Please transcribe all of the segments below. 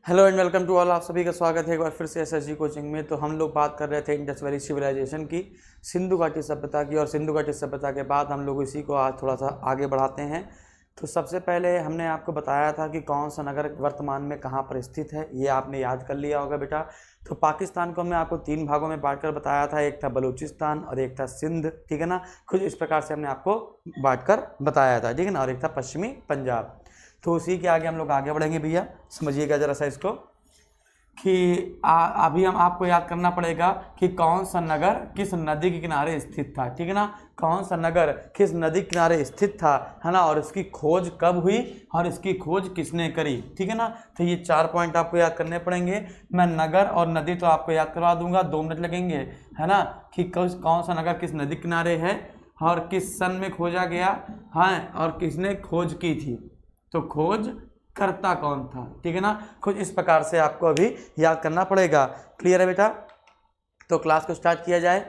Hello and welcome to all. आप सभी का स्वागत है एक बार फिर से एसएसजी कोचिंग में। तो हम लोग बात कर रहे थे इंडस वैली सिविलाइजेशन की, सिंधु घाटी सभ्यता की, और सिंधु घाटी सभ्यता के बाद हम लोग इसी को आज थोड़ा सा आगे बढ़ाते हैं। तो सबसे पहले हमने आपको बताया था कि कौन सा नगर वर्तमान में कहाँ पर स्थित है, ये आपने याद कर लिया होगा बेटा। तो पाकिस्तान को हमने आपको 3 भागों में बांट कर बताया था, एक था बलूचिस्तान और एक था सिंध, ठीक है ना। कुछ इस प्रकार से हमने आपको बांट कर बताया था, ठीक है ना, और एक था पश्चिमी पंजाब। तो उसी के आगे हम लोग आगे बढ़ेंगे भैया, समझिएगा जरा सा इसको कि अभी हम आपको याद करना पड़ेगा कि कौन सा नगर किस नदी के किनारे स्थित था, ठीक है ना। कौन सा नगर किस नदी के किनारे स्थित था, है ना, और इसकी खोज कब हुई और इसकी खोज किसने करी, ठीक है ना। तो ये 4 पॉइंट आपको याद करने पड़ेंगे। मैं नगर और नदी तो आपको याद करवा दूंगा, 2 मिनट लगेंगे, है ना, कि कौन सा नगर किस नदी किनारे है और किस सन में खोजा गया है और किसने खोज की थी, तो खोज करता कौन था, ठीक है ना। कुछ इस प्रकार से आपको अभी याद करना पड़ेगा। क्लियर है बेटा। तो क्लास को स्टार्ट किया जाए,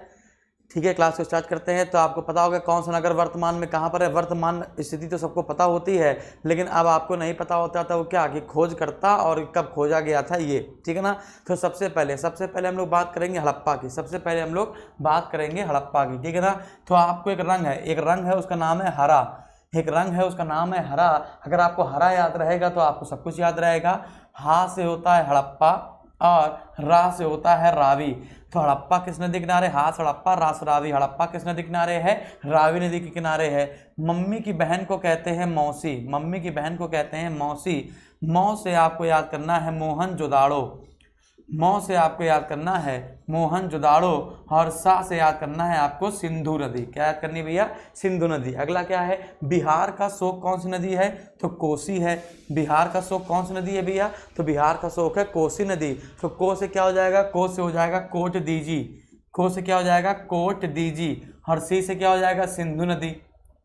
ठीक है। क्लास को स्टार्ट करते हैं। तो आपको पता होगा कौन सा नगर वर्तमान में कहाँ पर है। वर्तमान स्थिति तो सबको पता होती है, लेकिन अब आपको नहीं पता होता था वो क्या, कि खोज करता और कब खोजा गया था ये, ठीक है ना। तो सबसे पहले हम लोग बात करेंगे हड़प्पा की। सबसे पहले हम लोग बात करेंगे हड़प्पा की, ठीक है ना। तो आपको एक रंग है उसका नाम है हरा। एक रंग है उसका नाम है हरा। अगर आपको हरा याद रहेगा तो आपको सब कुछ याद रहेगा। हा से होता है हड़प्पा और रा से होता है रावी। तो हड़प्पा किस नदी किनारे, हा से हड़प्पा, रा से रावी। हड़प्पा किस नदी किनारे है, रावी नदी के किनारे है। मम्मी की बहन को कहते हैं मौसी, मम्मी की बहन को कहते हैं मौसी। मौ से आपको याद करना है मोहनजोदाड़ो, मौ से आपको याद करना है मोहनजोदाड़ो, और सा से याद करना है आपको सिंधु नदी। क्या याद करनी भैया, सिंधु नदी। अगला क्या है, बिहार का शोक कौन सी नदी है, तो कोसी है। बिहार का शोक कौन सी नदी है भैया, तो बिहार का शोक है कोसी नदी। तो को से क्या हो जाएगा, को से हो जाएगा कोट दीजी, को से क्या हो जाएगा कोट दीजी, और सी से क्या हो जाएगा सिंधु नदी,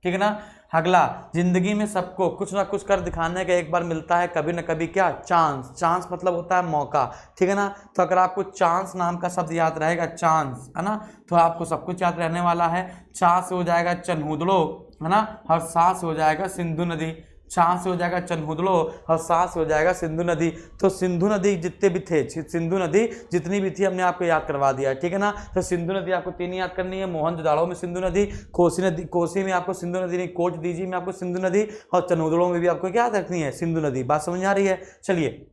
ठीक है ना। अगला, जिंदगी में सबको कुछ ना कुछ कर दिखाने का एक बार मिलता है कभी ना कभी, क्या, चांस। चांस मतलब होता है मौका, ठीक है ना। तो अगर आपको चांस नाम का शब्द याद रहेगा, चांस, है ना, तो आपको सब कुछ याद रहने वाला है। चा से हो जाएगा चनहुदड़ो, है ना, और सा से हो जाएगा सिंधु नदी। चा से हो जाएगा चनहुदड़ो और सा से हो जाएगा सिंधु नदी। तो सिंधु नदी जितने भी थे, सिंधु नदी जितनी भी थी हमने आपको याद करवा दिया, ठीक है ना। तो सिंधु नदी आपको 3 याद करनी है। मोहनजोदाड़ो में सिंधु नदी, कोसी नदी, कोसी में आपको सिंधु नदी नहीं, कोट दीजी में आपको सिंधु नदी, और चनहुदड़ो में भी आपको क्या रखनी है, सिंधु नदी। बात समझ आ रही है। चलिए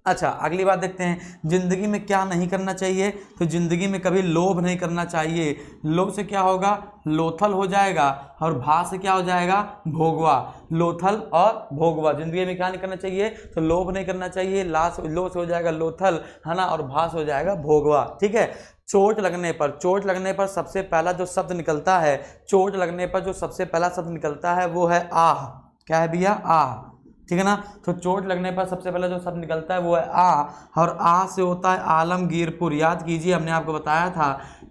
अच्छा, अगली बात देखते हैं, जिंदगी में क्या नहीं करना चाहिए। तो जिंदगी में कभी लोभ नहीं करना चाहिए। लोभ से क्या होगा, लोथल हो जाएगा, और भा से क्या हो जाएगा, भोगवा। लोथल और भोगवा, जिंदगी में क्या नहीं करना चाहिए, तो लोभ नहीं करना चाहिए। लो से हो जाएगा लोथल, है ना, और भा से हो जाएगा भोगवा, ठीक है। चोट लगने पर सबसे पहला जो शब्द निकलता है, चोट लगने पर जो सबसे पहला शब्द निकलता है वो है आह। क्या है भैया, आह, ठीक है ना। तो चोट लगने पर सबसे पहले जो शब्द निकलता है वो है आ, और आ से होता है आलमगीरपुर। याद कीजिए, हमने आपको बताया था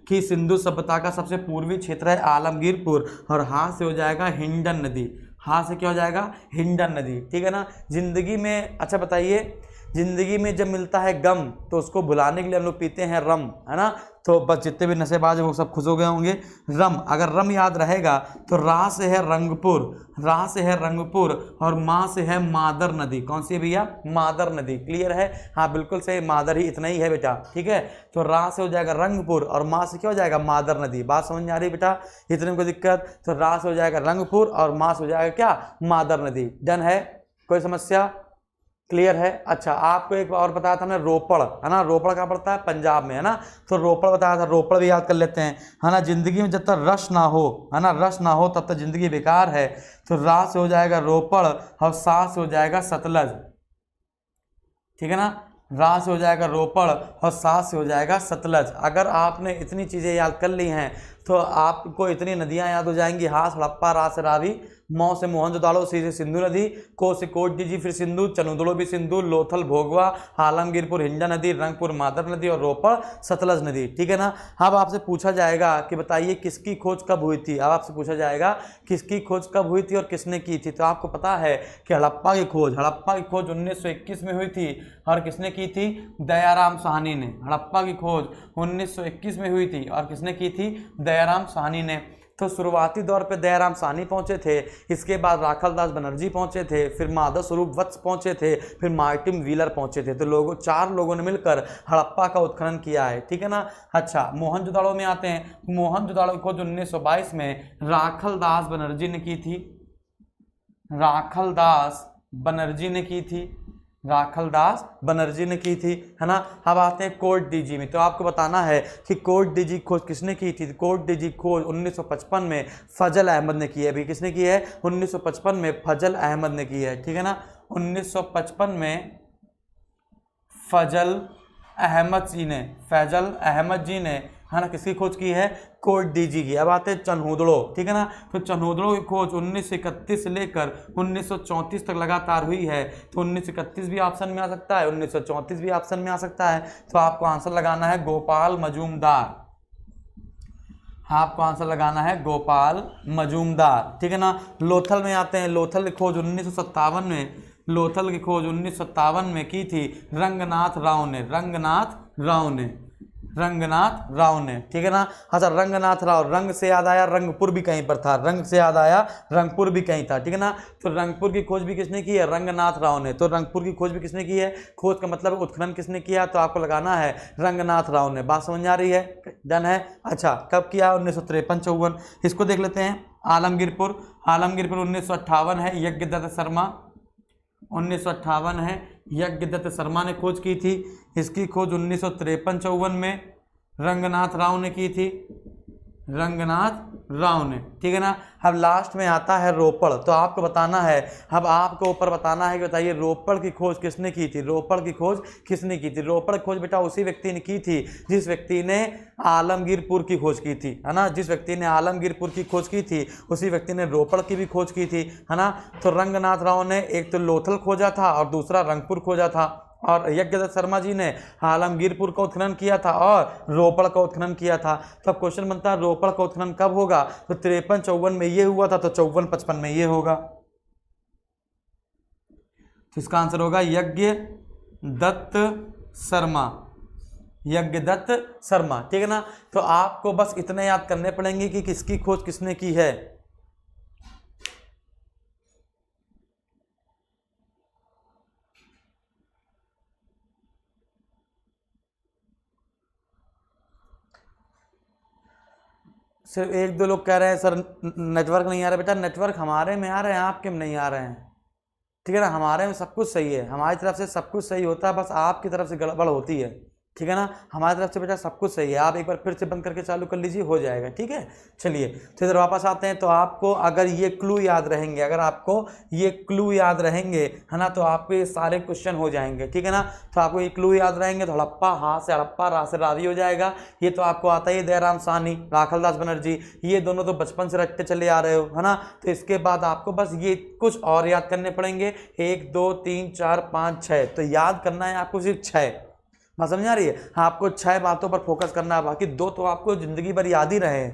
कि सिंधु सभ्यता का सबसे पूर्वी क्षेत्र है आलमगीरपुर, और हा से हो जाएगा हिंडन नदी। हा से क्या हो जाएगा, हिंडन नदी, ठीक है ना। जिंदगी में, अच्छा बताइए, जिंदगी में जब मिलता है गम तो उसको भुलाने के लिए हम लोग पीते हैं रम, है ना। तो बस जितने भी नशेबाज हैं वो सब खुश हो गए होंगे। रम, अगर रम याद रहेगा तो रा से है रंगपुर, रा से है रंगपुर, और माँ से है मादर नदी। कौन सी है भैया, मादर नदी। क्लियर है, हाँ बिल्कुल सही, मादर ही, इतना ही है बेटा, ठीक है। तो रा से हो जाएगा रंगपुर और माँ से क्या हो जाएगा, मादर नदी। बात समझ में आ रही है बेटा, इतने में कोई दिक्कत। तो रा से हो जाएगा रंगपुर और माँ से हो जाएगा क्या, मादर नदी। डन है, कोई समस्या, क्लियर है। अच्छा, आपको एक और बताया था हमने, रोपड़, है ना। रोपड़ कहाँ पड़ता है, पंजाब में, है ना। तो रोपड़ बताया था, रोपड़ भी याद कर लेते हैं, है ना। जिंदगी में जब तक रस ना हो, है ना, रस ना हो तब तक जिंदगी बेकार है। तो रा से हो जाएगा रोपड़ और सा से हो जाएगा सतलज, ठीक है ना। रा से हो जाएगा रोपड़ और सा से हो जाएगा सतलज। अगर आपने इतनी चीज़ें याद कर ली हैं तो आपको इतनी नदियाँ याद हो जाएंगी। हा से हड़प्पा, रा से रावी, मौ से मोहनजोदाड़ो, सी से सिंधु नदी, को से कोट दीजी, फिर सिंधु, चनुदड़ो भी सिंधु, लोथल भोगवा, आलमगीरपुर हिंडा नदी, रंगपुर मादर नदी, और रोपड़ सतलज नदी, ठीक है ना। अब आपसे पूछा जाएगा कि बताइए किसकी खोज कब हुई थी। अब आपसे पूछा जाएगा किसकी खोज कब हुई थी और किसने की थी। तो आपको पता है कि हड़प्पा की खोज 1921 में हुई थी, और किसने की थी, दयाराम साहनी ने। हड़प्पा की खोज 1921 में हुई थी और किसने की थी, दयाराम साहनी ने। तो शुरुआती दौर पे दयाराम साहनी पहुंचे थे, इसके बाद राखलदास बनर्जी पहुंचे थे, फिर माधव स्वरूप वत्स पहुंचे थे, फिर मार्टिन व्हीलर पहुंचे थे। तो लोगों 4 लोगों ने मिलकर हड़प्पा का उत्खनन किया है, ठीक है ना। अच्छा, मोहनजोदाड़ो में आते हैं। मोहनजोदाड़ो की खोज 1922 में राखलदास बनर्जी ने की थी, राखलदास बनर्जी ने की थी, राखलदास बनर्जी ने की थी, है ना। अब आते हैं कोर्ट डीजी में। तो आपको बताना है कि कोर्ट डीजी खोज किसने की थी। कोर्ट डीजी खोज 1955 में फजल अहमद ने की है। अभी किसने की है? 1955 में फजल अहमद ने की है, ठीक है ना। 1955 में फजल अहमद जी ने, है ना, किसकी खोज की है? कोर्ट डीजी की। अब आते हैं चन्होदड़ो, ठीक है ना। तो चन्होदड़ो की खोज 1931 से लेकर 1934 तक लगातार हुई है। तो 1931 भी ऑप्शन में आ सकता है, 1934 भी ऑप्शन में आ सकता है। तो आपको आंसर लगाना है गोपाल मजूमदार, आपको आंसर लगाना है गोपाल मजूमदार, ठीक है ना। लोथल में आते हैं। लोथल की खोज 1957 में, लोथल की खोज 1957 में की थी रंगनाथ राव ने, रंगनाथ राव ने, ठीक है ना। अच्छा, रंगनाथ राव, रंग से याद आया रंगपुर भी कहीं पर था, रंग से याद आया रंगपुर भी कहीं था, ठीक है ना। तो रंगपुर की खोज भी किसने की है? रंगनाथ राव ने। तो रंगपुर की खोज भी किसने की है? खोज का मतलब उत्खनन किसने किया? तो आपको लगाना है रंगनाथ राव ने। बात समझ आ रही है? डन है। अच्छा, कब किया? 1953-54। इसको देख लेते हैं। आलमगीरपुर 1958 है, यज्ञदत्त शर्मा 1958 है, यज्ञदत्त शर्मा ने खोज की थी। इसकी खोज 1953-54 में रंगनाथ राव ने की थी, रंगनाथ राव ने, ठीक है ना। अब लास्ट में आता है रोपड़। तो आपको बताना है, अब आपको ऊपर बताना है कि बताइए रोपड़ की खोज किसने की थी? रोपड़ की खोज किसने की थी? रोपड़ की खोज बेटा उसी व्यक्ति ने की थी जिस व्यक्ति ने आलमगीरपुर की खोज की थी, है ना। जिस व्यक्ति ने आलमगीरपुर की खोज की थी उसी व्यक्ति ने रोपड़ की भी खोज की थी, है ना। तो रंगनाथ राव ने एक तो लोथल खोजा था और दूसरा रंगपुर खोजा था, और यज्ञदत्त शर्मा जी ने आलमगीरपुर का उत्खनन किया था और रोपड़ का उत्खनन किया था। तो अब क्वेश्चन बनता है रोपड़ का उत्खनन कब होगा? तो 53-54 में ये हुआ था, तो 54-55 में ये होगा। तो इसका आंसर होगा यज्ञदत्त शर्मा, यज्ञदत्त शर्मा, ठीक है ना। तो आपको बस इतने याद करने पड़ेंगे कि किसकी खोज किसने की है। सिर्फ 1-2 लोग कह रहे हैं सर नेटवर्क नहीं आ रहा। बेटा नेटवर्क हमारे में आ रहे हैं, आपके में नहीं आ रहे हैं, ठीक है ना। हमारे में सब कुछ सही है, हमारी तरफ से सब कुछ सही होता है, बस आपकी तरफ से गड़बड़ होती है, ठीक है ना। हमारी तरफ से बेटा सब कुछ सही है। आप एक बार फिर से बंद करके चालू कर लीजिए, हो जाएगा, ठीक है। चलिए, तो इधर वापस आते हैं। तो आपको अगर ये क्लू याद रहेंगे, अगर आपको ये क्लू याद रहेंगे, है ना, तो आपके ये सारे क्वेश्चन हो जाएंगे, ठीक है ना। तो आपको ये क्लू याद रहेंगे तो हड़प्पा, हा से हड़प्पा, रा से रावी हो जाएगा। ये तो आपको आता ही, दयाराम साहनी, राखलदास बनर्जी, ये दोनों तो बचपन से रटते चले आ रहे हो, है ना। तो इसके बाद आपको बस ये कुछ और याद करने पड़ेंगे, 1 2 3 4 5 6। तो याद करना है आपको सिर्फ 6। बात समझ आ रही है? हाँ, आपको 6 बातों पर फोकस करना है, बाकी 2 तो आपको जिंदगी भर याद ही रहे,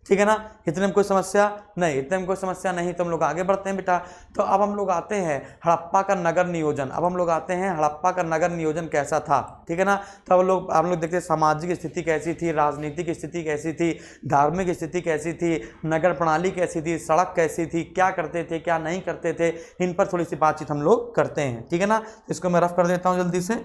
ठीक है ना। इतने में कोई समस्या नहीं, इतने में कोई समस्या नहीं। तो हम लोग आगे बढ़ते हैं बेटा। तो अब हम लोग आते हैं हड़प्पा का नगर नियोजन। अब हम लोग आते हैं हड़प्पा का नगर नियोजन कैसा था, ठीक है ना। तो हम लोग देखते हैं सामाजिक स्थिति कैसी थी, राजनीतिक स्थिति कैसी थी, धार्मिक स्थिति कैसी थी, नगर प्रणाली कैसी थी, सड़क कैसी थी, क्या करते थे क्या नहीं करते थे, इन पर थोड़ी सी बातचीत हम लोग करते हैं, ठीक है ना। इसको मैं रफ कर देता हूँ जल्दी से।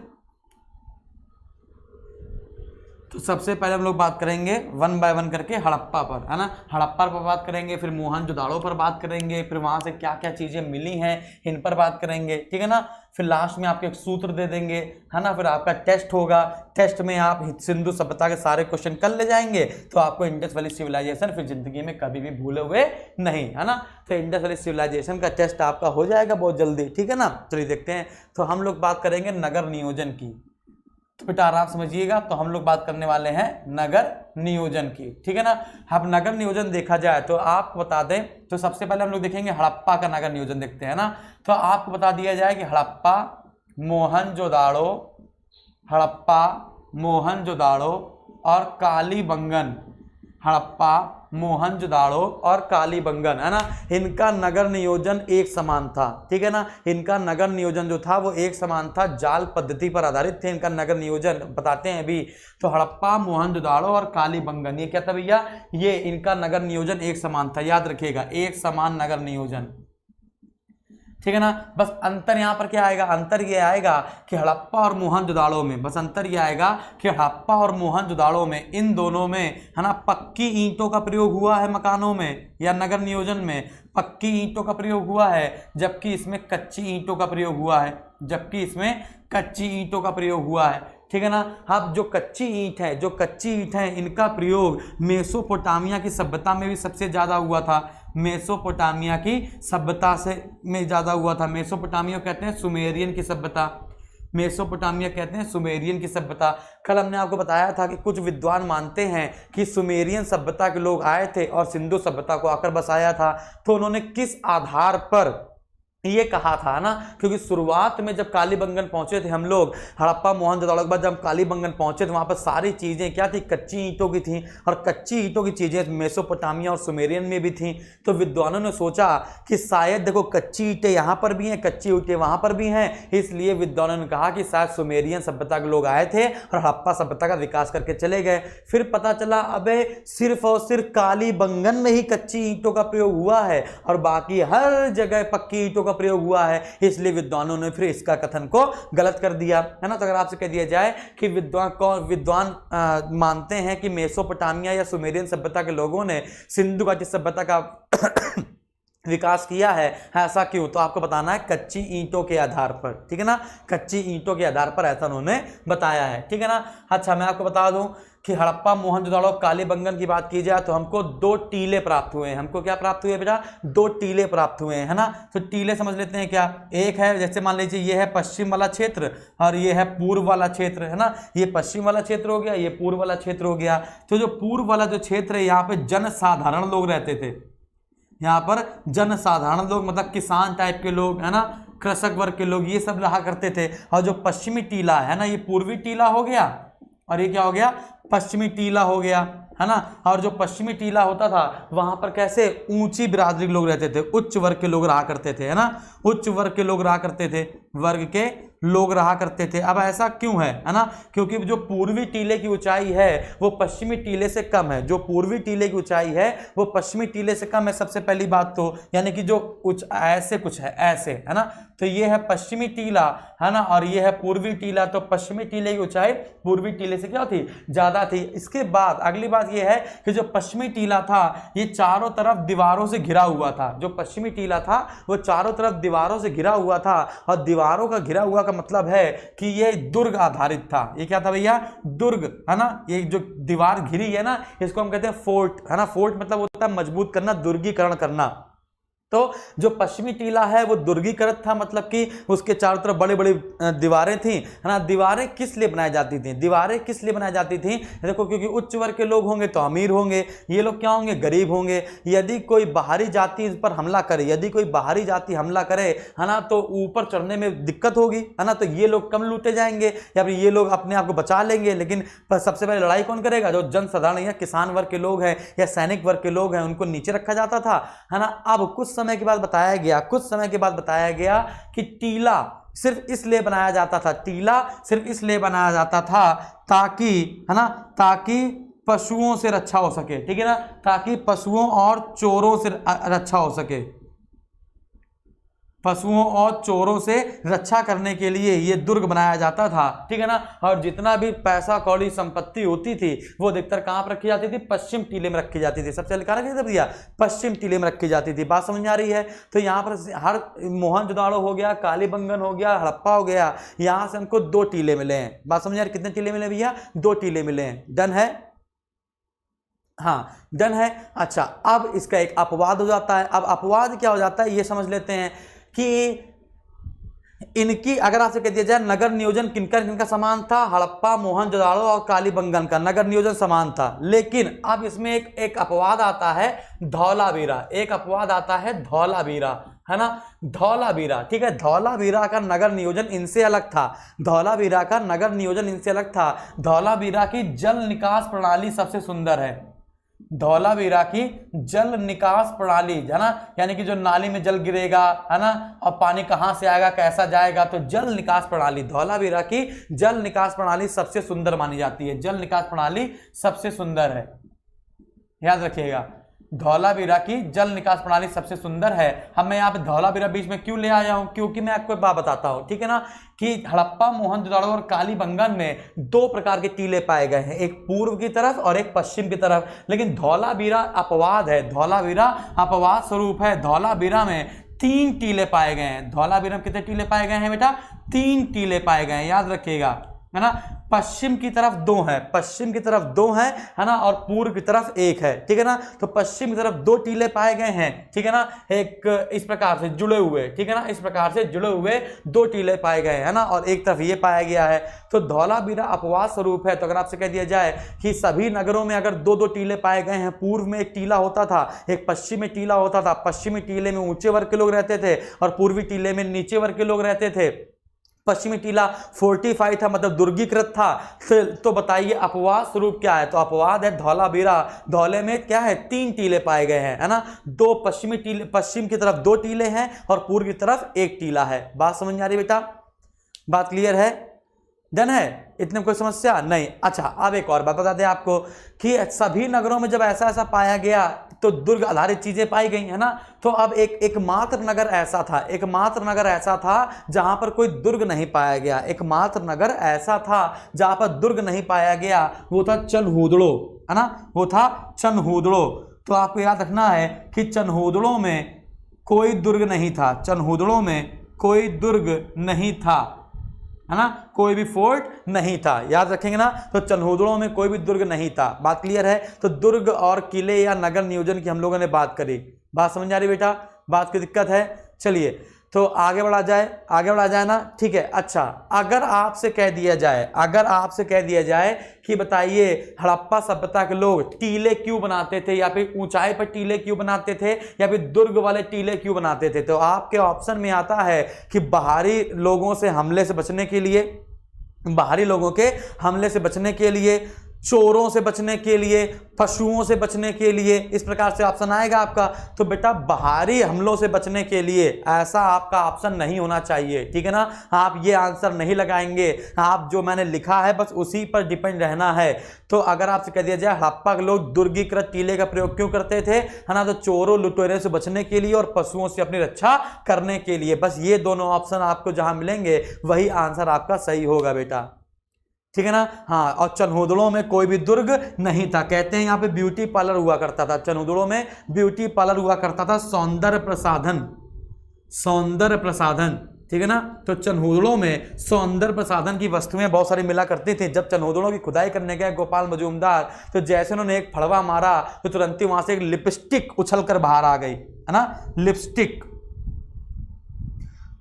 तो सबसे पहले हम लोग बात करेंगे 1 बाय 1 करके हड़प्पा पर, है ना। हड़प्पा पर बात करेंगे, फिर मोहनजोदाड़ो पर बात करेंगे, फिर वहाँ से क्या क्या चीज़ें मिली हैं इन पर बात करेंगे, ठीक है ना। फिर लास्ट में आपके एक सूत्र दे देंगे, है ना। फिर आपका टेस्ट होगा, टेस्ट में आप सिंधु सभ्यता के सारे क्वेश्चन कर ले जाएंगे तो आपको इंडस वैली सिविलाइजेशन फिर जिंदगी में कभी भी भूले हुए नहीं, है ना। तो इंडस वैली सिविलाइजेशन का टेस्ट आपका हो जाएगा बहुत जल्दी, ठीक है ना। चलिए देखते हैं। तो हम लोग बात करेंगे नगर नियोजन की। तो बेटा आराम समझिएगा। तो हम लोग बात करने वाले हैं नगर नियोजन की, ठीक है ना। अब नगर नियोजन देखा जाए तो आपको बता दें, तो सबसे पहले हम लोग देखेंगे हड़प्पा का नगर नियोजन देखते हैं ना। तो आपको बता दिया जाए कि हड़प्पा, मोहनजोदाड़ो और कालीबंगन, हड़प्पा, मोहनजोदाड़ो और कालीबंगन, है ना, इनका नगर नियोजन एक समान था। ठीक है ना, इनका नगर नियोजन जो था वो एक समान था, जाल पद्धति पर आधारित थे इनका नगर नियोजन। बताते हैं अभी। तो हड़प्पा, मोहनजोदाड़ो और कालीबंगन, ये क्या था भैया, ये इनका नगर नियोजन एक समान था। याद रखिएगा, एक समान नगर नियोजन। ठीक है ना। बस अंतर यहाँ पर क्या आएगा, अंतर ये आएगा कि हड़प्पा और मोहनजोदाड़ो में, बस अंतर ये आएगा कि हड़प्पा और मोहनजोदाड़ो में, इन दोनों में, है ना, पक्की ईंटों का प्रयोग हुआ है मकानों में या नगर नियोजन में, पक्की ईंटों का प्रयोग हुआ है, जबकि इसमें कच्ची ईंटों का प्रयोग हुआ है, जबकि इसमें कच्ची ईंटों का प्रयोग हुआ है। ठीक है ना। अब जो कच्ची ईंट है, जो कच्ची ईंट है, इनका प्रयोग मेसोपोटामिया की सभ्यता में भी सबसे ज़्यादा हुआ था। मेसोपोटामिया की सभ्यता से में ज़्यादा हुआ था। मेसोपोटामिया कहते हैं सुमेरियन की सभ्यता, मेसोपोटामिया कहते हैं सुमेरियन की सभ्यता। कल हमने आपको बताया था कि कुछ विद्वान मानते हैं कि सुमेरियन सभ्यता के लोग आए थे और सिंधु सभ्यता को आकर बसाया था। तो उन्होंने किस आधार पर ये कहा था ना, क्योंकि शुरुआत में जब कालीबंगन पहुंचे थे हम लोग, हड़प्पा मोहनजोदाड़ो के बाद जब कालीबंगन पहुंचे तो वहां पर सारी चीजें क्या थी, कच्ची ईंटों की थी, और कच्ची ईंटों की चीजें मेसोपोटामिया और सुमेरियन में भी थी। तो विद्वानों ने सोचा कि शायद देखो कच्ची ईंटें यहाँ पर भी हैं, कच्ची ईंटें वहां पर भी हैं, इसलिए विद्वानों ने कहा कि शायद सुमेरियन सभ्यता के लोग आए थे और हड़प्पा सभ्यता का विकास करके चले गए। फिर पता चला अबे सिर्फ और सिर्फ कालीबंगन में ही कच्ची ईंटों का प्रयोग हुआ है और बाकी हर जगह पक्की ईंटों प्रयोग हुआ है, इसलिए विद्वानों ने फिर इसका कथन को गलत कर दिया, है ना। तो अगर आपसे कह दिया जाए कि विद्वान मानते हैं कि मेसोपोटामिया या सुमेरियन सभ्यता के लोगों ने सिंधु घाटी सभ्यता का विकास किया है, ऐसा क्यों, तो आपको बताना है कच्ची ईंटों के आधार पर। ठीक है ना, कच्ची ईंटों के आधार पर ऐसा उन्होंने बताया है। ठीक है ना। अच्छा, मैं आपको बता दूं कि हड़प्पा, मोहनजोदाड़ो, कालीबंगन की बात की जाए तो हमको 2 टीले प्राप्त हुए हैं। हमको क्या प्राप्त हुए बेटा, 2 टीले प्राप्त हुए हैं, है ना। तो टीले समझ लेते हैं क्या। एक है, जैसे मान लीजिए ये है पश्चिम वाला क्षेत्र और ये है पूर्व वाला क्षेत्र, है ना। ये पश्चिम वाला क्षेत्र हो गया, ये पूर्व वाला क्षेत्र हो गया। तो जो पूर्व वाला जो क्षेत्र है, यहाँ पे जनसाधारण लोग रहते थे, यहाँ पर जनसाधारण लोग मतलब किसान टाइप के लोग, है ना, कृषक वर्ग के लोग, ये सब रहा करते थे। और जो पश्चिमी टीला है ना, ये पूर्वी टीला हो गया और ये क्या हो गया, पश्चिमी टीला हो गया, है ना। और जो पश्चिमी टीला होता था वहां पर कैसे ऊंची बिरादरी के लोग रहते थे, उच्च वर्ग के लोग रहा करते थे, है ना, उच्च वर्ग के लोग रहा करते थे, वर्ग के लोग रहा करते थे। अब ऐसा क्यों है ना, क्योंकि जो पूर्वी टीले की ऊंचाई है वो पश्चिमी टीले से कम है, जो पूर्वी टीले की ऊंचाई है वो पश्चिमी टीले से कम है। सबसे पहली बात तो यानी कि जो कुछ ऐसे कुछ है ऐसे, है ना। तो ये है पश्चिमी टीला, है ना, और ये है पूर्वी टीला। तो पश्चिमी टीले की ऊंचाई पूर्वी टीले से क्या थी, ज्यादा थी। इसके बाद अगली बात ये है कि जो पश्चिमी टीला था ये चारों तरफ दीवारों से घिरा हुआ था। जो पश्चिमी टीला था वो चारों तरफ दीवारों से घिरा हुआ था, और दीवारों का घिरा हुआ का मतलब है कि ये दुर्ग आधारित था। ये क्या था भैया, दुर्ग, है ना। ये जो दीवार घिरी है ना, इसको हम कहते हैं फोर्ट, है ना। फोर्ट मतलब होता है मजबूत करना, दुर्गीकरण करना। तो जो पश्चिमी टीला है वो दुर्गीकृत था, मतलब कि उसके चारों तरफ बड़ी बड़ी दीवारें थी, है ना। दीवारें किस लिए बनाई जाती थी, दीवारें किस लिए बनाई जाती थी, देखो, क्योंकि उच्च वर्ग के लोग होंगे तो अमीर होंगे, ये लोग क्या होंगे, गरीब होंगे। यदि कोई बाहरी जाति इस पर हमला करे, यदि कोई बाहरी जाति हमला करे, है ना, तो ऊपर चढ़ने में दिक्कत होगी, है ना। तो ये लोग कम लूटे जाएंगे या फिर ये लोग अपने आप को बचा लेंगे, लेकिन सबसे पहले लड़ाई कौन करेगा, जो जनसाधारण या किसान वर्ग के लोग हैं या सैनिक वर्ग के लोग हैं, उनको नीचे रखा जाता था, है ना। अब कुछ समय के बाद बताया गया, कुछ समय के बाद बताया गया कि टीला सिर्फ इसलिए बनाया जाता था, टीला सिर्फ इसलिए बनाया जाता था ताकि, है ना, ताकि पशुओं से रक्षा हो सके। ठीक है ना, ताकि पशुओं और चोरों से रक्षा हो सके, पशुओं और चोरों से रक्षा करने के लिए ये दुर्ग बनाया जाता था। ठीक है ना। और जितना भी पैसा कौड़ी संपत्ति होती थी वो अधिकतर कहाँ पर रखी जाती थी, पश्चिम टीले में रखी जाती थी। सबसे पहले कहा भैया पश्चिम टीले में रखी जाती थी। बात समझ में आ रही है। तो यहाँ पर हर मोहनजोदाड़ो हो गया, कालीबंगन हो गया, हड़प्पा हो गया, यहाँ से हमको 2 टीले मिले हैं। बात समझ आ रही, कितने टीले मिले भैया, 2 टीले मिले हैं। डन है, हाँ डन है। अच्छा, अब इसका एक अपवाद हो जाता है। अब अपवाद क्या हो जाता है ये समझ लेते हैं कि इनकी अगर आपसे कह दिया जाए नगर नियोजन किनका किनका समान था, हड़प्पा, मोहनजोदाड़ो और कालीबंगन का नगर नियोजन समान था। लेकिन अब इसमें एक अपवाद आता है, धौलावीरा। एक अपवाद आता है धौलावीरा, है ना, धौलावीरा। ठीक है, धौलावीरा का नगर नियोजन इनसे अलग था, धौलावीरा का नगर नियोजन इनसे अलग था। धौलावीरा की जल निकास प्रणाली सबसे सुंदर है, धौलावीरा की जल निकास प्रणाली, है ना, यानी कि जो नाली में जल गिरेगा, है ना, और पानी कहां से आएगा, कैसा जाएगा, तो जल निकास प्रणाली, धौलावीरा की जल निकास प्रणाली सबसे सुंदर मानी जाती है। जल निकास प्रणाली सबसे सुंदर है, याद रखिएगा, धौलावीरा की जल निकास प्रणाली सबसे सुंदर है। हम मैं यहाँ पे धौलावीरा बीच में क्यों ले आया हूं, क्योंकि मैं आपको एक बात बताता हूं, ठीक है ना, कि हड़प्पा, मोहनजोदड़ो और कालीबंगन में दो प्रकार के टीले पाए गए हैं, एक पूर्व की तरफ और एक पश्चिम की तरफ, लेकिन धौलावीरा अपवाद है, धौलावीरा अपवाद स्वरूप है। धौलावीरा में 3 टीले पाए गए हैं। धौलावीरा में कितने टीले पाए गए हैं बेटा? 3 टीले पाए गए हैं, याद रखिएगा, है ना। पश्चिम की तरफ 2 है, पश्चिम की तरफ 2 है ना, और पूर्व की तरफ 1 है, ठीक है ना। तो पश्चिम की तरफ 2 टीले पाए गए हैं, ठीक है ना, एक इस प्रकार से जुड़े हुए, ठीक है ना, इस प्रकार से जुड़े हुए 2 टीले पाए गए हैं ना, और एक तरफ ये पाया गया है। तो धौलावीरा अपवाद स्वरूप है। तो अगर आपसे कह दिया जाए कि सभी नगरों में अगर 2-2 टीले पाए गए हैं, पूर्व में एक टीला होता था, एक पश्चिम में टीला होता था, पश्चिमी टीले में ऊंचे वर्ग के लोग रहते थे और पूर्वी टीले में नीचे वर्ग के लोग रहते थे, पश्चिमी टीला फोर्टिफाइड था, मतलब दुर्गीकृत था, तो बताइए अपवाद स्वरूप क्या है? तो अपवाद है धौलावीरा। धौले में क्या है? 3 टीले पाए गए हैं, है ना, 2 पश्चिमी टीले, पश्चिम की तरफ 2 टीले हैं और पूर्व की तरफ 1 टीला है। बात समझ में आ रही बेटा? बात क्लियर है? डन है? इतने कोई समस्या नहीं? अच्छा, अब एक और बात बता दें आपको कि सभी नगरों में जब ऐसा ऐसा पाया गया तो दुर्ग आधारित चीजें पाई गई, है ना। तो अब एकमात्र नगर ऐसा था, एकमात्र नगर ऐसा था जहां पर कोई दुर्ग नहीं पाया गया, एकमात्र नगर ऐसा था जहां पर दुर्ग नहीं पाया गया, वो था चनहूदड़ो, है ना, वो था चनहूदड़ो। तो आपको याद रखना है कि चनहूदड़ो में कोई दुर्ग नहीं था, चनहूदड़ो में कोई दुर्ग नहीं था, है ना, कोई भी फोर्ट नहीं था, याद रखेंगे ना। तो चनहूदड़ो में कोई भी दुर्ग नहीं था। बात क्लियर है? तो दुर्ग और किले या नगर नियोजन की हम लोगों ने बात करी। बात समझ आ रही बेटा? बात की दिक्कत है? चलिए तो आगे बढ़ा जाए, आगे बढ़ा जाए ना, ठीक है। अच्छा, अगर आपसे कह दिया जाए, अगर आपसे कह दिया जाए कि बताइए हड़प्पा सभ्यता के लोग टीले क्यों बनाते थे, या फिर ऊंचाई पर टीले क्यों बनाते थे, या फिर दुर्ग वाले टीले क्यों बनाते थे, तो आपके ऑप्शन में आता है कि बाहरी लोगों से हमले से बचने के लिए, बाहरी लोगों के हमले से बचने के लिए, चोरों से बचने के लिए, पशुओं से बचने के लिए, इस प्रकार से ऑप्शन आएगा आपका। तो बेटा बाहरी हमलों से बचने के लिए ऐसा आपका ऑप्शन नहीं होना चाहिए, ठीक है ना। आप ये आंसर नहीं लगाएंगे, आप जो मैंने लिखा है बस उसी पर डिपेंड रहना है। तो अगर आपसे कह दिया जाए हड़प्पा के लोग दुर्गीकृत टीले का प्रयोग क्यों करते थे, है ना, तो चोरों लुटेरों से बचने के लिए और पशुओं से अपनी रक्षा करने के लिए, बस ये दोनों ऑप्शन आपको जहां मिलेंगे वही आंसर आपका सही होगा बेटा, ठीक है ना। हाँ, और चनहूदड़ो में कोई भी दुर्ग नहीं था। कहते हैं यहाँ पे ब्यूटी पार्लर हुआ करता था, चनहूदड़ो में ब्यूटी पार्लर हुआ करता था, सौंदर्य प्रसाधन, सौंदर्य प्रसाधन, ठीक है ना। तो चनहूदड़ो में सौंदर्य प्रसाधन की वस्तुएं बहुत सारी मिला करती थी। जब चनहूदड़ो की खुदाई करने गए गोपाल मजूमदार, तो जैसे उन्होंने एक फड़वा मारा तो तुरंत ही वहां से एक लिपस्टिक उछल कर बाहर आ गई, है ना, लिपस्टिक।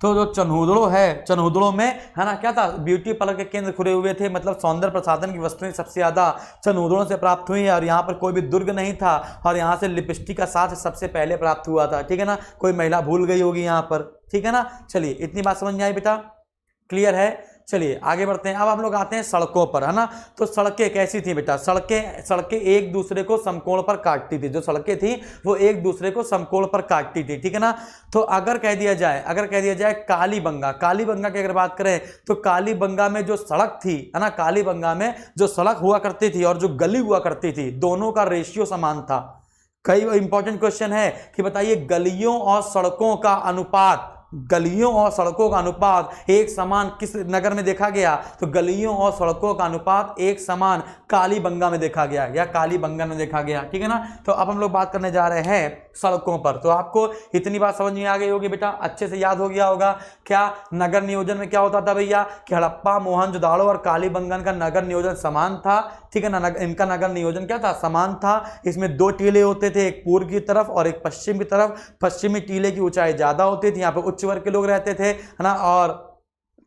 तो जो चनहूदड़ो है, चनहूदड़ो में, है ना, क्या था, ब्यूटी पार्लर के केंद्र खुले हुए थे, मतलब सौंदर्य प्रसाधन की वस्तुएं सबसे ज्यादा चनहूदड़ो से प्राप्त हुई है, और यहाँ पर कोई भी दुर्ग नहीं था, और यहाँ से लिपस्टिक का साथ सबसे पहले प्राप्त हुआ था, ठीक है ना। कोई महिला भूल गई होगी यहाँ पर, ठीक है ना। चलिए इतनी बात समझ में आई बेटा? क्लियर है? चलिए आगे बढ़ते हैं। अब हम लोग आते हैं सड़कों पर, है ना। तो सड़कें कैसी थी बेटा? सड़कें एक दूसरे को समकोण पर काटती थी, जो सड़कें थी वो एक दूसरे को समकोण पर काटती थी, ठीक है ना। तो अगर कह दिया जाए कालीबंगा, कालीबंगा की अगर बात करें तो कालीबंगा में जो सड़क थी, है ना, कालीबंगा में जो सड़क हुआ करती थी और जो गली हुआ करती थी, दोनों का रेशियो समान था। कई इंपॉर्टेंट क्वेश्चन है कि बताइए गलियों और सड़कों का अनुपात, गलियों और सड़कों का अनुपात एक समान किस नगर में देखा गया? तो गलियों और सड़कों का अनुपात एक समान कालीबंगा में देखा गया, या कालीबंगा में देखा गया, ठीक है ना। तो अब हम लोग बात करने जा रहे हैं सड़कों पर। तो आपको इतनी बात समझ में आ गई होगी बेटा, अच्छे से याद हो गया होगा। क्या नगर नियोजन में क्या होता था भैया कि हड़प्पा, मोहनजोदड़ो और कालीबंगन का नगर नियोजन समान था, ठीक है ना। इनका नगर नियोजन क्या था? समान था। इसमें 2 टीले होते थे, एक पूर्व की तरफ और एक पश्चिम की तरफ। पश्चिमी टीले की ऊंचाई ज्यादा होती थी, यहाँ पे उच्च वर्ग के लोग रहते थे, है ना, और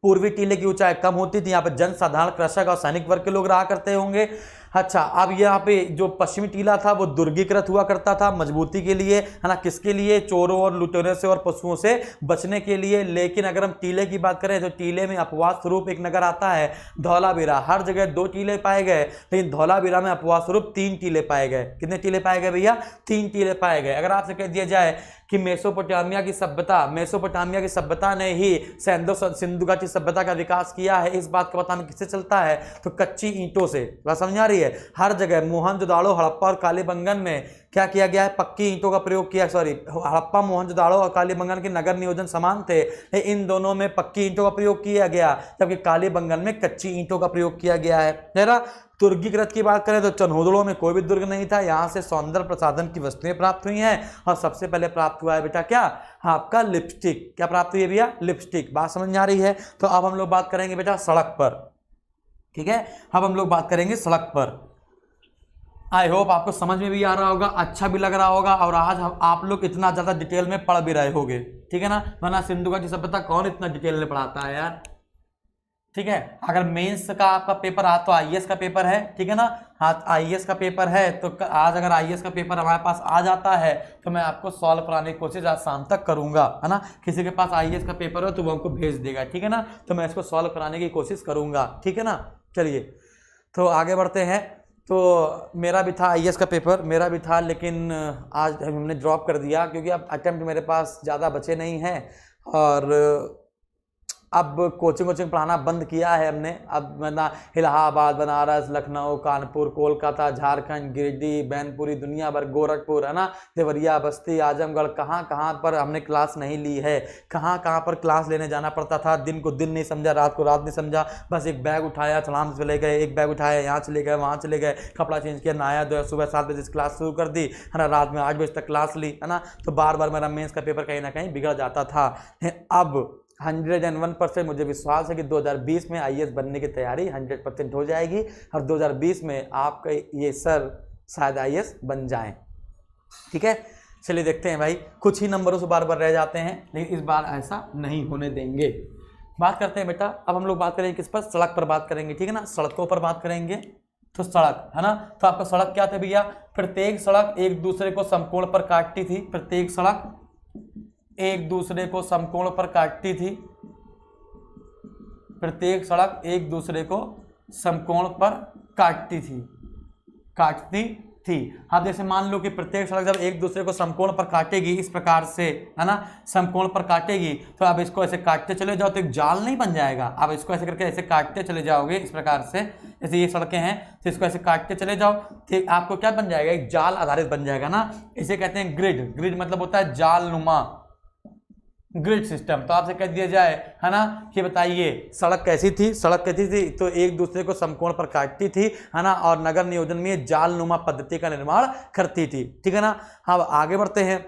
पूर्वी टीले की ऊंचाई कम होती थी, यहाँ पर जनसाधारण, कृषक और सैनिक वर्ग के लोग रहा करते होंगे। अच्छा, अब यहाँ पे जो पश्चिमी टीला था वो दुर्गीकृत हुआ करता था मजबूती के लिए, है ना, किसके लिए, चोरों और लुटेरों से और पशुओं से बचने के लिए। लेकिन अगर हम टीले की बात करें तो टीले में अपवाद स्वरूप एक नगर आता है धौलावीरा। हर जगह 2 टीले पाए गए, लेकिन धौलावीरा में अपवाद स्वरूप 3 टीले पाए गए। कितने टीले पाए गए भैया? 3 टीले पाए गए। अगर आपसे कह दिया जाए कि मेसोपोटामिया की सभ्यता ने ही सिंधु घाटी सभ्यता का विकास किया है, इस बात का पता हमें किससे चलता है? तो कच्ची ईंटों से। बात समझ आ रही है? हर जगह मोहनजोदाड़ो, हड़प्पा और कालीबंगन में क्या किया गया है? पक्की ईंटों का प्रयोग किया। हड़प्पा, मोहनजोदाड़ो और कालीबंगन के नगर नियोजन समान थे, इन दोनों में पक्की ईंटों का प्रयोग किया गया, जबकि कालीबंगन में कच्ची ईंटों का प्रयोग किया गया है। जरा दुर्गीकृत की बात करें तो चन्होदड़ों में कोई भी दुर्ग नहीं था, यहाँ से सौंदर्य प्रसाधन की वस्तुएं प्राप्त हुई हैं। और सबसे पहले प्राप्त हुआ है बेटा क्या? आपका लिपस्टिक। क्या प्राप्त हुई है भैया? लिपस्टिक। बात समझ में आ रही है? तो अब हम लोग बात करेंगे बेटा सड़क पर। ठीक है, अब हम लोग बात करेंगे सड़क पर। आई होप आपको समझ में भी आ रहा होगा, अच्छा भी लग रहा होगा, और आज आप लोग इतना ज्यादा डिटेल में पढ़ भी रहे होगे। ठीक है ना, वरना सिंधु घाटी सभ्यता कौन इतना डिटेल में पढ़ाता है यार। ठीक है, अगर मेंस का आपका पेपर आ तो आईएएस का पेपर है, ठीक है ना, हाँ आईएएस का पेपर है, तो आज अगर आईएएस का पेपर हमारे पास आ जाता है तो मैं आपको सॉल्व कराने की कोशिश आज शाम तक करूंगा, है ना। किसी के पास आईएएस का पेपर हो तो वो हमको भेज देगा, ठीक है ना, तो मैं इसको सॉल्व कराने की कोशिश करूंगा, ठीक है ना। चलिए तो आगे बढ़ते हैं। तो मेरा भी था आईएएस का पेपर, मेरा भी था, लेकिन आज हमने ड्रॉप कर दिया क्योंकि अब अटेम्प्ट मेरे पास ज़्यादा बचे नहीं हैं, और अब कोचिंग पढ़ाना बंद किया है हमने। अब मतलब इलाहाबाद, बनारस, लखनऊ, कानपुर, कोलकाता, झारखंड, गिरिडीह, बैनपुरी, दुनिया भर, गोरखपुर, है ना, देवरिया, बस्ती, आजमगढ़, कहाँ पर हमने क्लास नहीं ली है, कहाँ पर क्लास लेने जाना पड़ता था। दिन को दिन नहीं समझा, रात को रात नहीं समझा, बस एक बैग उठाया, छलांग से चले गए, एक बैग उठाया, यहाँ चले गए, वहाँ चले गए, कपड़ा चेंज किया, नहाया धोया, सुबह 7 बजे से क्लास शुरू कर दी, है ना, रात में 8 बजे तक क्लास ली, है ना। तो बार बार मेरा मेंस का पेपर कहीं ना कहीं बिगड़ जाता था। अब 101% मुझे विश्वास है कि 2020 में आईएएस बनने की तैयारी 100% हो जाएगी, और 2020 में आपका ये सर शायद आईएएस बन जाएं। ठीक है, चलिए देखते हैं भाई, कुछ ही नंबरों से बार बार रह जाते हैं, लेकिन इस बार ऐसा नहीं होने देंगे। बात करते हैं बेटा, अब हम लोग बात करेंगे किस पर? सड़क पर बात करेंगे, ठीक है ना, सड़कों पर बात करेंगे। तो सड़क, है ना, तो आपका सड़क क्या था भैया? प्रत्येक सड़क एक दूसरे को समकोण पर काटती थी, प्रत्येक सड़क एक दूसरे को समकोण पर काटती थी, प्रत्येक सड़क एक दूसरे को समकोण पर काटती थी। अब जैसे मान लो कि प्रत्येक सड़क जब एक दूसरे को समकोण पर काटेगी इस प्रकार से, है ना, समकोण पर काटेगी, तो आप इसको ऐसे काटते चले जाओ तो एक जाल नहीं बन जाएगा। आप इसको ऐसे करके ऐसे काटते चले जाओगे इस प्रकार से, जैसे ये सड़कें हैं तो इसको ऐसे काटते चले जाओ, ठीक, आपको क्या बन जाएगा? एक जाल आधारित बन जाएगा ना। इसे कहते हैं ग्रिड। ग्रिड मतलब होता है जालनुमा, ग्रिड सिस्टम। तो आपसे कह दिया जाए, है ना, कि बताइए सड़क कैसी थी? सड़क कैसी थी? तो एक दूसरे को समकोण पर काटती थी, है ना, और नगर नियोजन में जालनुमा पद्धति का निर्माण करती थी, ठीक है ना। अब आगे बढ़ते हैं,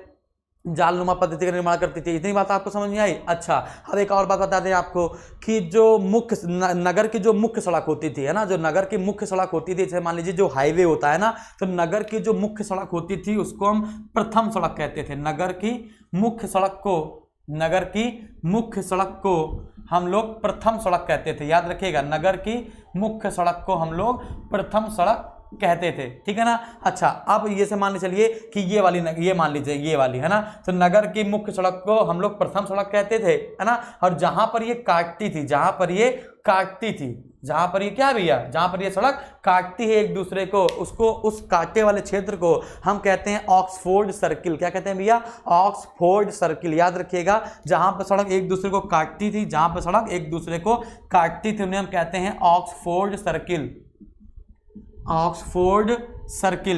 जालनुमा पद्धति का निर्माण करती थी, इतनी बात आपको समझ में आई। अच्छा, अब एक और बात बता दें आपको कि जो मुख्य नगर की जो मुख्य सड़क होती थी, है ना, जो नगर की मुख्य सड़क होती थी, जैसे मान लीजिए जो हाईवे होता है ना, तो नगर की जो मुख्य सड़क होती थी उसको हम प्रथम सड़क कहते थे। नगर की मुख्य सड़क को हम लोग प्रथम सड़क कहते थे, याद रखिएगा, नगर की मुख्य सड़क को हम लोग प्रथम सड़क कहते थे, ठीक है ना। अच्छा, अब ये से मान लीजिए कि ये मान लीजिए ये वाली, है ना, तो नगर की मुख्य सड़क को हम लोग प्रथम सड़क कहते थे, है ना, और जहां पर ये काटती थी, जहां पर ये क्या भैया, जहां पर ये सड़क काटती है एक दूसरे को, उसको, उस काटे वाले क्षेत्र को हम कहते हैं ऑक्सफोर्ड सर्किल। क्या कहते हैं भैया? ऑक्सफोर्ड सर्किल, याद रखिएगा। जहां पर सड़क एक दूसरे को काटती थी, उन्हें हम कहते हैं ऑक्सफोर्ड सर्किल,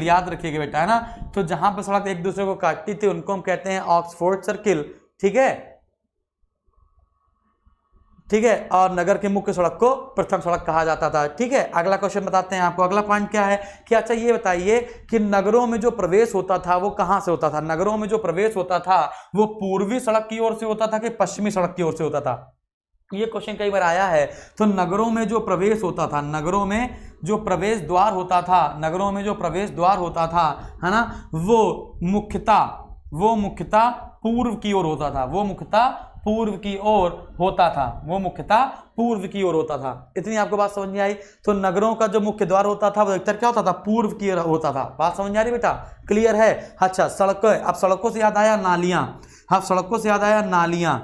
याद रखिएगा बेटा, है ना। तो जहां पर सड़क एक दूसरे को काटती थी उनको हम कहते हैं ऑक्सफोर्ड सर्किल, ठीक है, और नगर की मुख्य सड़क को प्रथम सड़क कहा जाता था, ठीक है। अगला क्वेश्चन बताते हैं आपको। अगला पॉइंट क्या है कि अच्छा ये बताइए कि नगरों में जो प्रवेश होता था वो कहां से होता था? नगरों में जो प्रवेश होता था वो पूर्वी सड़क की ओर से होता था कि पश्चिमी सड़क की ओर से होता था? ये क्वेश्चन कई बार आया है। तो नगरों में जो प्रवेश होता था, नगरों में जो प्रवेश द्वार होता था, है ना, वो मुख्यतः पूर्व की ओर होता था, पूर्व की ओर होता था, वो मुख्यतः पूर्व की ओर होता था। इतनी आपको बात समझ में आई। तो नगरों का जो मुख्य द्वार होता था वो अधिकतर क्या होता था, पूर्व की ओर होता था। बात समझ में आ रही बेटा, क्लियर है। अच्छा सड़कें, अब सड़कों से याद आया नालियां, अब सड़कों से याद आया नालियां,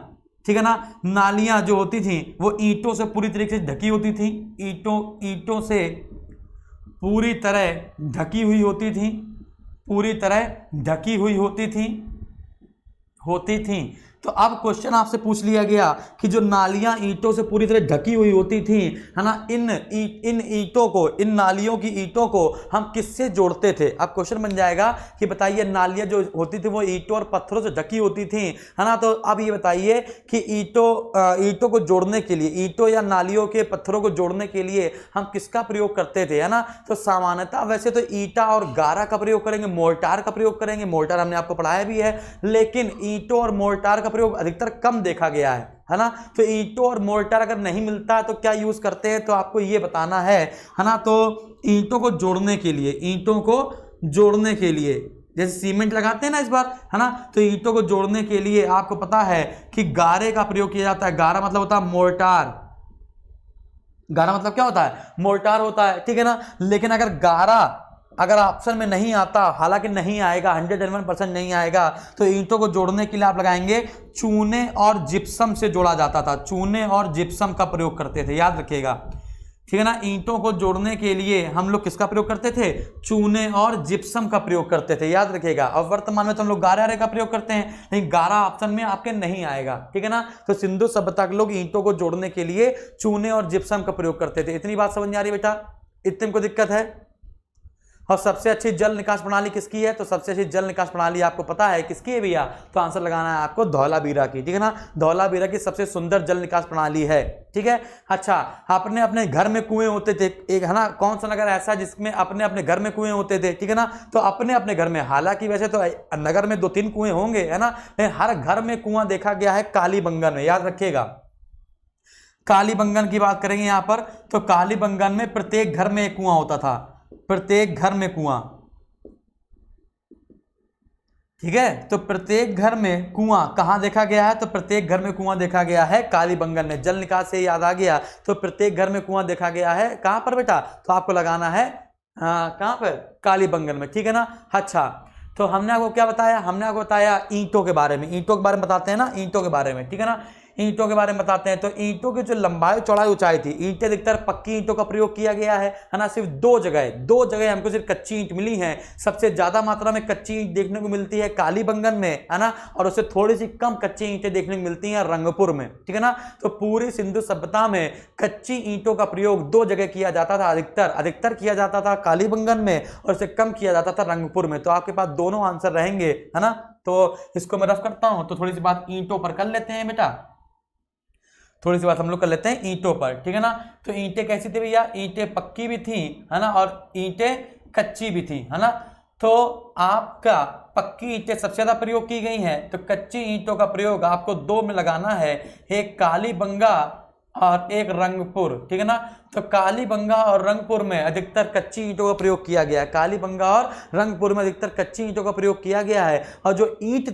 ठीक है ना। नालियां जो होती थी वो ईंटों से पूरी तरीके से ढकी होती थी, ईंटों से पूरी तरह ढकी हुई होती थी, पूरी तरह ढकी हुई होती थी। तो अब क्वेश्चन आपसे पूछ लिया गया कि जो नालियां ईंटों से पूरी तरह ढकी हुई होती थी, है ना, इन ईंटों को, इन नालियों की ईंटों को हम किससे जोड़ते थे। अब क्वेश्चन बन जाएगा कि बताइए नालियां जो होती थी वो ईंटों और पत्थरों से ढकी होती थी, है ना। तो अब ये बताइए कि ईंटों को जोड़ने के लिए, ईंटों या नालियों के पत्थरों को जोड़ने के लिए हम किसका प्रयोग करते थे, है ना। तो सामान्यतः वैसे तो ईंटा और गारा का प्रयोग करेंगे, मोर्टार का प्रयोग करेंगे, मोर्टार हमने आपको पढ़ाया भी है, लेकिन ईंटों और मोर्टार का प्रयोग अधिकतर कम देखा गया है ना। तो ईंटों और मोर्टार अगर नहीं मिलता तो क्या यूज करते हैं, तो आपको ये बताना है ना। तो ईंटों को जोड़ने के लिए, ईंटों को जोड़ने के लिए जैसे सीमेंट लगाते हैं ना इस बार, है ना, तो ईंटों को जोड़ने के लिए आपको पता है कि गारे का प्रयोग किया जाता है। गारा मतलब होता है मोर्टार, गारा मतलब क्या होता है, मोर्टार होता है, ठीक है ना। लेकिन अगर गारा अगर ऑप्शन में नहीं आता, हालांकि नहीं आएगा, 101% नहीं आएगा, तो ईंटों को जोड़ने के लिए आप लगाएंगे चूने और जिप्सम से जोड़ा जाता था, चूने और जिप्सम का प्रयोग करते थे, याद रखिएगा, ठीक है ना। ईंटों को जोड़ने के लिए हम लोग किसका प्रयोग करते थे, चूने और जिप्सम का प्रयोग करते थे, याद रखिएगा। और वर्तमान में तो हम लोग गारे का प्रयोग करते हैं, लेकिन गारा ऑप्शन में आपके नहीं आएगा, ठीक है ना। तो सिंधु सभ्यता के लोग ईंटों को जोड़ने के लिए चूने और जिप्सम का प्रयोग करते थे। इतनी बात समझ में आ रही बेटा, इतने को दिक्कत है। और सबसे अच्छी जल निकास प्रणाली किसकी है, तो सबसे अच्छी जल निकास प्रणाली आपको पता है किसकी है भैया, तो आंसर लगाना है आपको धौलावीरा की, ठीक है ना। धौलावीरा की सबसे सुंदर जल निकास प्रणाली है, ठीक है। अच्छा, आपने अपने घर में कुएं होते थे, एक है ना, कौन सा नगर ऐसा जिसमें अपने अपने घर में कुएं होते थे, ठीक है ना। तो अपने अपने घर में, हालांकि वैसे तो नगर में 2-3 कुएं होंगे, है ना, लेकिन हर घर में कुआं देखा गया है कालीबंगन में, याद रखिएगा। कालीबंगन की बात करेंगे यहां पर, तो कालीबंगन में प्रत्येक घर में एक कुआं होता था, प्रत्येक घर में कुआं, ठीक है। तो प्रत्येक घर में कुआं कहां देखा गया है, तो प्रत्येक घर में कुआं देखा गया है कालीबंगन में। जल निकास से याद आ गया, तो प्रत्येक घर में कुआं देखा गया है कहां पर बेटा, तो आपको लगाना है कहां पर, कालीबंगन में, ठीक है ना। अच्छा, तो हमने आपको क्या बताया, हमने आपको बताया ईंटों के बारे में, ईंटों के बारे में बताते हैं ना, ईंटों के बारे में, ठीक है ना। ईंटों के बारे में बताते हैं, तो ईंटों की जो लंबाई चौड़ाई ऊंचाई थी, ईंटें अधिकतर पक्की ईंटों का प्रयोग किया गया है ना। सिर्फ दो जगह हमको सिर्फ कच्ची ईंट मिली है। सबसे ज्यादा मात्रा में कच्ची ईंट देखने को मिलती है कालीबंगन में, है ना, और उससे थोड़ी सी कम कच्ची ईंटें देखने को मिलती हैं रंगपुर में, ठीक है ना। तो पूरी सिंधु सभ्यता में कच्ची ईंटों का प्रयोग 2 जगह किया जाता था, अधिकतर किया जाता था कालीबंगन में, और उससे कम किया जाता था रंगपुर में। तो आपके पास दोनों आंसर रहेंगे, है ना। तो इसको मैं रफ करता हूं, तो थोड़ी सी बात ईंटों पर कर लेते हैं बेटा, थोड़ी सी बात हम लोग कर लेते हैं ईंटों पर, ठीक है ना। तो ईंटें कैसी थी भैया, ईंटें पक्की भी थी, है ना, और ईंटें कच्ची भी थी, है ना। तो आपका पक्की ईंटें सबसे ज्यादा प्रयोग की गई हैं, तो कच्ची ईंटों का प्रयोग आपको 2 में लगाना है, एक कालीबंगा और एक रंगपुर, ठीक है ना। तो कालीबंगा और रंगपुर में अधिकतर कच्ची ईंटों का प्रयोग किया गया है, कालीबंगा और रंगपुर में अधिकतर कच्ची ईंटों का प्रयोग किया गया है। और जो ईंट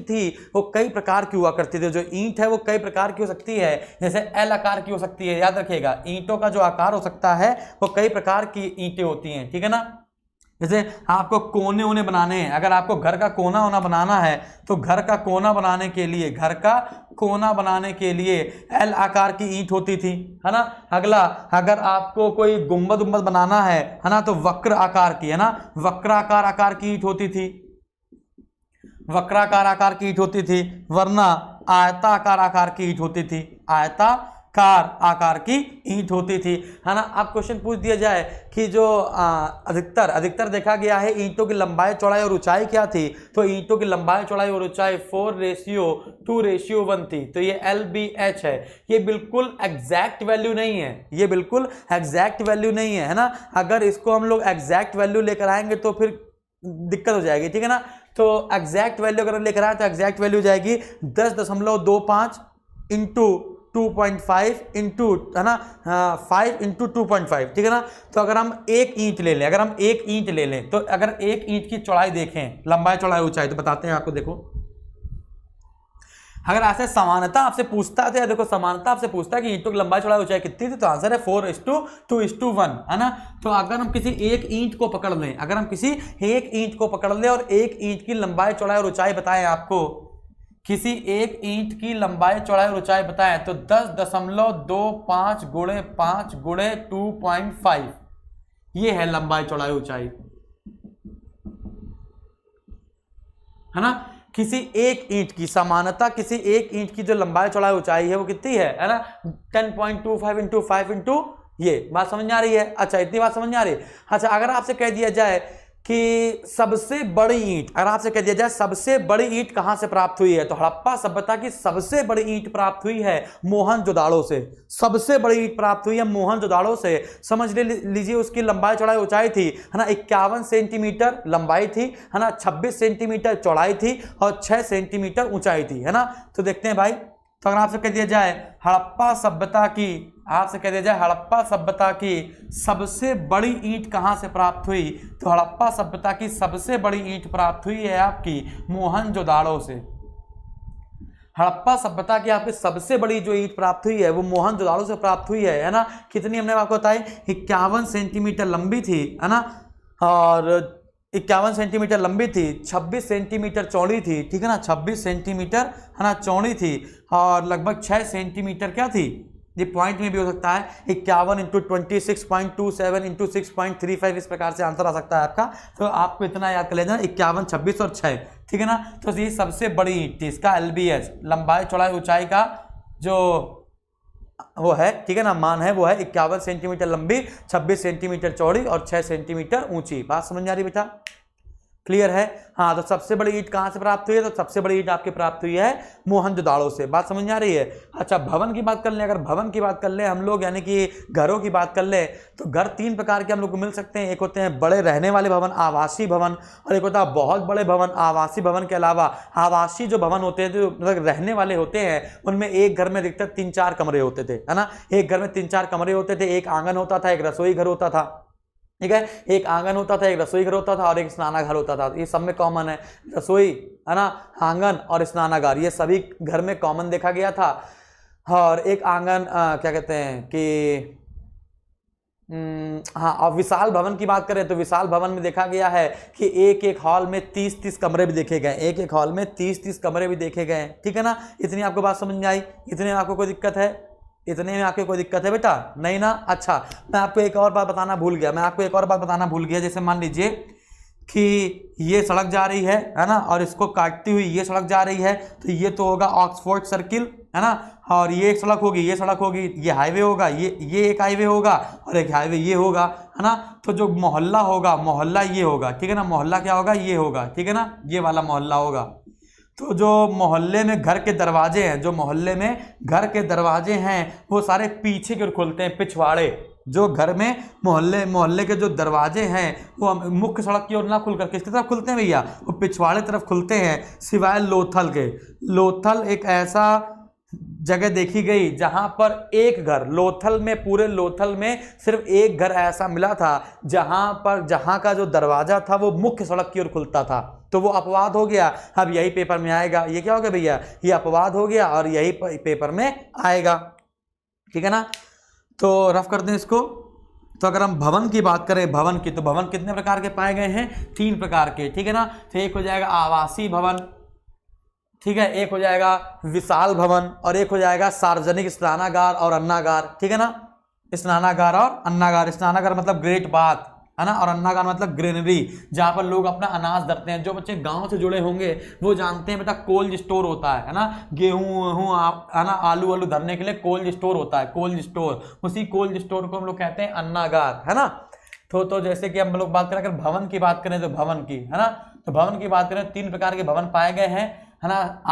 थी वो कई प्रकार की हुआ करती थी। जो ईंट है वो कई प्रकार की हो सकती है, जैसे एल आकार की हो सकती है, याद रखिएगा। ईंटों का जो आकार हो सकता है वो कई प्रकार की ईंटें होती हैं, ठीक है ना। जैसे आपको कोने ओने बनाने हैं, अगर आपको घर का कोना ओना बनाना है, तो घर का कोना बनाने के लिए एल आकार की ईंट होती थी, है ना। अगला, अगर आपको कोई गुंबद बनाना है ना, तो वक्र आकार की, है ना, वक्राकार आकार की ईंट होती थी, वक्राकार आकार की ईंट होती थी, वरना आयताकार आकार की ईंट होती थी, आयताकार आकार की ईंट होती थी, है ना। अब क्वेश्चन पूछ दिया जाए कि जो अधिकतर देखा गया है ईंटों की लंबाई चौड़ाई और ऊंचाई क्या थी, तो ईंटों की लंबाई चौड़ाई और ऊंचाई 4:2:1 थी। तो ये LBH है, ये बिल्कुल एग्जैक्ट वैल्यू नहीं है, ये बिल्कुल एग्जैक्ट वैल्यू नहीं है, है ना। अगर इसको हम लोग एग्जैक्ट वैल्यू लेकर आएंगे तो फिर दिक्कत हो जाएगी, ठीक है ना। तो एग्जैक्ट वैल्यू अगर लेकर आए तो एग्जैक्ट वैल्यू हो जाएगी 10.25 इंटू 2.5 इंटू, है ना, 5 इंटू 2.5, ठीक है ना। तो अगर हम एक ईंट ले लें, तो अगर एक ईंट की चौड़ाई देखें, लंबाई चौड़ाई ऊंचाई, तो बताते हैं आपको, देखो अगर ऐसे समानता आपसे पूछता है, तो देखो समानता आपसे पूछता है कि ईंटों की लंबाई चौड़ाई ऊंचाई कितनी थी, तो आंसर है 4:2:1, है ना। तो अगर हम किसी एक ईंट को पकड़ लें, अगर हम किसी एक ईंट को पकड़ लें और एक ईंट की लंबाई चौड़ाई और ऊंचाई बताएं आपको, किसी एक ईंट की लंबाई चौड़ाई और ऊंचाई बताएं, तो 10.25 गुणे 5 गुणे 2.5 ये है लंबाई चौड़ाई ऊंचाई, है ना। किसी एक ईंट की समानता, किसी एक ईंट की जो लंबाई चौड़ाई ऊंचाई है वो कितनी है ना, 10.25 इंटू 5 इंटू, ये बात समझ में आ रही है। अच्छा, इतनी बात समझ में आ रही है। अच्छा, अगर आपसे कह दिया जाए कि सबसे बड़ी ईंट, अगर आपसे कह दिया जाए सबसे बड़ी ईंट कहां से प्राप्त हुई है, तो हड़प्पा सभ्यता की सबसे बड़ी ईंट प्राप्त हुई है मोहनजोदाड़ो से। सबसे बड़ी ईंट प्राप्त हुई है मोहनजोदाड़ो से। समझ लीजिए उसकी लंबाई चौड़ाई ऊंचाई थी, है ना, 51 सेंटीमीटर लंबाई थी, है ना, 26 सेंटीमीटर चौड़ाई थी और 6 सेंटीमीटर ऊंचाई थी, है ना। तो देखते हैं भाई, तो अगर आपसे कह दिया जाए हड़प्पा सभ्यता की, आपसे कह दिया जाए हड़प्पा सभ्यता की सबसे बड़ी ईंट कहां से प्राप्त हुई, तो हड़प्पा सभ्यता की सबसे बड़ी ईंट प्राप्त हुई है आपकी मोहनजोदाड़ो से। हड़प्पा सभ्यता की आपकी सबसे बड़ी जो ईंट प्राप्त हुई है वो मोहनजोदाड़ो से प्राप्त हुई है ना। कितनी हमने आपको बताई, 51 सेंटीमीटर लंबी थी, है ना, और 51 सेंटीमीटर लंबी थी, 26 सेंटीमीटर चौड़ी थी, ठीक है ना, 26 सेंटीमीटर, है ना, चौड़ी थी, और लगभग 6 सेंटीमीटर क्या थी, ये पॉइंट में भी हो सकता है, 51 इंटू 26.27 इंटू 6.35, इस प्रकार से आंसर आ सकता है आपका। तो आपको इतना याद कर लेना, 51, 26 और 6, ठीक है ना। तो ये सबसे बड़ी ईंट थी, इसका LBH लंबाई चौड़ाई ऊंचाई का जो वो है, ठीक है ना, मान है वो है 51 सेंटीमीटर लंबी, 26 सेंटीमीटर चौड़ी और 6 सेंटीमीटर ऊंची। बात समझ आ रही बेटा, क्लियर है। हाँ, तो सबसे बड़ी ईंट कहां से प्राप्त हुई है, तो सबसे बड़ी ईंट आपकी प्राप्त हुई है मोहनजोदाड़ो से। बात समझ में आ रही है। अच्छा, भवन की बात कर लें, अगर भवन की बात कर लें हम लोग, यानी कि घरों की बात कर लें, तो घर 3 प्रकार के हम लोग को मिल सकते हैं। एक होते हैं बड़े रहने वाले भवन, आवासीय भवन, और एक होता है बहुत बड़े भवन। आवासीय भवन के अलावा आवासीय जो भवन होते हैं, जो मतलब रहने वाले होते हैं, उनमें एक घर में अधिकतर 3-4 कमरे होते थे, है ना। एक घर में 3-4 कमरे होते थे, एक आंगन होता था, एक रसोई घर होता था, ठीक है, एक आंगन होता था, एक रसोई घर होता था और एक स्नानागार होता था। ये सब में कॉमन है, रसोई, है ना, आंगन और स्नानागार, ये सभी घर में कॉमन देखा गया था। और एक आंगन क्या कहते हैं कि हाँ, और विशाल भवन की बात करें तो विशाल भवन में देखा गया है कि एक एक हॉल में 30-30 कमरे भी देखे गए, एक एक हॉल में 30-30 कमरे भी देखे गए, ठीक है ना। इतनी आपको बात समझ में आई, इतने में आपको कोई दिक्कत है, इतने में आपको कोई दिक्कत है बेटा, नहीं ना। अच्छा, मैं आपको एक और बात बताना भूल गया, जैसे मान लीजिए कि ये सड़क जा रही है ना, और इसको काटती हुई ये सड़क जा रही है, तो ये तो होगा ऑक्सफोर्ड सर्किल, है ना, और ये एक सड़क होगी, ये सड़क होगी, ये हाईवे होगा, ये एक हाईवे होगा और एक हाईवे ये होगा, है ना। तो जो मोहल्ला होगा, मोहल्ला ये होगा, ठीक है ना, मोहल्ला क्या होगा, ये होगा, ठीक है ना, ये वाला मोहल्ला होगा। तो जो मोहल्ले में घर के दरवाजे हैं, जो मोहल्ले में घर के दरवाजे हैं वो सारे पीछे की ओर खुलते हैं, पिछवाड़े। जो घर में मोहल्ले के जो दरवाजे हैं वो मुख्य सड़क की ओर ना खुलकर किसकी तरफ खुलते हैं भैया, वो पिछवाड़े तरफ खुलते हैं, सिवाय लोथल के। लोथल एक ऐसा जगह देखी गई जहां पर एक घर, लोथल में, पूरे लोथल में सिर्फ एक घर ऐसा मिला था जहां का जो दरवाजा था वो मुख्य सड़क की ओर खुलता था। तो वो अपवाद हो गया। अब यही पेपर में आएगा, ये क्या हो गया भैया, ये अपवाद हो गया और यही पेपर में आएगा, ठीक है ना। तो रफ कर दें इसको। तो अगर हम भवन की बात करें, भवन की, तो भवन कितने प्रकार के पाए गए हैं, 3 प्रकार के, ठीक है ना। तो एक हो जाएगा आवासीय भवन, ठीक है, एक हो जाएगा विशाल भवन और एक हो जाएगा सार्वजनिक स्नानागार और अन्नागार, ठीक है ना। स्नानागार और अन्नागार, स्नानागार मतलब ग्रेट बाथ, है ना, और अन्नागार मतलब ग्रेनरी, जहां पर लोग अपना अनाज धरते हैं। जो बच्चे गांव से जुड़े होंगे वो जानते हैं बेटा कोल्ड स्टोर होता है ना, गेहूं, है ना, आलू धरने के लिए कोल्ड स्टोर होता है, कोल्ड स्टोर। उसी कोल्ड स्टोर को हम लोग कहते हैं अन्नागार, है ना। तो जैसे कि हम लोग बात करें, अगर भवन की बात करें तो भवन की, है ना, तो भवन की बात करें 3 प्रकार के भवन पाए गए हैं, है ना।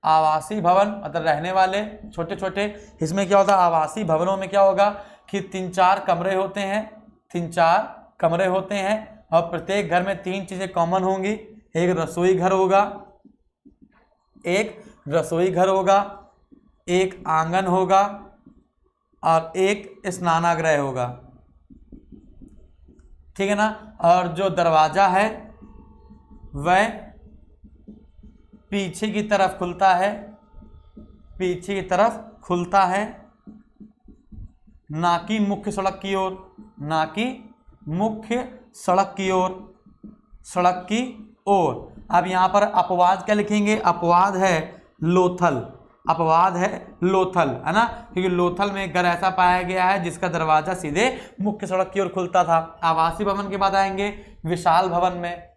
आवासीय भवन मतलब रहने वाले छोटे छोटे, इसमें क्या होता है, आवासीय भवनों में क्या होगा कि 3-4 कमरे होते हैं, 3-4 कमरे होते हैं और प्रत्येक घर में 3 चीजें कॉमन होंगी। एक रसोई घर होगा, एक आंगन होगा और एक स्नानागृह होगा, ठीक है ना। और जो दरवाजा है वह पीछे की तरफ खुलता है, पीछे की तरफ खुलता है, ना कि मुख्य सड़क की ओर, ना कि मुख्य सड़क की ओर, सड़क की ओर। अब यहां पर अपवाद क्या लिखेंगे? अपवाद है लोथल, अपवाद है लोथल, है ना, क्योंकि लोथल में एक घर ऐसा पाया गया है जिसका दरवाजा सीधे मुख्य सड़क की ओर खुलता था। आवासीय भवन के बाद आएंगे विशाल भवन में,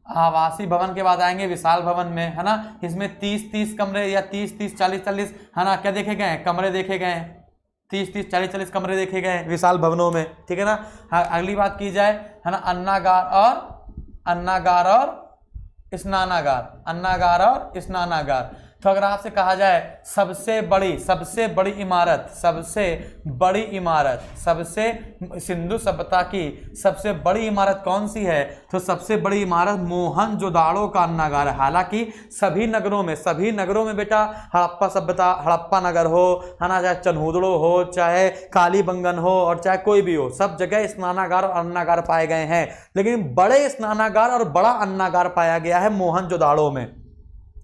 आवासीय भवन के बाद आएंगे विशाल भवन में, है ना। इसमें 30-30 कमरे या 30-30 40-40, है ना, क्या देखे गए हैं? कमरे देखे गए हैं, 30-30 40-40 कमरे देखे गए हैं विशाल भवनों में, ठीक है ना। अगली बात की जाए, है ना, अन्नागार और स्नानागार, अन्नागार और स्नानागार। तो अगर आपसे कहा जाए सबसे बड़ी इमारत, सबसे सिंधु सभ्यता की सबसे बड़ी इमारत कौन सी है? तो सबसे बड़ी इमारत मोहनजोदाड़ो का अन्नागार है। हालांकि सभी नगरों में बेटा हड़प्पा सभ्यता, हड़प्पा नगर हो, है ना, चाहे चन्हूदड़ो हो, चाहे कालीबंगन हो और चाहे कोई भी हो, सब जगह स्नानागार और अन्नागार पाए गए हैं। लेकिन बड़े स्नानागार और बड़ा अन्नागार पाया गया है मोहनजोदाड़ो में,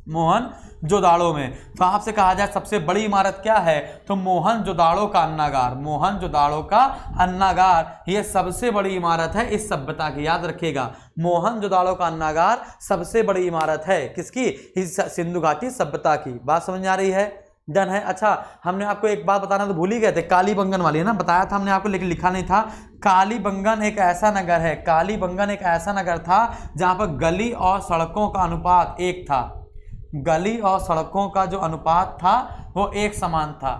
मोहनजोदाड़ो में। तो आपसे कहा जाए सबसे बड़ी इमारत क्या है? तो मोहनजोदाड़ो का अन्नागार, मोहनजोदाड़ो का अन्नागार ये सबसे बड़ी इमारत है इस सभ्यता की, याद रखिएगा। मोहनजोदाड़ो का अन्नागार सबसे बड़ी इमारत है किसकी? इस सिंधु घाटी सभ्यता की। बात समझ आ रही है? डन है। अच्छा, हमने आपको एक बात बताना तो भूल ही गए थे, कालीबंगन वाली, है ना, बताया था हमने आपको लेकिन लिखा नहीं था। कालीबंगन एक ऐसा नगर है, कालीबंगन एक ऐसा नगर था जहां पर गली और सड़कों का अनुपात एक था, गली और सड़कों का जो अनुपात था वो एक समान था,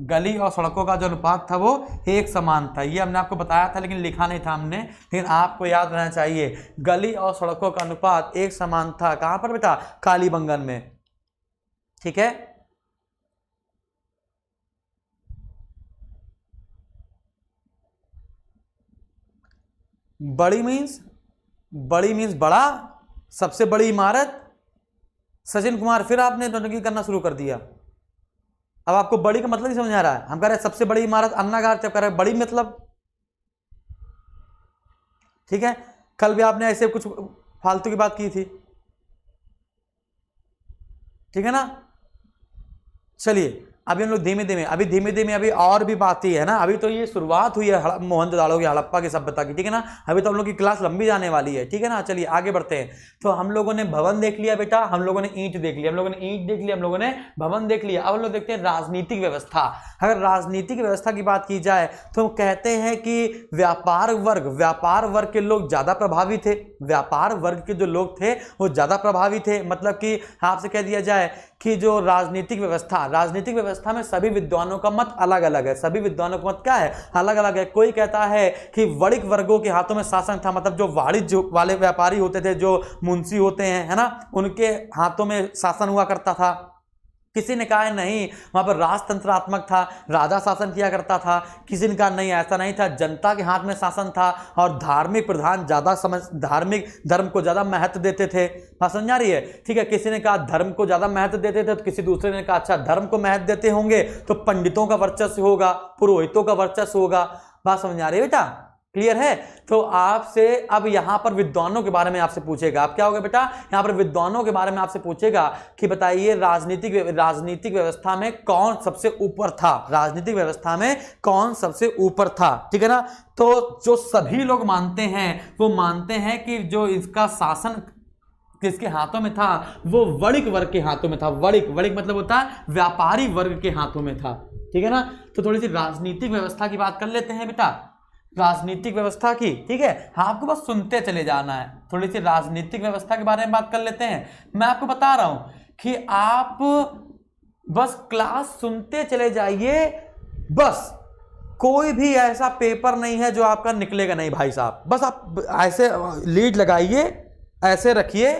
गली और सड़कों का जो अनुपात था वो एक समान था। ये हमने आपको बताया था लेकिन लिखा नहीं था हमने, लेकिन आपको याद रहना चाहिए, गली और सड़कों का अनुपात एक समान था। कहां पर बेटा? कालीबंगन में, ठीक है। बड़ी मीन्स बड़ा, सबसे बड़ी इमारत। सचिन कुमार फिर आपने नोटंकी करना शुरू कर दिया। अब आपको बड़ी का मतलब ही समझ आ रहा है? हम कह रहे हैं सबसे बड़ी इमारत अन्नागार, जब कह रहे हैं बड़ी मतलब, ठीक है। कल भी आपने ऐसे कुछ फालतू की बात की थी, ठीक है ना। चलिए अभी हम लोग धीमे धीमे अभी और भी बात ही है ना, अभी तो ये शुरुआत हुई है मोहनजोदाड़ो की, हड़प्पा की सभ्यता की, ठीक है ना। अभी तो हम लोग की क्लास लंबी जाने वाली है, ठीक है ना। चलिए आगे बढ़ते हैं। तो हम लोगों ने भवन देख लिया बेटा, हम लोगों ने ईंट देख लिया, हम लोगों ने भवन देख लिया। अब हम लोग देखते हैं राजनीतिक व्यवस्था। अगर राजनीतिक व्यवस्था की बात की जाए तो कहते हैं कि व्यापार वर्ग के लोग ज्यादा प्रभावी थे, व्यापार वर्ग के जो लोग थे वो ज्यादा प्रभावी थे। मतलब कि आपसे कह दिया जाए कि जो राजनीतिक व्यवस्था में सभी विद्वानों का मत अलग अलग है, सभी विद्वानों का मत क्या है? अलग अलग है। कोई कहता है कि वणिक वर्गों के हाथों में शासन था, मतलब जो वाणिज्य वाले व्यापारी होते थे, जो मुंशी होते हैं, है ना, उनके हाथों में शासन हुआ करता था। किसी ने कहा है नहीं, वहां पर राजतंत्रात्मक था, राजा शासन किया करता था। किसी ने कहा नहीं, ऐसा नहीं था, जनता के हाथ में शासन था और धार्मिक प्रधान ज्यादा धार्मिक धर्म को ज्यादा महत्व देते थे। बात समझ आ रही है? ठीक है। किसी ने कहा धर्म को ज्यादा महत्व देते थे, तो किसी दूसरे ने कहा अच्छा धर्म को महत्व देते होंगे तो पंडितों का वर्चस्व होगा, पुरोहितों का वर्चस्व होगा। बात समझ आ रही है बेटा? क्लियर है? तो आपसे अब यहां पर विद्वानों के बारे में आपसे पूछेगा। आप क्या होगा बेटा? यहां पर विद्वानों के बारे में आपसे पूछेगा कि बताइए राजनीतिक व्यवस्था में कौन सबसे ऊपर था, राजनीतिक व्यवस्था में कौन सबसे ऊपर था, ठीक है ना। तो जो सभी लोग मानते हैं वो मानते हैं कि जो इसका शासन किसके हाथों में था, वो वणिक वर्ग के हाथों में था। वणिक मतलब होता है व्यापारी वर्ग के हाथों में था, ठीक है ना। तो थोड़ी सी राजनीतिक व्यवस्था की बात कर लेते हैं बेटा, राजनीतिक व्यवस्था की, ठीक है। हाँ, आपको बस सुनते चले जाना है। थोड़ी सी राजनीतिक व्यवस्था के बारे में बात कर लेते हैं। मैं आपको बता रहा हूं कि आप बस क्लास सुनते चले जाइए, बस कोई भी ऐसा पेपर नहीं है जो आपका निकलेगा नहीं भाई साहब। बस आप ऐसे लीड लगाइए, ऐसे रखिए,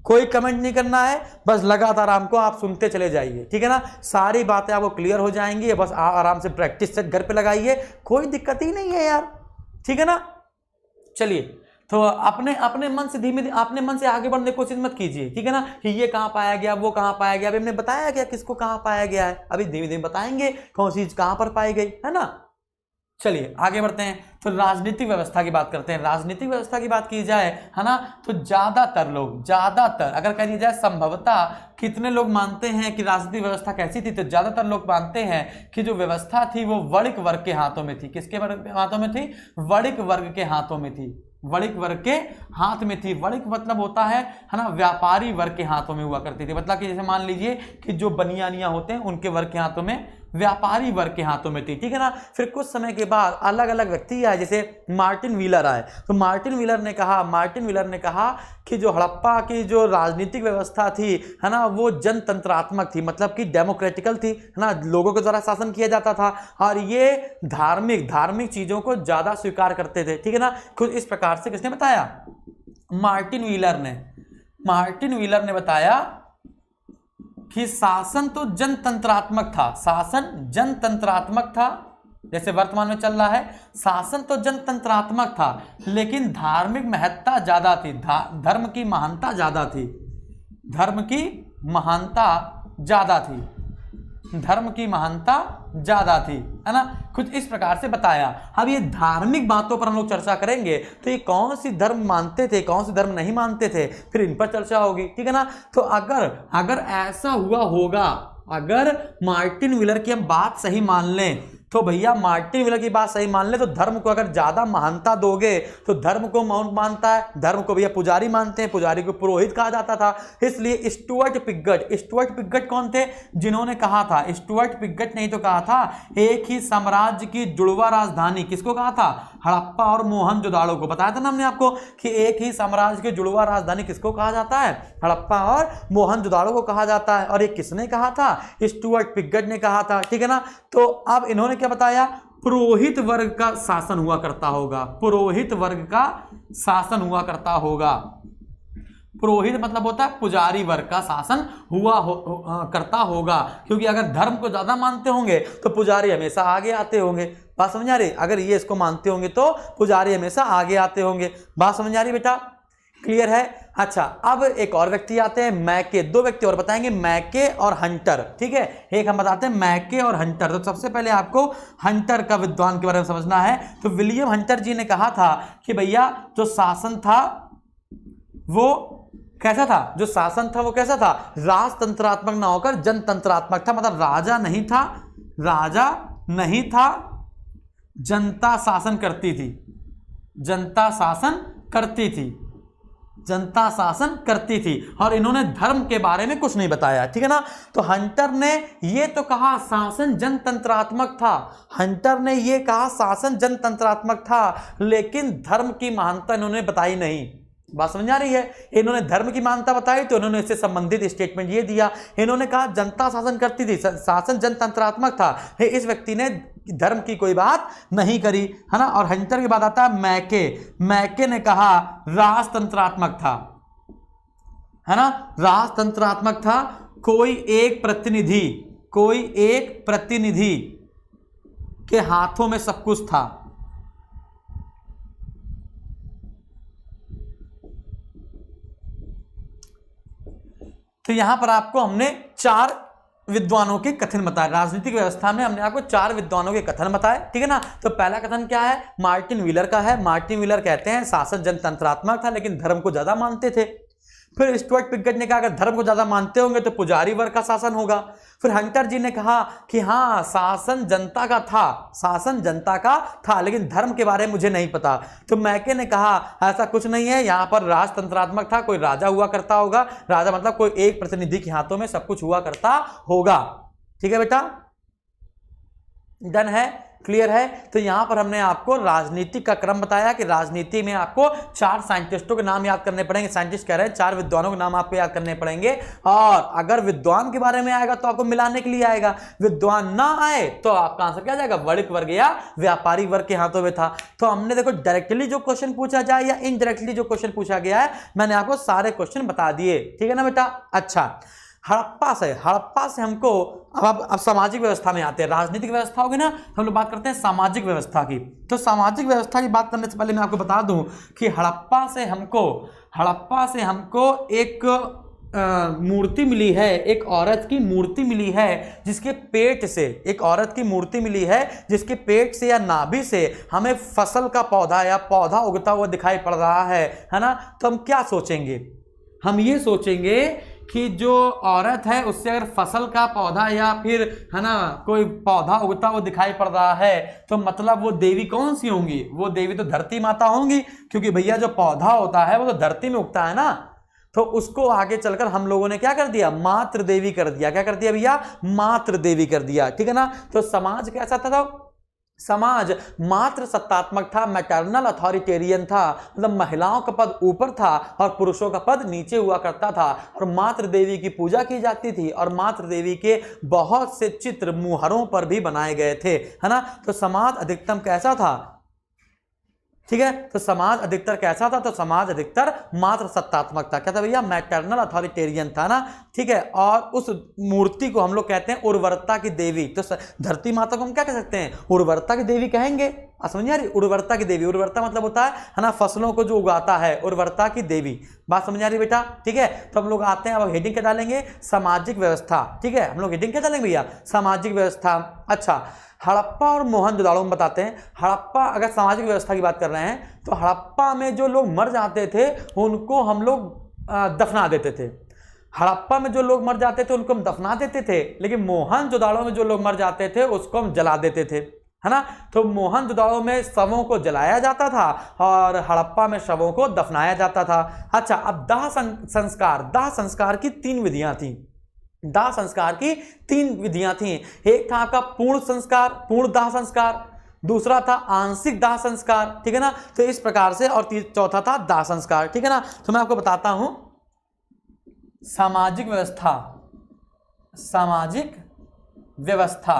कोई कमेंट नहीं करना है, बस लगातार हमको आप सुनते चले जाइए, ठीक है ना। सारी बातें आपको क्लियर हो जाएंगी, बस आप आराम से प्रैक्टिस सेट घर पे लगाइए, कोई दिक्कत ही नहीं है यार, ठीक है ना। चलिए, तो अपने मन से धीमे अपने मन से आगे बढ़ने की कोशिश मत कीजिए, ठीक है ना, कि ये कहां पाया गया, वो कहां पाया गया। अभी हमने बताया गया किसको कहां पाया गया है, अभी धीमे धीमे बताएंगे कौन सी चीज कहां पर पाई गई, है ना। चलिए आगे बढ़ते हैं। तो राजनीतिक व्यवस्था की बात करते हैं। राजनीतिक व्यवस्था की बात की जाए, है ना, तो ज्यादातर अगर कह दिया जाए संभवतः कितने लोग मानते हैं कि राजनीतिक व्यवस्था कैसी थी, तो ज्यादातर लोग मानते हैं कि जो व्यवस्था थी वो वणिक वर्ग के हाथों में थी। किसके हाथों में थी? वणिक वर्ग के हाथों में थी। वणिक वर्ग के हाथ में थी। वणिक मतलब होता है ना, व्यापारी वर्ग के हाथों में हुआ करती थी। मतलब कि जैसे मान लीजिए कि जो बनियानियां होते हैं उनके वर्ग के हाथों में, व्यापारी वर्ग के हाथों में थी, ठीक है ना। फिर कुछ समय के बाद अलग अलग व्यक्ति आए, जैसे मार्टिन व्हीलर आए। तो मार्टिन व्हीलर ने कहा कि जो हड़प्पा की जो राजनीतिक व्यवस्था थी, है ना, वो जनतंत्रात्मक थी, मतलब कि डेमोक्रेटिकल थी, है ना, लोगों के द्वारा शासन किया जाता था और ये धार्मिक चीजों को ज्यादा स्वीकार करते थे, ठीक है ना। कुछ इस प्रकार से किसने बताया? मार्टिन व्हीलर ने बताया कि शासन तो जनतंत्रात्मक था, जैसे वर्तमान में चल रहा है। शासन तो जनतंत्रात्मक था, लेकिन धार्मिक महत्ता ज्यादा थी, धर्म की महानता ज्यादा थी, है ना। कुछ इस प्रकार से बताया। अब ये धार्मिक बातों पर हम लोग चर्चा करेंगे, तो ये कौन सी धर्म मानते थे, कौन सी धर्म नहीं मानते थे, फिर इन पर चर्चा होगी, ठीक है ना। तो अगर ऐसा हुआ होगा, अगर मार्टिन व्हीलर की हम बात सही मान लें, तो भैया मार्टिन व्हीलर की बात सही मान ले, तो धर्म को अगर ज्यादा महानता दोगे तो धर्म को कौन मानता है? धर्म को भैया पुजारी मानते हैं, पुजारी को पुरोहित कहा जाता था। इसलिए स्टुअर्ट पिगट कौन थे? जिन्होंने कहा था, स्टुअर्ट पिगट ने ही तो कहा था, एक ही साम्राज्य की जुड़वा राजधानी, किसको कहा था? हड़प्पा और मोहनजोदाड़ो को। बताया था ना हमने आपको कि एक ही साम्राज्य की जुड़वा राजधानी किसको कहा जाता है? हड़प्पा और मोहनजोदाड़ो को कहा जाता है। और ये किसने कहा था? स्टुअर्ट पिगट ने कहा था, ठीक है ना। तो अब इन्होंने क्या बताया? पुरोहित वर्ग का शासन हुआ करता होगा, पुरोहित मतलब होता है पुजारी वर्ग का शासन करता होगा, क्योंकि अगर धर्म को ज्यादा मानते होंगे तो पुजारी हमेशा आगे आते होंगे। बात समझ आ रही? अगर ये इसको मानते होंगे तो पुजारी हमेशा आगे आते होंगे। बात समझ आ रही बेटा? क्लियर है? अच्छा, अब एक और व्यक्ति आते हैं, मैके। दो व्यक्ति और बताएंगे, मैके और हंटर, ठीक है। एक हम बताते हैं मैके और हंटर। तो सबसे पहले आपको हंटर का विद्वान के बारे में समझना है। तो विलियम हंटर जी ने कहा था कि भैया जो शासन था वो कैसा था? राजतंत्रात्मक ना होकर जनतंत्रात्मक था। मतलब राजा नहीं था, जनता शासन करती थी और इन्होंने धर्म के बारे में कुछ नहीं बताया, ठीक है ना। तो हंटर ने ये तो कहा शासन जनतंत्रात्मक था, लेकिन धर्म की महानता इन्होंने बताई नहीं। बात समझ आ रही है? इन्होंने धर्म की मान्यता बताई तो इन्होंने इससे संबंधित स्टेटमेंट ये दिया। इन्होंने कहा जनता शासन करती थी, शासन जनतंत्रात्मक था। इस व्यक्ति ने धर्म की कोई बात नहीं करी, है ना। और हंटर के बाद आता है मैके ने कहा राजतंत्रात्मक था, है ना, राजतंत्रात्मक था। कोई एक प्रतिनिधि के हाथों में सब कुछ था। तो यहां पर आपको हमने 4 विद्वानों के कथन बताए। राजनीतिक व्यवस्था में हमने आपको 4 विद्वानों के कथन बताए, ठीक है ना। तो पहला कथन क्या है? मार्टिन व्हीलर का है। मार्टिन व्हीलर कहते हैं शासन जनतंत्रात्मक था, लेकिन धर्म को ज्यादा मानते थे। फिर स्टुअर्ट पिगट ने कहा अगर धर्म को ज्यादा मानते होंगे तो पुजारी वर्ग का शासन होगा। फिर हंटर जी ने कहा कि हाँ शासन जनता का था, लेकिन धर्म के बारे में मुझे नहीं पता। तो मैके ने कहा ऐसा कुछ नहीं है, यहाँ पर राजतंत्रात्मक था, कोई राजा हुआ करता होगा। राजा मतलब कोई एक प्रतिनिधि के हाथों में सब कुछ हुआ करता होगा, ठीक है बेटा। डन है? क्लियर है? तो यहां पर हमने आपको राजनीति का क्रम बताया कि राजनीति में आपको 4 साइंटिस्टों के नाम याद करने पड़ेंगे। साइंटिस्ट कह रहे हैं 4 विद्वानों के नाम आपको याद करने पड़ेंगे। और अगर विद्वान के बारे में आएगा तो आपको मिलाने के लिए आएगा, विद्वान ना आए तो आपका आंसर क्या जाएगा? वणिक वर्ग या व्यापारी वर्ग के हाथों में था। तो हमने देखो डायरेक्टली जो क्वेश्चन पूछा जाए या इनडायरेक्टली जो क्वेश्चन पूछा गया है, मैंने आपको सारे क्वेश्चन बता दिए, ठीक है ना बेटा। अच्छा, हड़प्पा से हमको अब सामाजिक व्यवस्था में आते हैं। राजनीतिक व्यवस्था होगी ना, तो हम लोग बात करते हैं सामाजिक व्यवस्था की। तो सामाजिक व्यवस्था की बात करने से पहले मैं आपको बता दूं कि हड़प्पा से हमको एक मूर्ति मिली है, एक औरत की मूर्ति मिली है जिसके पेट से, एक औरत की मूर्ति मिली है जिसके पेट से या नाभि से हमें फसल का पौधा या पौधा उगता हुआ दिखाई पड़ रहा है ना, तो हम क्या सोचेंगे? हम ये सोचेंगे कि जो औरत है उससे अगर फसल का पौधा या फिर है ना कोई पौधा उगता हुआ दिखाई पड़ रहा है तो मतलब वो देवी कौन सी होंगी? वो देवी तो धरती माता होंगी, क्योंकि भैया जो पौधा होता है वो तो धरती में उगता है ना। तो उसको आगे चलकर हम लोगों ने क्या कर दिया? मातृ देवी कर दिया। क्या कर दिया भैया? मातृ देवी कर दिया, ठीक है ना। तो समाज कैसा था? समाज मातृ सत्तात्मक था, मैटरनल अथॉरिटेरियन था, मतलब महिलाओं का पद ऊपर था और पुरुषों का पद नीचे हुआ करता था, और मातृ देवी की पूजा की जाती थी और मातृ देवी के बहुत से चित्र मुहरों पर भी बनाए गए थे, है ना। तो समाज अधिकतम कैसा था? ठीक है, तो समाज अधिकतर कैसा था? तो समाज अधिकतर मातृ सत्तात्मक था। क्या था भैया? मैटरनल अथॉरिटेरियन था ना, ठीक है। और उस मूर्ति को हम लोग कहते हैं उर्वरता की देवी। तो धरती माता को हम क्या कह सकते हैं? उर्वरता की देवी कहेंगे। समझिए यार, उर्वरता की देवी, उर्वरता मतलब होता है ना फसलों को जो उगाता है, उर्वरता की देवी। बात समझ आ रही बेटा? ठीक है, तो हम लोग आते हैं, अब हेडिंग क्या डालेंगे? सामाजिक व्यवस्था। ठीक है, हम लोग हेडिंग क्या डालेंगे भैया? सामाजिक व्यवस्था। अच्छा, हड़प्पा और मोहनजोदड़ो में बताते हैं। हड़प्पा, अगर सामाजिक व्यवस्था की बात कर रहे हैं तो हड़प्पा में जो लोग मर जाते थे उनको हम लोग दफना देते थे। हड़प्पा में जो लोग मर जाते थे उनको हम दफना देते थे, लेकिन मोहनजोदड़ो में जो लोग मर जाते थे उसको हम जला देते थे, है ना। तो मोहनजोदड़ो में शवों को जलाया जाता था और हड़प्पा में शवों को दफनाया जाता था। अच्छा, अब दाह संस्कार, दाह संस्कार की 3 विधियां थी। दाह संस्कार की 3 विधियां थी। एक था आपका पूर्ण संस्कार, पूर्ण दाह संस्कार, दूसरा था आंशिक दाह संस्कार, ठीक है ना। तो इस प्रकार से, और चौथा था दाह संस्कार, ठीक है ना। तो मैं आपको बताता हूं सामाजिक व्यवस्था, सामाजिक व्यवस्था,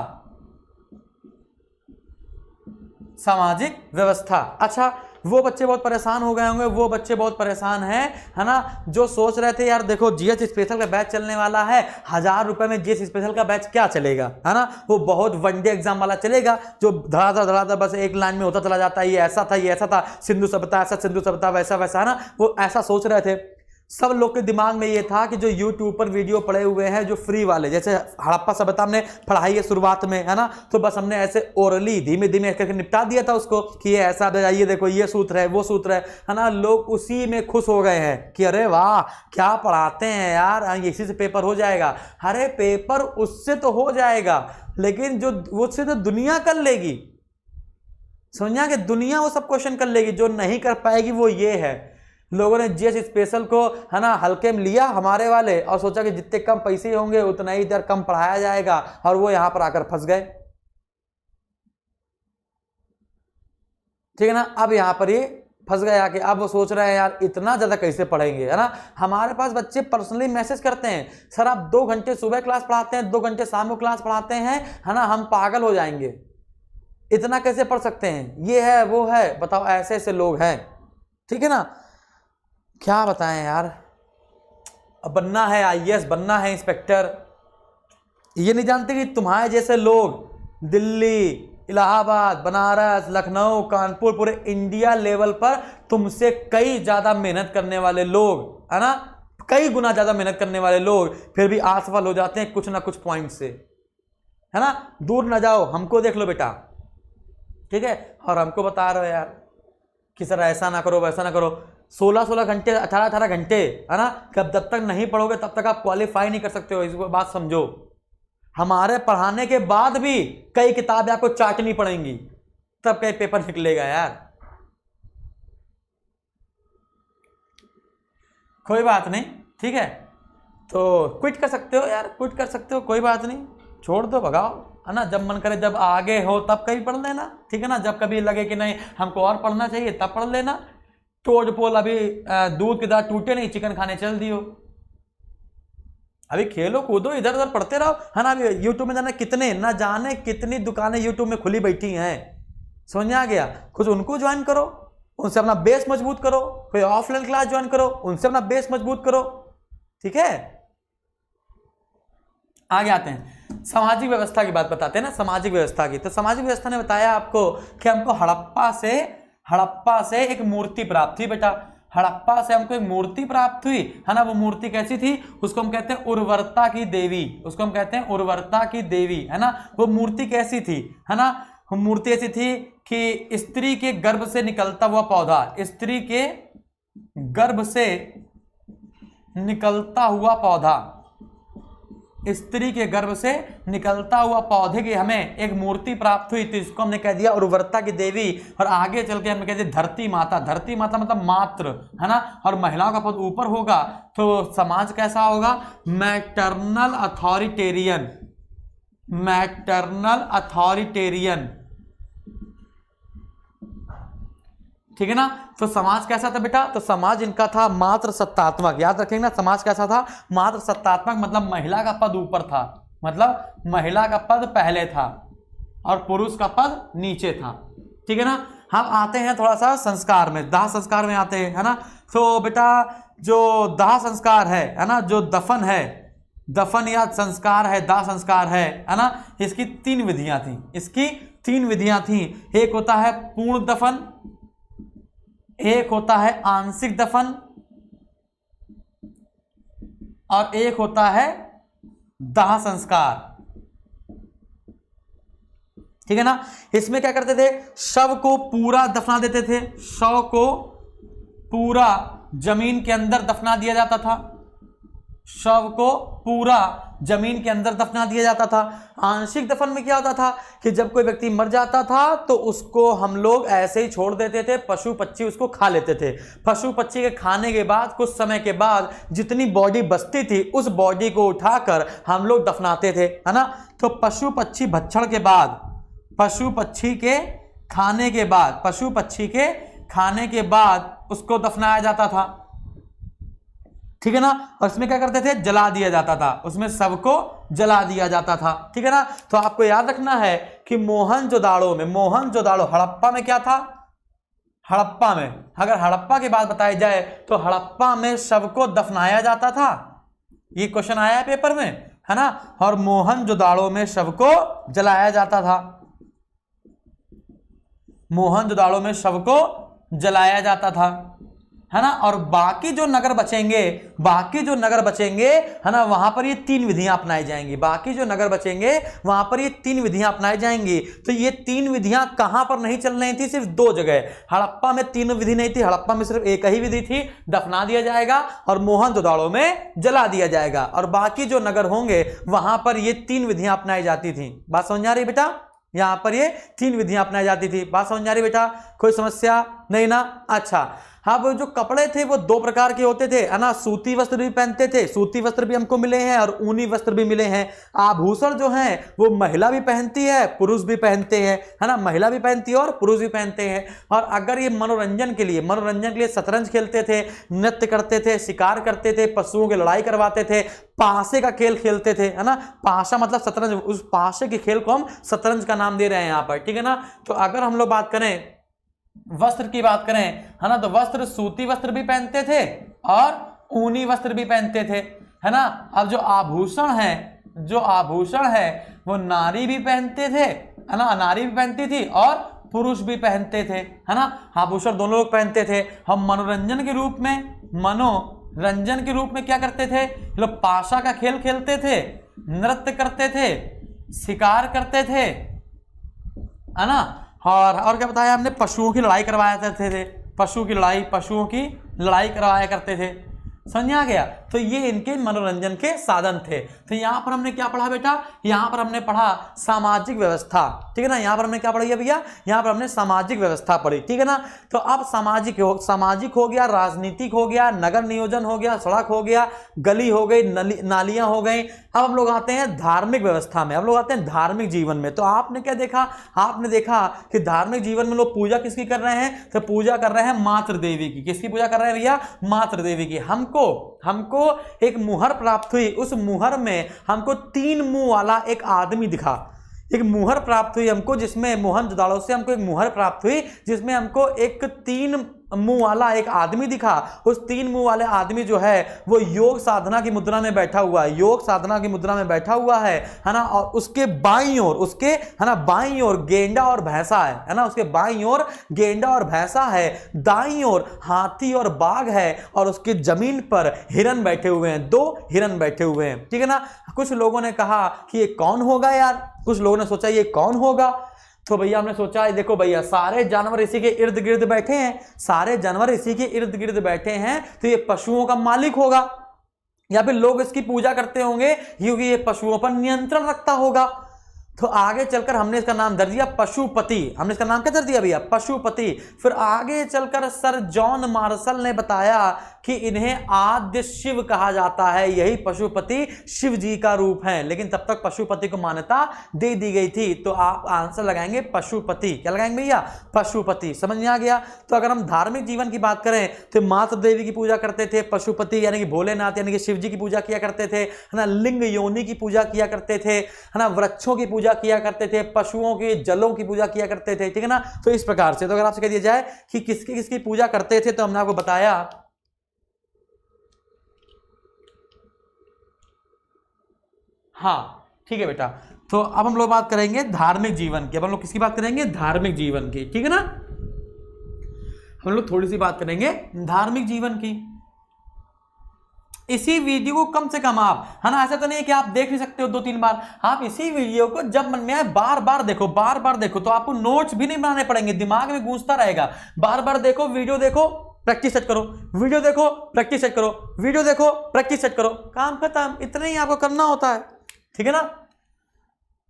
सामाजिक व्यवस्था। अच्छा, वो बच्चे बहुत परेशान हो गए होंगे, वो बच्चे बहुत परेशान हैं, है ना, जो सोच रहे थे यार देखो जीएस स्पेशल का बैच चलने वाला है, 1000 रुपए में जीएस स्पेशल का बैच क्या चलेगा, है ना। वो बहुत वनडे एग्जाम वाला चलेगा जो धड़ाधड़ बस एक लाइन में होता चला जाता है, ये ऐसा था, ये ऐसा था, सिंधु सभ्यता ऐसा, सिंधु सभ्यता वैसा वैसा, है ना। वो ऐसा सोच रहे थे। सब लोग के दिमाग में ये था कि जो यूट्यूब पर वीडियो पड़े हुए हैं जो फ्री वाले, जैसे हड़प्पा सभ्यता हमने पढ़ाई है शुरुआत में, है ना, तो बस हमने ऐसे ओरली धीमे धीमे करके निपटा दिया था उसको कि ये ऐसा, ये देखो ये सूत्र है, वो सूत्र है ना। लोग उसी में खुश हो गए हैं कि अरे वाह क्या पढ़ाते हैं यार, इसी से पेपर हो जाएगा। अरे पेपर उससे तो हो जाएगा, लेकिन जो उससे तो दुनिया कर लेगी, समझा कि दुनिया वो सब क्वेश्चन कर लेगी, जो नहीं कर पाएगी वो ये है। लोगों ने जीएस स्पेशल को, है ना, हल्के में लिया हमारे वाले और सोचा कि जितने कम पैसे होंगे उतना ही देर कम पढ़ाया जाएगा, और वो यहां पर आकर फंस गए, ठीक है ना। अब यहां पर ये फंस गए आके, अब वो सोच रहे हैं यार इतना ज्यादा कैसे पढ़ेंगे, है ना। हमारे पास बच्चे पर्सनली मैसेज करते हैं, सर आप 2 घंटे सुबह क्लास पढ़ाते हैं, 2 घंटे शाम को क्लास पढ़ाते हैं, है ना, हम पागल हो जाएंगे, इतना कैसे पढ़ सकते हैं, ये है वो है, बताओ ऐसे ऐसे लोग हैं, ठीक है ना। क्या बताएं यार, अब बनना है आईएएस, बनना है इंस्पेक्टर, ये नहीं जानते कि तुम्हारे जैसे लोग दिल्ली, इलाहाबाद, बनारस, लखनऊ, कानपुर, पूरे इंडिया लेवल पर तुमसे कई ज्यादा मेहनत करने वाले लोग, है ना, कई गुना ज्यादा मेहनत करने वाले लोग फिर भी असफल हो जाते हैं कुछ ना कुछ पॉइंट से, है ना। दूर ना जाओ, हमको देख लो बेटा, ठीक है। और हमको बता रहे हो यार कि सर ऐसा ना करो वैसा ना करो, 16-16 घंटे, 18-18 घंटे, है ना, जब तक नहीं पढ़ोगे तब तक आप क्वालिफाई नहीं कर सकते हो, इस बात समझो। हमारे पढ़ाने के बाद भी कई किताबें आपको चाटनी पड़ेंगी, तब कई पेपर निकलेगा यार। कोई बात नहीं, ठीक है, तो क्विट कर सकते हो यार, क्विट कर सकते हो, कोई बात नहीं, छोड़ दो, भगाओ, है ना। जब मन करे, जब आगे हो तब कभी पढ़ लेना, ठीक है ना। जब कभी लगे कि नहीं हमको और पढ़ना चाहिए तब पढ़ लेना। तोड़ पोल अभी दूध की तरह टूटे नहीं, चिकन खाने चल दियो, अभी खेलो कूदो, इधर उधर पढ़ते रहो, है ना। अभी यूट्यूब में जाने कितनी दुकानें यूट्यूब में खुली बैठी हैं, समझ आ गया। कुछ उनको ज्वाइन करो, उनसे अपना बेस मजबूत करो, कोई ऑफलाइन क्लास ज्वाइन करो, उनसे अपना बेस मजबूत करो, ठीक है। आगे आते हैं, सामाजिक व्यवस्था की बात बताते हैं ना, सामाजिक व्यवस्था की। तो सामाजिक व्यवस्था ने बताया आपको कि हमको हड़प्पा से एक मूर्ति प्राप्त थी बेटा। हड़प्पा से हमको एक मूर्ति प्राप्त हुई, है ना। वो मूर्ति कैसी थी, उसको हम कहते हैं उर्वरता की देवी, उसको हम कहते हैं उर्वरता की देवी, है ना। वो मूर्ति कैसी थी, है ना। वो मूर्ति ऐसी थी कि स्त्री के गर्भ से निकलता हुआ पौधा, स्त्री के गर्भ से निकलता हुआ पौधा, स्त्री के गर्भ से निकलता हुआ पौधे की हमें एक मूर्ति प्राप्त हुई, तो इसको हमने कह दिया उर्वरता की देवी। और आगे चल के हमने कह दिया धरती माता, धरती माता मतलब मात्र, है ना। और महिलाओं का पद ऊपर होगा तो समाज कैसा होगा, मैटरनल अथॉरिटेरियन, मैटरनल अथॉरिटेरियन, ठीक है ना। तो समाज कैसा था बेटा, तो समाज इनका था मात्र सत्तात्मक, याद रखेंगे ना। समाज कैसा था, मात्र सत्तात्मक, मतलब महिला का पद ऊपर था, मतलब महिला का पद पहले था और पुरुष का पद नीचे था, ठीक है ना। हम आते हैं थोड़ा सा संस्कार में, दाह संस्कार में आते हैं, है ना। तो बेटा जो दाह संस्कार है ना, जो दफन है, दफन या संस्कार है, दाह संस्कार है ना, इसकी 3 विधियां थी, इसकी 3 विधियां थी। एक होता है पूर्ण दफन, एक होता है आंशिक दफन और एक होता है दाह संस्कार, ठीक है ना। इसमें क्या करते थे, शव को पूरा दफना देते थे, शव को पूरा जमीन के अंदर दफना दिया जाता था, शव को पूरा जमीन के अंदर दफना दिया जाता था। आंशिक दफन में क्या होता था कि जब कोई व्यक्ति मर जाता था तो उसको हम लोग ऐसे ही छोड़ देते थे, पशु पक्षी उसको खा लेते थे। पशु पक्षी के खाने के बाद कुछ समय के बाद जितनी बॉडी बचती थी उस बॉडी को उठाकर हम लोग दफनाते थे, है ना। तो पशु पक्षी भक्षण के बाद, पशु पक्षी के खाने के बाद, पशु पक्षी के खाने के बाद उसको दफनाया जाता था, ठीक है ना। और इसमें क्या करते थे, जला दिया जाता था, उसमें सबको जला दिया जाता था, ठीक है ना। तो आपको याद रखना है कि मोहनजोदाड़ो में, मोहनजोदाड़ो, हड़प्पा में क्या था, हड़प्पा में, अगर हड़प्पा की बात बताई जाए तो हड़प्पा में शव को दफनाया जाता था, ये क्वेश्चन आया है पेपर में, है ना। और मोहनजोदाड़ो में शव को जलाया जाता था, मोहनजोदाड़ो में शव को जलाया जाता था, है ना। और बाकी जो नगर बचेंगे, बाकी जो नगर बचेंगे, है ना, वहां पर ये 3 विधियां अपनाई जाएंगी, बाकी जो नगर बचेंगे वहां पर ये 3 विधियां अपनाई जाएंगी। तो ये 3 विधियां कहां पर नहीं चल रही थी, सिर्फ 2 जगह। हड़प्पा में 3 विधि नहीं थी, हड़प्पा में सिर्फ एक ही विधि थी, दफना दिया जाएगा और मोहनजोदाड़ो में जला दिया जाएगा। और बाकी जो नगर होंगे वहां पर ये 3 विधियां अपनाई जाती थी। बात समझ आ रही बेटा, यहां पर ये 3 विधियां अपनाई जाती थी। बात समझ आ रही बेटा, कोई समस्या नहीं ना। अच्छा, अब जो कपड़े थे वो 2 प्रकार के होते थे, है ना। सूती वस्त्र भी पहनते थे, सूती वस्त्र भी हमको मिले हैं और ऊनी वस्त्र भी मिले हैं। आभूषण जो हैं वो महिला भी पहनती है, पुरुष भी पहनते हैं, है ना। महिला भी पहनती है और पुरुष भी पहनते हैं। और अगर ये मनोरंजन के लिए शतरंज खेलते थे, नृत्य करते थे, शिकार करते थे, पशुओं की लड़ाई करवाते थे, पासे का खेल खेलते थे, है ना। पासा मतलब शतरंज, उस पासे के खेल को हम शतरंज का नाम दे रहे हैं यहाँ पर, ठीक है ना। तो अगर हम लोग बात करें, वस्त्र की बात करें, है ना, तो वस्त्र सूती वस्त्र भी पहनते थे और ऊनी वस्त्र भी पहनते थे, है ना। अब जो आभूषण है, जो आभूषण है वो नारी भी पहनते थे, है ना, नारी भी पहनती थी और पुरुष भी पहनते थे, है ना। आभूषण दोनों लोग पहनते थे। हम मनोरंजन के रूप में, मनोरंजन के रूप में क्या करते थे, लोग पाशा का खेल खेलते थे, नृत्य करते थे, शिकार करते थे, है ना। और क्या बताया हमने, पशुओं की लड़ाई करवाया करते थे, पशुओं की लड़ाई करवाया करते थे, समझ आ गया। तो ये इनके मनोरंजन के साधन थे। तो यहाँ पर हमने क्या पढ़ा बेटा, यहाँ पर हमने पढ़ा सामाजिक व्यवस्था, ठीक है ना। यहाँ पर हमने क्या पढ़ी है भैया, यहाँ पर हमने सामाजिक व्यवस्था पढ़ी, ठीक है ना। तो अब सामाजिक हो गया, राजनीतिक हो गया, नगर नियोजन हो गया, सड़क हो गया, गली हो गई, नालियां हो गई। अब हम लोग आते हैं धार्मिक व्यवस्था में, हम लोग आते हैं धार्मिक जीवन में। तो आपने क्या देखा, आपने देखा कि धार्मिक जीवन में लोग पूजा किसकी कर रहे हैं, तो पूजा कर रहे हैं मातृ देवी की। किसकी पूजा कर रहे हैं भैया, मातृ देवी की। हमको एक मुहर प्राप्त हुई, उस मुहर में हमको 3 मुंह वाला एक आदमी दिखा, एक मुहर प्राप्त हुई हमको, जिसमें मोहनजोदाड़ो से हमको एक मुहर प्राप्त हुई जिसमें हमको एक 3 मुंह वाला एक आदमी दिखा। उस 3 मुंह वाले आदमी जो है वो योग साधना की मुद्रा में बैठा हुआ है, योग साधना की मुद्रा में बैठा हुआ है ना। और उसके बाईं ओर, उसके है ना बाईं ओर गेंडा और भैंसा है ना, उसके बाईं ओर गेंडा और भैंसा है, दाईं ओर हाथी और बाघ है, और उसके जमीन पर हिरन बैठे हुए हैं, 2 हिरन बैठे हुए हैं, ठीक है ना। कुछ लोगों ने कहा कि ये कौन होगा यार, कुछ लोगों ने सोचा ये कौन होगा। तो भैया हमने सोचा है, देखो भैया सारे जानवर इसी के इर्द गिर्द बैठे हैं, सारे जानवर इसी के इर्द गिर्द बैठे हैं, तो ये पशुओं का मालिक होगा, या फिर लोग इसकी पूजा करते होंगे क्योंकि ये पशुओं पर नियंत्रण रखता होगा। तो आगे चलकर हमने इसका नाम धर दिया पशुपति। हमने इसका नाम क्या धर दिया भैया? पशुपति। फिर आगे चलकर सर जॉन मार्शल ने बताया कि इन्हें आद्य शिव कहा जाता है, यही पशुपति शिव जी का रूप है। लेकिन तब तक पशुपति को मान्यता दे दी गई थी, तो आप आंसर लगाएंगे पशुपति। क्या लगाएंगे भैया? पशुपति। समझ में आ गया? तो अगर हम धार्मिक जीवन की बात करें तो मातृ देवी की पूजा करते थे, पशुपति यानी कि भोलेनाथ यानी कि शिव जी की पूजा किया करते थे, है ना, लिंग योनि की पूजा किया करते थे, है ना, वृक्षों की पूजा किया करते थे, पशुओं के जलों की पूजा किया करते थे, ठीक है ना। तो इस प्रकार से, तो अगर आपसे कह दिया जाए कि किसकी किसकी पूजा करते थे, तो हमने आपको बताया हाँ, ठीक है बेटा। तो अब हम लोग बात करेंगे धार्मिक जीवन की। अब हम लोग किसकी बात करेंगे? धार्मिक जीवन की, ठीक है ना। हम लोग थोड़ी सी बात करेंगे धार्मिक जीवन की। इसी वीडियो को कम से कम आप, है ना, ऐसा तो नहीं कि आप देख नहीं सकते हो 2-3 बार, आप इसी वीडियो को जब मन में आए बार बार देखो, बार बार देखो। तो आपको नोट्स भी नहीं बनाने पड़ेंगे, दिमाग में गूंजता रहेगा। बार बार देखो, वीडियो देखो, प्रैक्टिस सेट करो, वीडियो देखो, प्रैक्टिस सेट करो, वीडियो देखो, प्रैक्टिस सेट करो, काम खत्म। इतना ही आपको करना होता है, ठीक है ना।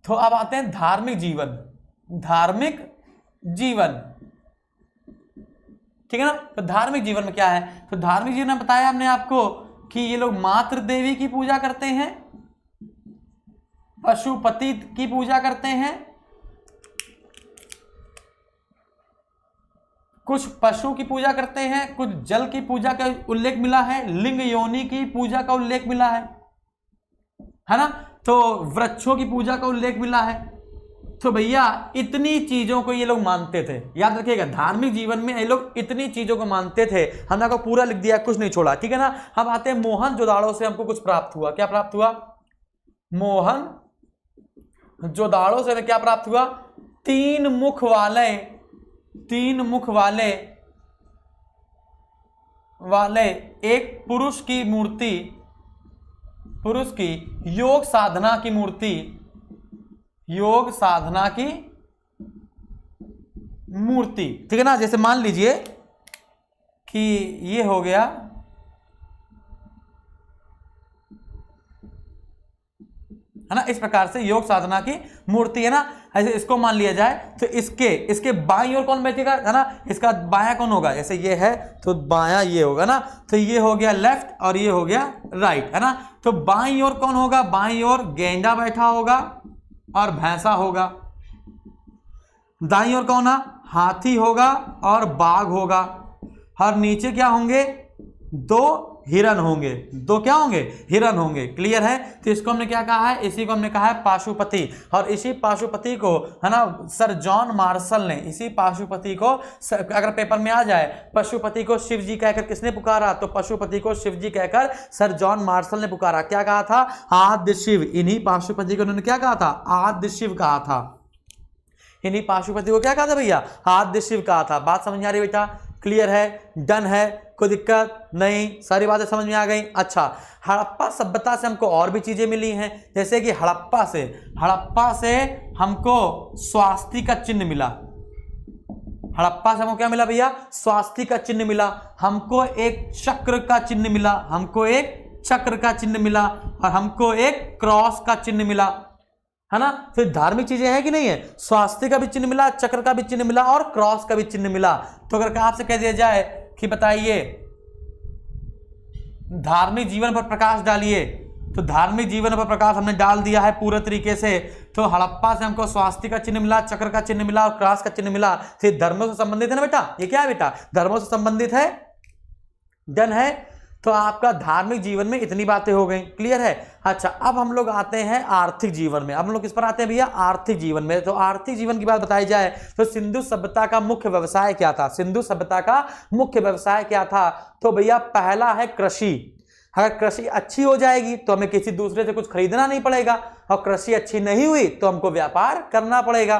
तो अब आते हैं धार्मिक जीवन। धार्मिक जीवन, ठीक है ना। तो धार्मिक जीवन में क्या है? तो धार्मिक जीवन में बताया हमने आपको कि ये लोग मातृ देवी की पूजा करते हैं, पशुपति की पूजा करते हैं, कुछ पशु की पूजा करते हैं, कुछ जल की पूजा का उल्लेख मिला है, लिंग योनि की पूजा का उल्लेख मिला है ना, तो वृक्षों की पूजा का उल्लेख मिला है। तो भैया इतनी चीजों को ये लोग मानते थे, याद रखिएगा, धार्मिक जीवन में ये लोग इतनी चीजों को मानते थे। हमने आपको पूरा लिख दिया, कुछ नहीं छोड़ा, ठीक है ना। हम आते हैं मोहनजोदाड़ो से हमको कुछ प्राप्त हुआ। क्या प्राप्त हुआ? मोहनजोदाड़ो से हमें क्या प्राप्त हुआ? 3 मुख वाले एक पुरुष की मूर्ति, पुरुष की योग साधना की मूर्ति, योग साधना की मूर्ति, ठीक है ना। जैसे मान लीजिए कि ये हो गया, है ना, इस प्रकार से योग साधना की मूर्ति है ना। ऐसे इसको मान लिया जाए तो इसके बाईं ओर कौन बैठेगा, है ना, इसका बायां कौन होगा? जैसे ये है तो बायां ये होगा ना, तो ये हो गया लेफ्ट और ये हो गया राइट, है ना। तो बाईं ओर कौन होगा? बाईं ओर गेंडा बैठा होगा और भैंसा होगा। दाईं ओर कौन है? हाथी होगा और बाघ होगा। और नीचे क्या होंगे? 2 हिरन होंगे। 2 क्या होंगे? हिरन होंगे। क्लियर है? तो इसको हमने क्या कहा है? इसी को हमने कहा है पाशुपति। और इसी पाशुपति को, है ना, सर जॉन मार्शल ने, इसी पाशुपति को, अगर पेपर में आ जाए पशुपति को शिव जी कहकर किसने पुकारा, तो पशुपति को शिव जी कहकर सर जॉन मार्शल ने पुकारा। क्या कहा था? आद्य शिव। इन्हीं पाशुपति को उन्होंने क्या कहा था? आद्य शिव कहा था। इन्हीं पाशुपति को क्या कहा था भैया? आद्य शिव कहा था। बात समझ में आ रही बेटा? क्लियर है? डन है? कोई दिक्कत नहीं? सारी बातें समझ में आ गई? अच्छा, हड़प्पा सभ्यता से हमको और भी चीजें मिली हैं, जैसे कि हड़प्पा से हमको स्वास्तिक का चिन्ह मिला। हड़प्पा से हमको क्या मिला भैया? स्वास्तिक का चिन्ह मिला। हमको एक चक्र का चिन्ह मिला, हमको एक चक्र का चिन्ह मिला, और हमको एक क्रॉस का चिन्ह मिला, है ना। तो धार्मिक चीजें हैं कि नहीं है? स्वास्तिक का भी चिन्ह मिला, चक्र का भी चिन्ह मिला और क्रॉस का भी चिन्ह मिला। तो अगर आपसे कह दिया जाए कि बताइए धार्मिक जीवन पर प्रकाश डालिए, तो धार्मिक जीवन पर प्रकाश हमने डाल दिया है पूरे तरीके से। तो हड़प्पा से हमको स्वास्तिक का चिन्ह मिला, चक्र का चिन्ह मिला और क्रॉस का चिन्ह मिला। तो धर्मों से संबंधित है ना बेटा? ये क्या है बेटा? धर्मों से संबंधित है। डन है? तो आपका धार्मिक जीवन में इतनी बातें हो गई, क्लियर है। अच्छा, अब हम लोग आते हैं आर्थिक जीवन में। अब हम लोग किस पर आते हैं भैया? आर्थिक जीवन में। तो आर्थिक जीवन की बात बताई जाए तो सिंधु सभ्यता का मुख्य व्यवसाय क्या था? सिंधु सभ्यता का मुख्य व्यवसाय क्या था? तो भैया पहला है कृषि। अगर कृषि अच्छी हो जाएगी तो हमें किसी दूसरे से कुछ खरीदना नहीं पड़ेगा, और कृषि अच्छी नहीं हुई तो हमको व्यापार करना पड़ेगा,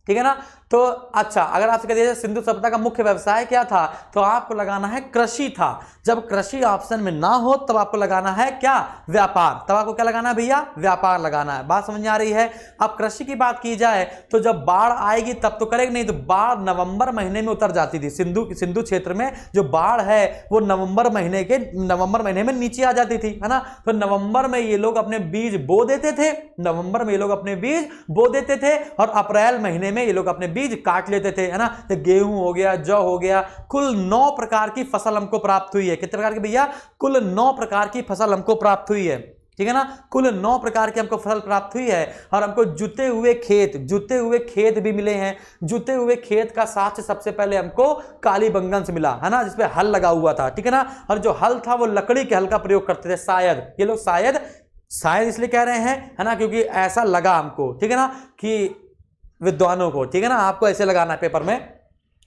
ठीक है ना। तो अच्छा, अगर आपसे कह दिया जाए सिंधु सभ्यता का मुख्य व्यवसाय क्या था, तो आपको लगाना है कृषि था। जब कृषि ऑप्शन में ना हो तब आपको लगाना है क्या? व्यापार। तब आपको क्या लगाना है भैया? व्यापार लगाना है। बात समझ में आ रही है? अब कृषि की बात की जाए तो जब बाढ़ आएगी तब तो करेगी, नहीं तो बाढ़ नवंबर महीने में उतर जाती थी। सिंधु क्षेत्र में जो बाढ़ है वो नवंबर महीने में नीचे आ जाती थी, है ना। तो नवंबर में ये लोग अपने बीज बो देते थे, और अप्रैल महीने में ये लोग अपने बीज काट लेते थे, है ना। तो गेहूं हो गया, जौ हो गया, कुल 9 प्रकार की फसल हमको प्राप्त हुई है। कितने प्रकार की भैया? कुल 9 प्रकार की फसल हमको प्राप्त हुई है, ठीक है ना। कुल 9 प्रकार की हमको फसल प्राप्त हुई है। और हमको जुते हुए खेत भी मिले हैं। जुते हुए खेत का साक्ष्य सबसे पहले हमको कालीबंगन से मिला, है ना, जिसपे हल लगा हुआ था, ठीक है ना। और जो हल था वो लकड़ी के हल का प्रयोग करते थे। शायद ये लोग शायद इसलिए कह रहे हैं, है ना, क्योंकि ऐसा लगा हमको, ठीक है ना, कि विद्वानों को, ठीक है ना, आपको ऐसे लगाना है पेपर में,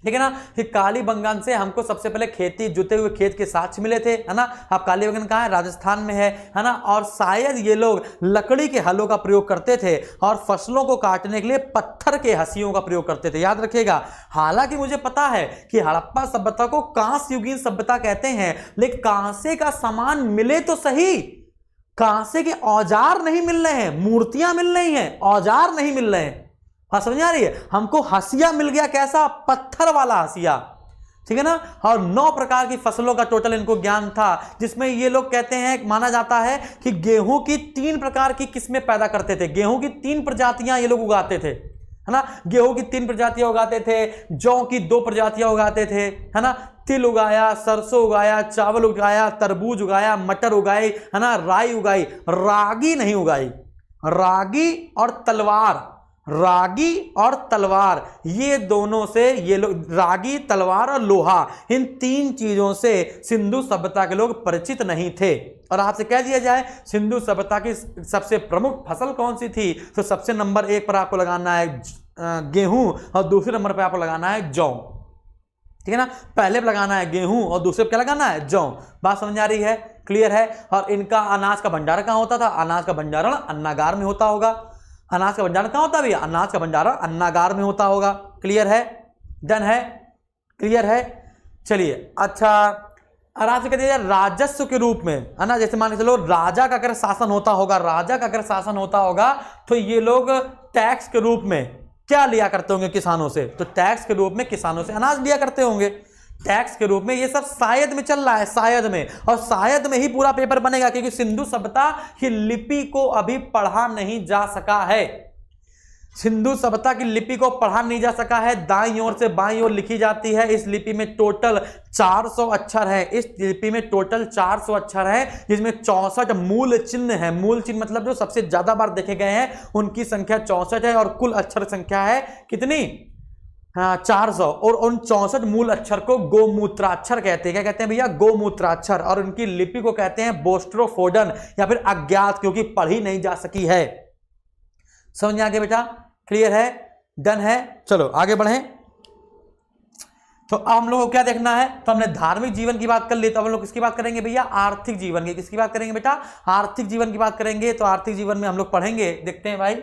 ठीक है ना, कि कालीबंगन से हमको सबसे पहले जुते हुए खेत के साक्ष्य मिले थे, है ना। अब कालीबंगन कहाँ है? राजस्थान में है ना। और शायद ये लोग लकड़ी के हलों का प्रयोग करते थे और फसलों को काटने के लिए पत्थर के हंसियों का प्रयोग करते थे, याद रखिएगा। हालांकि मुझे पता है कि हड़प्पा सभ्यता को कांस्य युगीन सभ्यता कहते हैं, लेकिन कांसे का सामान मिले तो सही, कांसे के औजार नहीं मिल रहे हैं, मूर्तियां मिल रही हैं, औजार नहीं मिल रहे हैं। समझ आ रही है? हमको हसिया मिल गया, कैसा? पत्थर वाला हसिया, ठीक है ना। और 9 प्रकार की फसलों का टोटल इनको ज्ञान था, जिसमें ये लोग कहते हैं, माना जाता है कि गेहूं की 3 प्रकार की किस्में पैदा करते थे। गेहूं की 3 प्रजातियां ये लोग उगाते थे, है ना। गेहूं की 3 प्रजातियां उगाते थे, जौ की 2 प्रजातियां उगाते थे, है ना। तिल उगाया, सरसों उगाया, चावल उगाया, तरबूज उगाया, मटर उगाई, है ना, राई उगाई, रागी नहीं उगाई। रागी और तलवार ये दोनों से ये लोग, रागी, तलवार और लोहा, इन 3 चीजों से सिंधु सभ्यता के लोग परिचित नहीं थे। और आपसे कह दिया जाए सिंधु सभ्यता की सबसे प्रमुख फसल कौन सी थी, तो सबसे नंबर 1 पर आपको लगाना है गेहूं, और दूसरे नंबर पर आपको लगाना है जौ, ठीक है ना। पहले पे लगाना है गेहूं और दूसरे पे क्या लगाना है? जौ। बात समझ आ रही है? क्लियर है? और इनका अनाज का भंडारण कहां होता था? अनाज का भंडारण अन्नागार में होता होगा। अनाज का भंडारण कहां होता है भैया? अनाज का भंडारण अन्नागार में होता होगा। क्लियर है? डन है? क्लियर है? चलिए, अच्छा, आराम से कह दिया राजस्व के रूप में, है ना। जैसे मान के चलो राजा का अगर शासन होता होगा तो ये लोग टैक्स के रूप में क्या लिया करते होंगे किसानों से? तो टैक्स के रूप में किसानों से अनाज लिया करते होंगे, टैक्स के रूप में। ये सब शायद में चल रहा है, शायद में, और शायद में ही पूरा पेपर बनेगा, क्योंकि सिंधु सभ्यता की लिपि को अभी पढ़ा नहीं जा सका है। सिंधु सभ्यता की लिपि को पढ़ा नहीं जा सका है। दाईं ओर से बाईं ओर लिखी जाती है। इस लिपि में टोटल 400 अक्षर हैं। इस लिपि में टोटल 400 अक्षर हैं, जिसमें 64 मूल चिन्ह है। मूल चिन्ह मतलब जो सबसे ज्यादा बार देखे गए हैं उनकी संख्या 64 है, और कुल अक्षर संख्या है कितनी? हाँ, 400। और उन 64 मूल अक्षर को गोमूत्राक्षर कहते हैं। क्या कहते हैं भैया? गोमूत्राक्षर। और उनकी लिपि को कहते हैं बोस्ट्रोफोडन, या फिर अज्ञात, क्योंकि पढ़ी नहीं जा सकी है। समझ आ गया बेटा? क्लियर है? डन है? चलो आगे बढ़ें। तो अब हम लोग को क्या देखना है? तो हमने धार्मिक जीवन की बात कर ली, तो हम लोग किसकी बात करेंगे भैया? आर्थिक जीवन की। किसकी बात करेंगे बेटा? आर्थिक जीवन की बात करेंगे। तो आर्थिक जीवन में हम लोग पढ़ेंगे, देखते हैं भाई।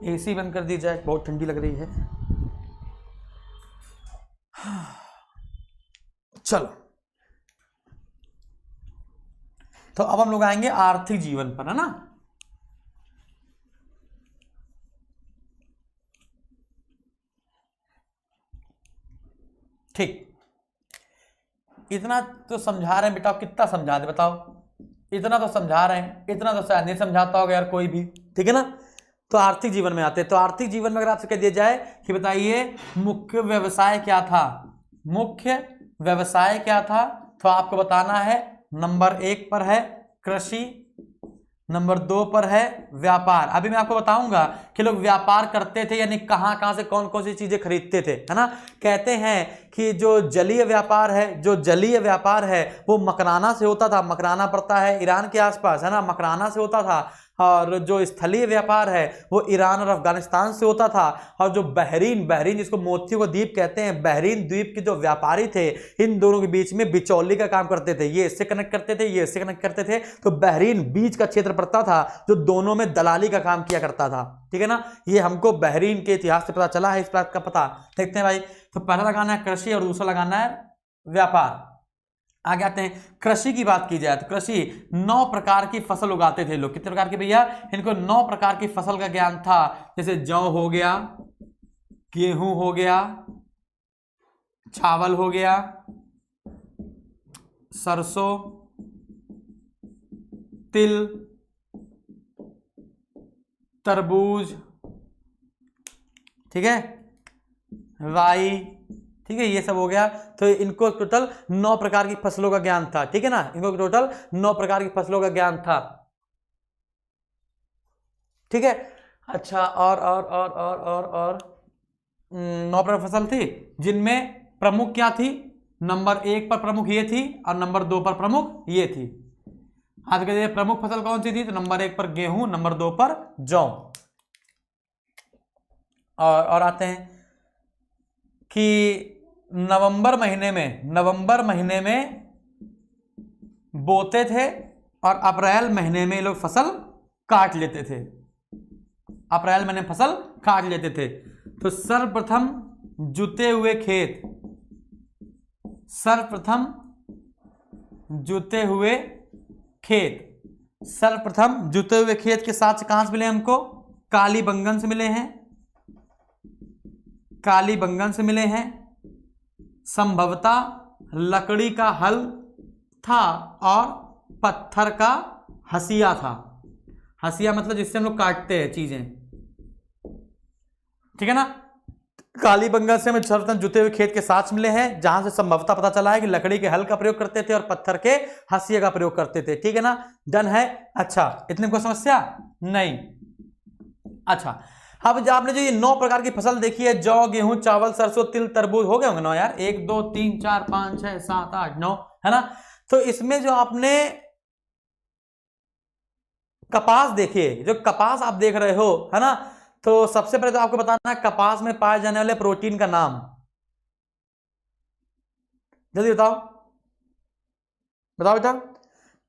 एसी बंद कर दी जाए, बहुत ठंडी लग रही है। चलो, तो अब हम लोग आएंगे आर्थिक जीवन पर, है ना। ठीक, इतना तो समझा रहे हैं बेटा, कितना समझा दे बताओ? इतना तो समझा रहे हैं, इतना तो शायद नहीं समझाता होगा यार कोई भी, ठीक है ना। तो आर्थिक जीवन में आते हैं। तो आर्थिक जीवन में अगर आपसे कह दिया जाए कि बताइए मुख्य व्यवसाय क्या था, मुख्य व्यवसाय क्या था, तो आपको बताना है नंबर 1 पर है कृषि, नंबर 2 पर है व्यापार। अभी मैं आपको बताऊंगा कि लोग व्यापार करते थे यानी कहां कहां से कौन कौन सी चीजें खरीदते थे, है ना। कहते हैं कि जो जलीय व्यापार है वो मकराना से होता था। मकराना पड़ता है ईरान के आसपास, है ना, मकराना से होता था। और जो स्थलीय व्यापार है वो ईरान और अफगानिस्तान से होता था। और जो बहरीन जिसको मोतियों का द्वीप कहते हैं, बहरीन द्वीप के जो व्यापारी थे इन दोनों के बीच में बिचौली का काम करते थे। ये इससे कनेक्ट करते थे, ये इससे कनेक्ट करते थे। तो बहरीन बीच का क्षेत्र पड़ता था जो दोनों में दलाली का काम किया करता था। ठीक है ना, ये हमको बहरीन के इतिहास से पता चला है, इस बात का पता। देखते हैं भाई, तो पहला लगाना है कृषि और दूसरा लगाना है व्यापार। आगे आते हैं, कृषि की बात की जाए तो कृषि 9 प्रकार की फसल उगाते थे लोग। कितने प्रकार की भैया? इनको 9 प्रकार की फसल का ज्ञान था। जैसे जौ हो गया, गेहूं हो गया, चावल हो गया, सरसों, तिल, तरबूज, ठीक है, राई, ठीक है, ये सब हो गया। तो इनको टोटल 9 प्रकार की फसलों का ज्ञान था। ठीक है ना, इनको टोटल 9 प्रकार की फसलों का ज्ञान था। ठीक है, अच्छा, और 9 प्रकार फसल थी जिनमें प्रमुख क्या थी? नंबर 1 पर प्रमुख ये थी और नंबर 2 पर प्रमुख ये थी। आज के प्रमुख फसल कौन सी थी? तो नंबर 1 पर गेहूं, नंबर 2 पर जौ। और आते हैं कि नवंबर महीने में बोते थे और अप्रैल महीने में लोग फसल काट लेते थे। अप्रैल महीने फसल काट लेते थे। तो सर्वप्रथम जुते हुए खेत के साथ कहां से मिले हमको? कालीबंगन से मिले हैं। संभवतः लकड़ी का हल था और पत्थर का हसिया था। हसिया मतलब जिससे हम लोग काटते हैं चीजें, ठीक है ना। कालीबंगन से हमें सर्वप्रथम जुते हुए खेत के साथ मिले हैं, जहां से संभवतः पता चला है कि लकड़ी के हल का प्रयोग करते थे और पत्थर के हसिया का प्रयोग करते थे। ठीक है ना, डन है। अच्छा, इतने कोई समस्या नहीं। अच्छा, अब जो आपने जो ये 9 प्रकार की फसल देखी है, जौ, गेहूं, चावल, सरसों, तिल, तरबूज, हो गए होंगे 9 यार, 1 2 3 4 5 6 7 8 9, है ना। तो इसमें जो आपने कपास देखिए, जो कपास आप देख रहे हो, है ना, तो सबसे पहले तो आपको बताना है कपास में पाए जाने वाले प्रोटीन का नाम। जल्दी बताओ बेटा,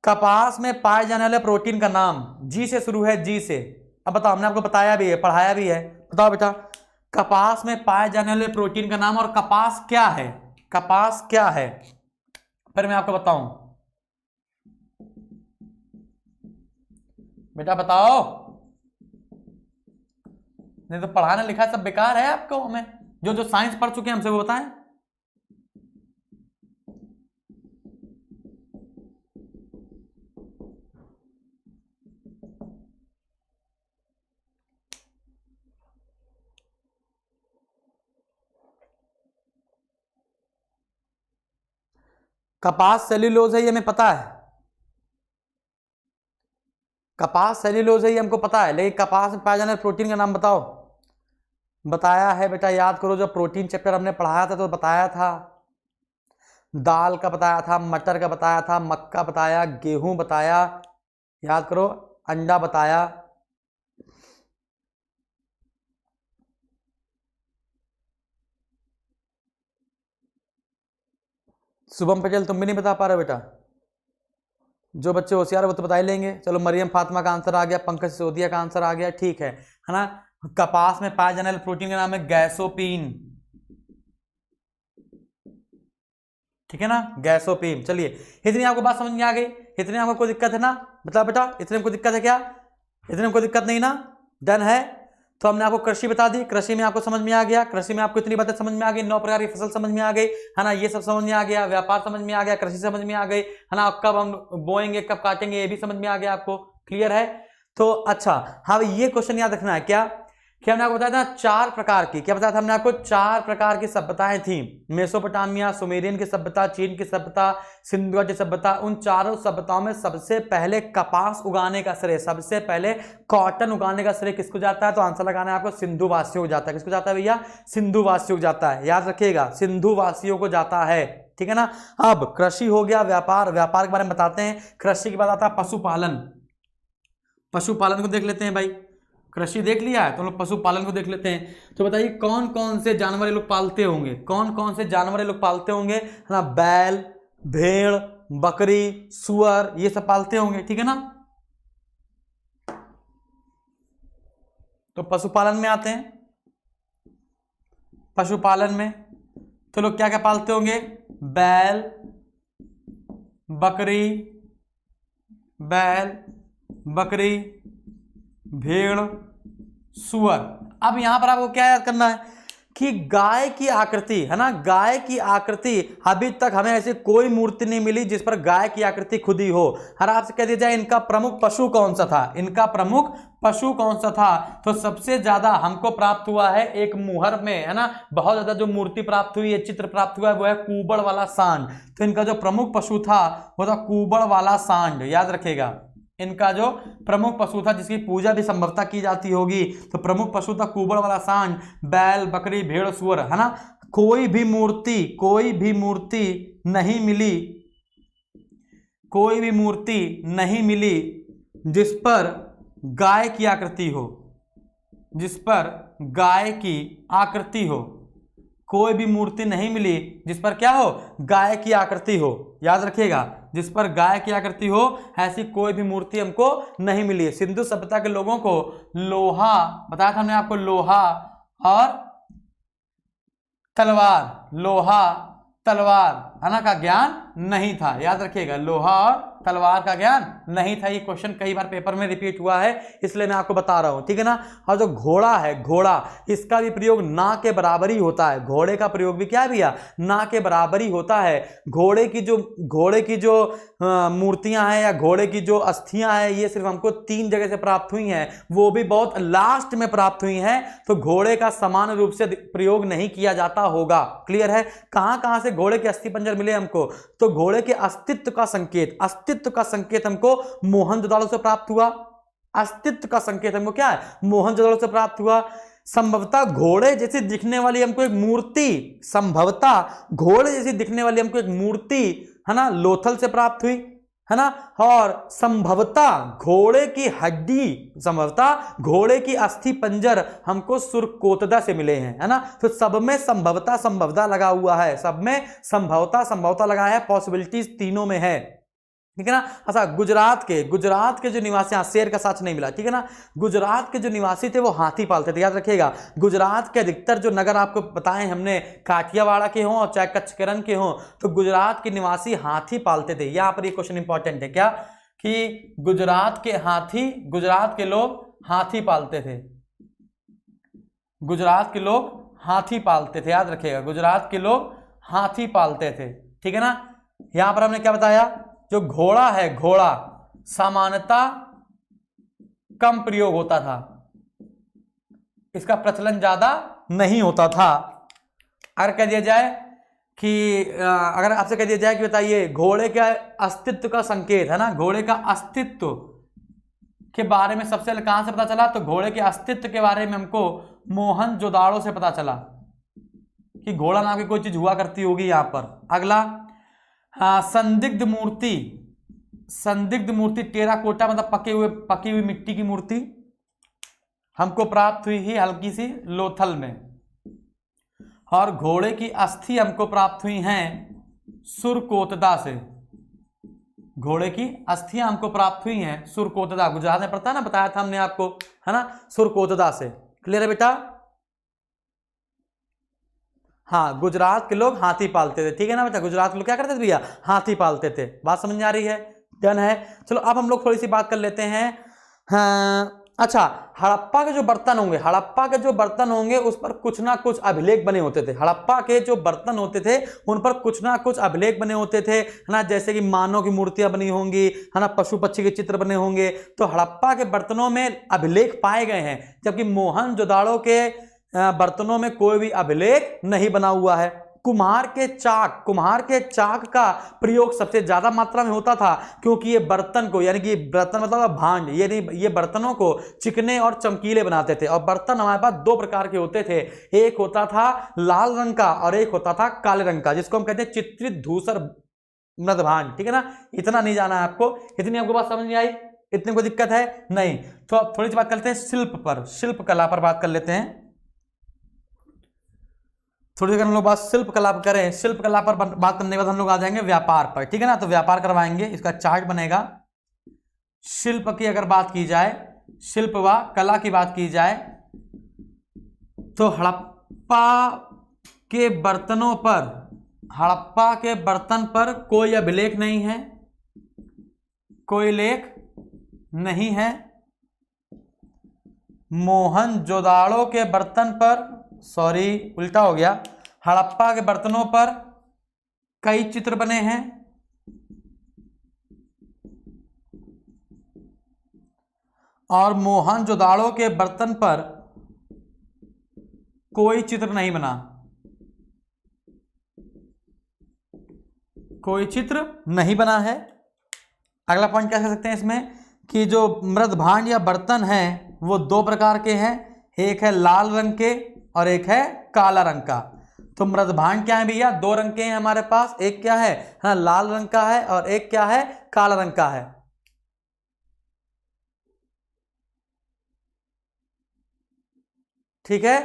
कपास में पाए जाने वाले प्रोटीन का नाम। जी से शुरू है, जी से। अब बताओ, हमने आपको बताया भी है, पढ़ाया भी है। बताओ बेटा, कपास में पाए जाने वाले प्रोटीन का नाम। और कपास क्या है? फिर मैं आपको बताऊं, बेटा बताओ, नहीं तो पढ़ाना लिखा सब बेकार है आपको। हमें जो साइंस पढ़ चुके हैं हमसे वो बताएं। कपास सेल्यूलोज है, ये हमें पता है। कपास सेल्यूलोज है, ये हमको पता है, लेकिन कपास में पाए जाने वाले प्रोटीन का नाम बताओ। बताया है बेटा, याद करो, जब प्रोटीन चैप्टर हमने पढ़ाया था तो बताया था। दाल का बताया था, मटर का बताया था, मक्का बताया, गेहूं बताया, याद करो, अंडा बताया। शुभम पटेल, तुम भी नहीं बता पा रहे बेटा? जो बच्चे होशियार वो तो बता ही लेंगे। चलो, मरियम फातिमा का आंसर आ गया, पंकज सिसोदिया का आंसर आ गया, ठीक है ना। कपास में पाए जाने वाले प्रोटीन का नाम है गैसोपीन, ठीक है ना, गैसोपीन। चलिए, इतनी आपको बात समझ में आ गई? इतने आपको कोई दिक्कत है ना? बताओ बेटा, इतने में कोई दिक्कत है क्या? इतने में कोई दिक्कत नहीं ना? डन है। तो हमने आपको कृषि बता दी, कृषि में आपको समझ में आ गया, कृषि में आपको इतनी बातें समझ में आ गई, 9 प्रकार की फसल समझ में आ गई, है ना, ये सब समझ में आ गया, व्यापार समझ में आ गया, कृषि समझ में आ गई, है ना, कब हम बोएंगे कब काटेंगे ये भी समझ में आ गया आपको, क्लियर है। तो अच्छा, हाँ, ये क्वेश्चन याद रखना है क्या क्या हमने आपको बताया था 4 प्रकार की, क्या बताया था हमने आपको 4 प्रकार की सभ्यताएं थी, मेसोपोटामिया, सुमेरियन की सभ्यता, चीन की सभ्यता, सिंधु घाटी सभ्यता। उन चारों सभ्यताओं में सबसे पहले कपास उगाने का श्रेय, सबसे पहले कॉटन उगाने का श्रेय किसको जाता है? तो आंसर लगाना है आपको सिंधु वासियों को जाता है। किसको जाता है भैया? सिंधु वासियों को जाता है, याद रखिएगा, सिंधु वासियों को जाता है, ठीक है ना। अब कृषि हो गया, व्यापार, व्यापार के बारे में बताते हैं। कृषि के बाद आता है पशुपालन, पशुपालन को देख लेते हैं भाई। कृषि देख लिया है तो हम लोग पशुपालन को देख लेते हैं। तो बताइए कौन कौन से जानवर ये लोग पालते होंगे, कौन कौन से जानवर ये लोग पालते होंगे, है ना। बैल, भेड़, बकरी, सुअर, ये सब पालते होंगे, ठीक है ना। तो पशुपालन में आते हैं। पशुपालन में तो लोग क्या क्या पालते होंगे? बैल, बकरी, बैल, बकरी, भेड़, सुअर। अब यहां पर आपको क्या याद करना है कि गाय की आकृति, है ना, गाय की आकृति, अभी तक हमें ऐसी कोई मूर्ति नहीं मिली जिस पर गाय की आकृति खुदी हो। हर आपसे कह दिया जाए इनका प्रमुख पशु कौन सा था, इनका प्रमुख पशु कौन सा था, तो सबसे ज्यादा हमको प्राप्त हुआ है एक मुहर में, है ना, बहुत ज्यादा जो मूर्ति प्राप्त हुई है, चित्र प्राप्त हुआ है, वो है कुबड़ वाला सांड। तो इनका जो प्रमुख पशु था वो था कुबड़ वाला सांड, याद रखिएगा। इनका जो प्रमुख पशु था जिसकी पूजा भी संभवतः की जाती होगी, तो प्रमुख पशु था कुबड़ वाला सांड, बैल, बकरी, भेड़, सुअर, है ना। कोई भी मूर्ति नहीं मिली, कोई भी मूर्ति नहीं मिली जिस पर गाय की आकृति हो, जिस पर गाय की आकृति हो। कोई भी मूर्ति नहीं मिली जिस पर क्या हो? गाय की आकृति हो, याद रखिएगा, जिस पर गाय की आकृति हो, ऐसी कोई भी मूर्ति हमको नहीं मिली है। सिंधु सभ्यता के लोगों को लोहा, बताया था हमने आपको, लोहा और तलवार, लोहा, तलवार, है ना, का ज्ञान नहीं था, याद रखिएगा, लोहा और तलवार का ज्ञान नहीं था। ये क्वेश्चन कई बार पेपर में रिपीट हुआ है, इसलिए मैं आपको बता रहा हूं, ठीक है ना। और जो घोड़ा है, घोड़ा, इसका भी प्रयोग ना के बराबर ही होता है। घोड़े का प्रयोग भी क्या है भैया? ना के बराबर ही होता है। घोड़े की जो मूर्तियां हैं या घोड़े की जो अस्थियां हैं, ये सिर्फ हमको 3 जगह से प्राप्त हुई हैं, वो भी बहुत लास्ट में प्राप्त हुई हैं। तो घोड़े का समान रूप से प्रयोग नहीं किया जाता होगा, क्लियर है। कहां से घोड़े के अस्थि पंजर मिले हमको? तो घोड़े के अस्तित्व का संकेत हमको मोहनजोदड़ो से प्राप्त हुआ। अस्तित्व का संकेत हमको क्या है? मोहनजोदड़ो से प्राप्त हुआ। संभवतः घोड़े जैसी दिखने वाली हमको एक मूर्ति, संभवतः घोड़े जैसी दिखने वाली हमको एक मूर्ति, है ना, लोथल से प्राप्त हुई, है ना। और संभवतः घोड़े की हड्डी, संभवतः घोड़े की अस्थि पंजर हमको सुरकोतदा से मिले हैं, है ना। तो सब में संभवतः लगा हुआ है, सब में संभवतः लगा है, पॉसिबिलिटीज तीनों में है, ठीक है ना। अच्छा, गुजरात के जो निवासी, शेर का साथ नहीं मिला, ठीक है ना। गुजरात के जो निवासी थे वो हाथी पालते थे, याद रखिएगा। गुजरात के अधिकतर जो नगर आपको बताए हमने, काठियावाड़ के हों और चाहे कच्छकरन के हों, तो गुजरात के निवासी हाथी पालते थे। यहाँ पर ये क्वेश्चन इंपॉर्टेंट है क्या, कि गुजरात के लोग हाथी पालते थे, गुजरात के लोग हाथी पालते थे, याद रखिएगा, गुजरात के लोग हाथी पालते थे, ठीक है ना। यहां पर हमने क्या बताया, जो घोड़ा है, घोड़ा सामान्यतः कम प्रयोग होता था, इसका प्रचलन ज्यादा नहीं होता था। अगर कह दिया जाए कि अगर आपसे कह दिया जाए कि बताइए घोड़े के अस्तित्व का संकेत, है ना, घोड़े का अस्तित्व के बारे में सबसे पहले कहां से पता चला, तो घोड़े के अस्तित्व के बारे में हमको मोहनजोदाड़ो से पता चला कि घोड़ा नाम की कोई चीज हुआ करती होगी यहां पर। अगला, संदिग्ध मूर्ति टेराकोटा, मतलब पकी हुई मिट्टी की मूर्ति हमको प्राप्त हुई है हल्की सी लोथल में। और घोड़े की अस्थि हमको प्राप्त हुई हैं सुरकोतदा से, घोड़े की अस्थियां हमको प्राप्त हुई हैं सुरकोतदा, गुजरात में पड़ता है ना, बताया था हमने आपको, है ना, सुरकोतदा से। क्लियर है बेटा? हाँ, गुजरात के लोग हाथी पालते थे, ठीक है ना बेटा। गुजरात के लोग क्या करते थे भैया? हाथी पालते थे। बात समझ में आ रही है? डन है। चलो अब हम लोग थोड़ी सी बात कर लेते हैं। हाँ, अच्छा, हड़प्पा के जो बर्तन होंगे, हड़प्पा के जो बर्तन होंगे उस पर कुछ ना कुछ अभिलेख बने होते थे। हड़प्पा के जो बर्तन होते थे उन पर कुछ ना कुछ अभिलेख बने होते थे, है ना, जैसे कि मानव की मूर्तियां बनी होंगी, है ना, पशु पक्षी के चित्र बने होंगे। तो हड़प्पा के बर्तनों में अभिलेख पाए गए हैं, जबकि मोहनजोदाड़ो के बर्तनों में कोई भी अभिलेख नहीं बना हुआ है। कुम्हार के चाक का प्रयोग सबसे ज्यादा मात्रा में होता था, क्योंकि ये बर्तन को, यानी कि बर्तन मतलब भांड, ये नहीं, ये बर्तनों को चिकने और चमकीले बनाते थे। और बर्तन हमारे पास दो प्रकार के होते थे, एक होता था लाल रंग का और एक होता था काले रंग का, जिसको हम कहते हैं चित्रित धूसर मृद भांड। ठीक है ना, इतना नहीं जाना है आपको, इतनी आपको बात समझ नहीं आई, इतनी कोई दिक्कत है नहीं। तो अब थोड़ी सी बात करते हैं शिल्प पर, शिल्प कला पर बात कर लेते हैं। थोड़ी देर हम लोग बात शिल्प कला पर करें। शिल्प कला पर बात करने के बाद हम लोग आ जाएंगे व्यापार पर। ठीक है ना, तो व्यापार करवाएंगे, इसका चार्ट बनेगा। शिल्प की अगर बात की जाए, शिल्प व कला की बात की जाए, तो हड़प्पा के बर्तनों पर, हड़प्पा के बर्तन पर कोई अभिलेख नहीं है, कोई लेख नहीं है। मोहनजोदाड़ो के बर्तन पर, सॉरी उल्टा हो गया, हड़प्पा के बर्तनों पर कई चित्र बने हैं और मोहनजोदाड़ो के बर्तन पर कोई चित्र नहीं बना, कोई चित्र नहीं बना है। अगला पॉइंट क्या कह सकते हैं इसमें, कि जो मृद भांड या बर्तन हैं वो दो प्रकार के हैं, एक है लाल रंग के और एक है काला रंग का। तो मृद भांड क्या है भैया, दो रंग के हैं हमारे पास, एक क्या है, हाँ, लाल रंग का है और एक क्या है, काला रंग का है। ठीक है,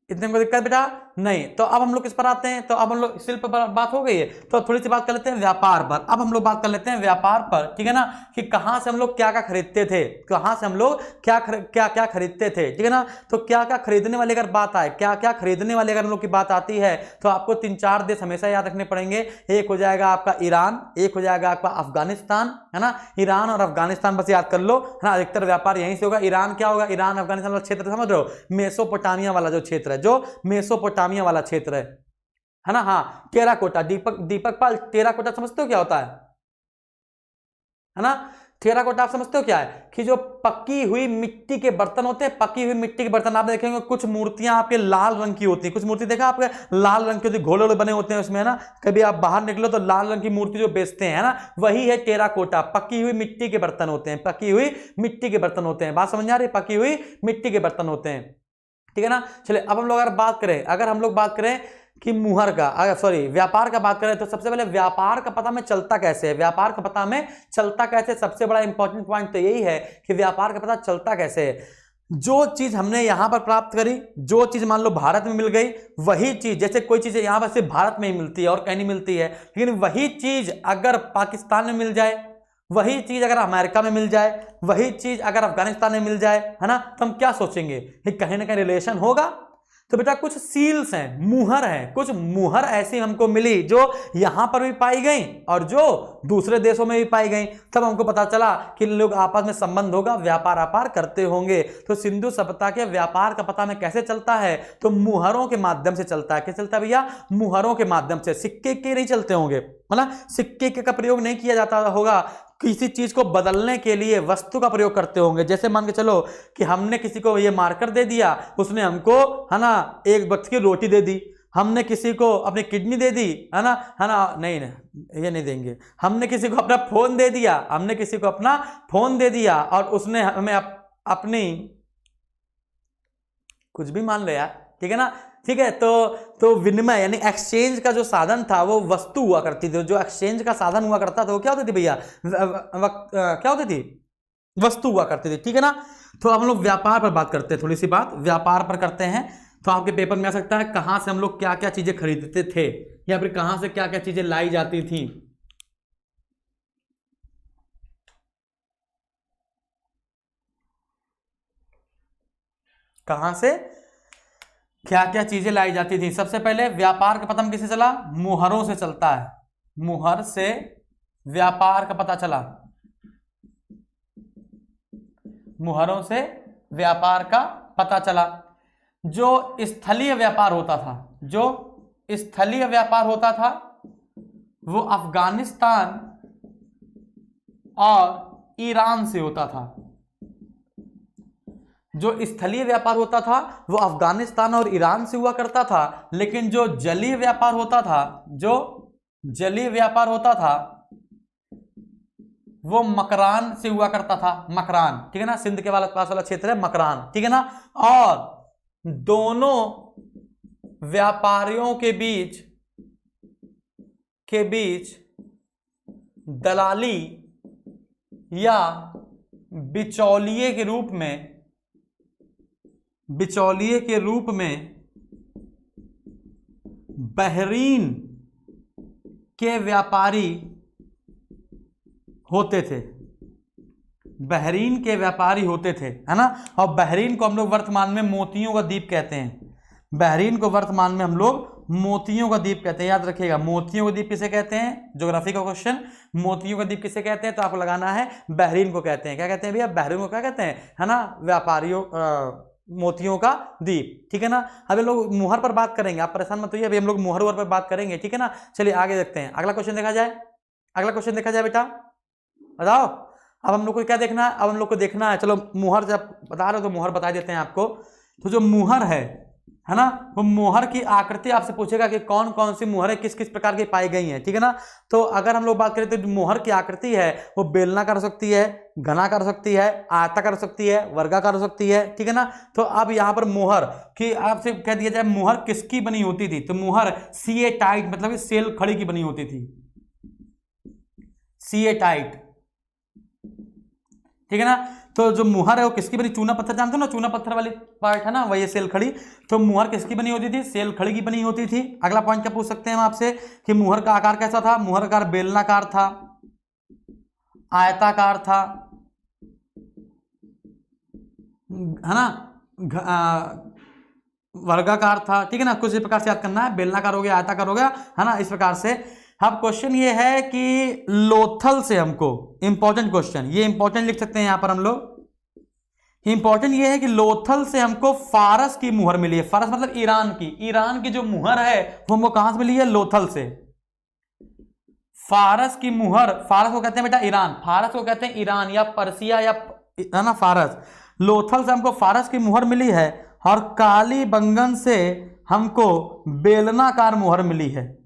इतने में कोई दिक्कत बेटा नहीं। तो अब हम लोग किस पर आते हैं, तो अब हम लोग शिल्प पर बात हो गई है, तो थोड़ी सी बात कर लेते हैं व्यापार पर। अब हम लोग बात कर लेते हैं व्यापार पर, ठीक है ना, कि कहां से हम लोग क्या क्या खरीदते थे, कहां से हम लोग क्या क्या खरीदते थे। ठीक है ना, तो क्या क्या खरीदने वाली अगर बात आए, क्या क्या खरीदने वाले अगर हम लोग की बात आती है, तो आपको 3-4 देश हमेशा याद रखने पड़ेंगे। एक हो जाएगा आपका ईरान, एक हो जाएगा आपका अफगानिस्तान, है ना, ईरान और अफगानिस्तान बस याद कर लो, है ना, अधिकतर व्यापार यहीं से होगा। ईरान क्या होगा, ईरान अफगानिस्तान वाला क्षेत्र समझ रहे हो, मेसोपोटामिया वाला जो क्षेत्र है, जो मेसोपोटामिया वाला क्षेत्र है ना। हाँ, टेराकोटा, दीपक पाल, टेराकोटा समझते हो क्या होता है ना। टेराकोटा आप समझते हो क्या है, कि जो पकी हुई मिट्टी के बर्तन होते हैं, पकी हुई मिट्टी के बर्तन आप देखेंगे, कुछ मूर्तियां आपके लाल रंग की होती है, कुछ मूर्ति देखा आपके लाल रंग की होती है, घोड़े बने होते हैं उसमें, है ना, कभी आप बाहर निकलो तो लाल रंग की मूर्ति जो बेचते हैं, है ना, वही है टेराकोटा। पकी हुई मिट्टी के बर्तन होते हैं, पकी हुई मिट्टी के बर्तन होते हैं, बात समझ आ रही है, पकी हुई मिट्टी के बर्तन होते हैं। ठीक है ना, चलिए अब हम लोग अगर हम लोग बात करें कि मुहर का, अगर सॉरी व्यापार का बात करें, तो सबसे पहले व्यापार का पता में चलता कैसे है, व्यापार का पता में चलता कैसे, सबसे बड़ा इंपॉर्टेंट पॉइंट तो यही है कि व्यापार का पता चलता कैसे है। जो चीज हमने यहां पर प्राप्त करी, जो चीज मान लो भारत में मिल गई, वही चीज, जैसे कोई चीज यहां पर सिर्फ भारत में ही मिलती है और कहीं नहीं मिलती है, लेकिन वही चीज अगर पाकिस्तान में मिल जाए, वही चीज अगर अमेरिका में मिल जाए, वही चीज अगर अफगानिस्तान में मिल जाए, है ना, तो हम क्या सोचेंगे कि कहीं ना कहीं रिलेशन होगा। तो बेटा कुछ सील्स हैं, मुहर हैं, कुछ मुहर ऐसी हमको मिली जो यहां पर भी पाई गई और जो दूसरे देशों में भी पाई गई, तब हमको पता चला कि लोग आपस में संबंध होगा, व्यापार करते होंगे। तो सिंधु सभ्यता के व्यापार का पता में कैसे चलता है, तो मुहरों के माध्यम से चलता है। कैसे चलता है भैया, मुहरों के माध्यम से। सिक्के के नहीं चलते होंगे, है ना, सिक्के का प्रयोग नहीं किया जाता होगा, किसी चीज को बदलने के लिए वस्तु का प्रयोग करते होंगे। जैसे मान के चलो कि हमने किसी को ये मार्कर दे दिया, उसने हमको, है ना, एक वक्त की रोटी दे दी, हमने किसी को अपनी किडनी दे दी, है ना, नहीं ये नहीं देंगे। हमने किसी को अपना फोन दे दिया, हमने किसी को अपना फोन दे दिया और उसने हमें अपनी कुछ भी मान लिया, ठीक है ना। ठीक है, तो विनिमय यानी एक्सचेंज का जो साधन था वो वस्तु हुआ करती थी, जो एक्सचेंज का साधन हुआ करता था वो क्या होती थी भैया, क्या होती थी, वस्तु हुआ करती थी। ठीक है ना, तो अब हम लोग व्यापार पर बात करते हैं, थोड़ी सी बात व्यापार पर करते हैं। तो आपके पेपर में आ सकता है कहां से हम लोग क्या क्या चीजें खरीदते थे, या फिर कहां से क्या क्या चीजें लाई जाती थी। कहां से क्या क्या चीजें लाई जाती थी। सबसे पहले व्यापार का पता किससे चला, मुहरों से चलता है, मुहर से व्यापार का पता चला। मुहरों से व्यापार का पता चला। जो स्थलीय व्यापार होता था, जो स्थलीय व्यापार होता था वो अफगानिस्तान और ईरान से होता था। जो स्थलीय व्यापार होता था वो अफगानिस्तान और ईरान से हुआ करता था, लेकिन जो जलीय व्यापार होता था, जो जलीय व्यापार होता था वो मकरान से हुआ करता था। मकरान, ठीक है ना, सिंध के पास वाला क्षेत्र है मकरान, ठीक है ना। और दोनों व्यापारियों के बीच दलाली या बिचौलिए के रूप में बहरीन के व्यापारी होते थे। बहरीन के व्यापारी होते थे, है ना। और बहरीन को हम लोग वर्तमान में मोतियों का द्वीप कहते हैं। बहरीन को वर्तमान में हम लोग मोतियों का द्वीप कहते हैं। याद रखिएगा, मोतियों का द्वीप किसे कहते हैं, ज्योग्राफी का क्वेश्चन, मोतियों का द्वीप किसे कहते हैं, तो आपको लगाना है बहरीन को कहते हैं। क्या कहते हैं भैया, बहरीन को क्या कहते हैं, है ना, व्यापारियों मोतियों का द्वीप, ठीक है ना। अभी लोग मुहर पर बात करेंगे, आप परेशान मत होइए, अभी हम लोग मुहर पर बात करेंगे, ठीक है ना। चलिए आगे देखते हैं, अगला क्वेश्चन देखा जाए। अगला क्वेश्चन देखा जाए बेटा, बताओ। अब हम लोग को क्या देखना है, अब हम लोग को देखना है, चलो मुहर जब बता रहे हो तो मुहर बता देते हैं आपको। तो जो मुहर है ना, वो मुहर की आकृति आपसे पूछेगा कि कौन कौन सी मुहरें किस किस प्रकार की पाई गई हैं, ठीक है ना। तो अगर हम लोग बात करें तो जो मुहर की आकृति है वो बेलनाकार हो सकती है, घनाकार हो सकती है, आयताकार हो सकती है, वर्गाकार हो सकती है, ठीक है ना। तो अब यहाँ पर मुहर की आपसे कह दिया जाए मुहर किसकी बनी होती थी, तो मुहर सीए टाइट मतलब सेल खड़ी की बनी होती थी, सीए टाइट, ठीक है ना। तो जो मुहर है वो किसकी बनी, चूना पत्थर जानते हो ना, चूना पत्थर वाली पार्ट है ना, वही सेल खड़ी। तो मुहर किसकी बनी होती थी, सेल खड़ी की बनी होती थी। अगला पॉइंट क्या पूछ सकते हैं हम आपसे कि मुहर का आकार कैसा था। मुहर का आकार बेलनाकार था, आयताकार था, है ना, वर्गाकार था, ठीक है ना। कुछ इस प्रकार से याद करना है, बेलनाकार हो गया, आयताकार हो गया, है ना, इस प्रकार से। अब क्वेश्चन ये है कि लोथल से हमको इंपॉर्टेंट क्वेश्चन, ये इंपॉर्टेंट लिख सकते हैं यहां पर हम लोग। इंपॉर्टेंट ये है कि लोथल से हमको फारस की मुहर मिली है। फारस मतलब ईरान की जो मुहर है वो हमको कहां से मिली है, लोथल से। फारस की मुहर, फारस को कहते हैं बेटा ईरान, फारस को कहते हैं ईरान या पर्सिया या, है ना, फारस। लोथल से हमको फारस की मुहर मिली है और कालीबंगन से हमको बेलनाकार मुहर मिली है।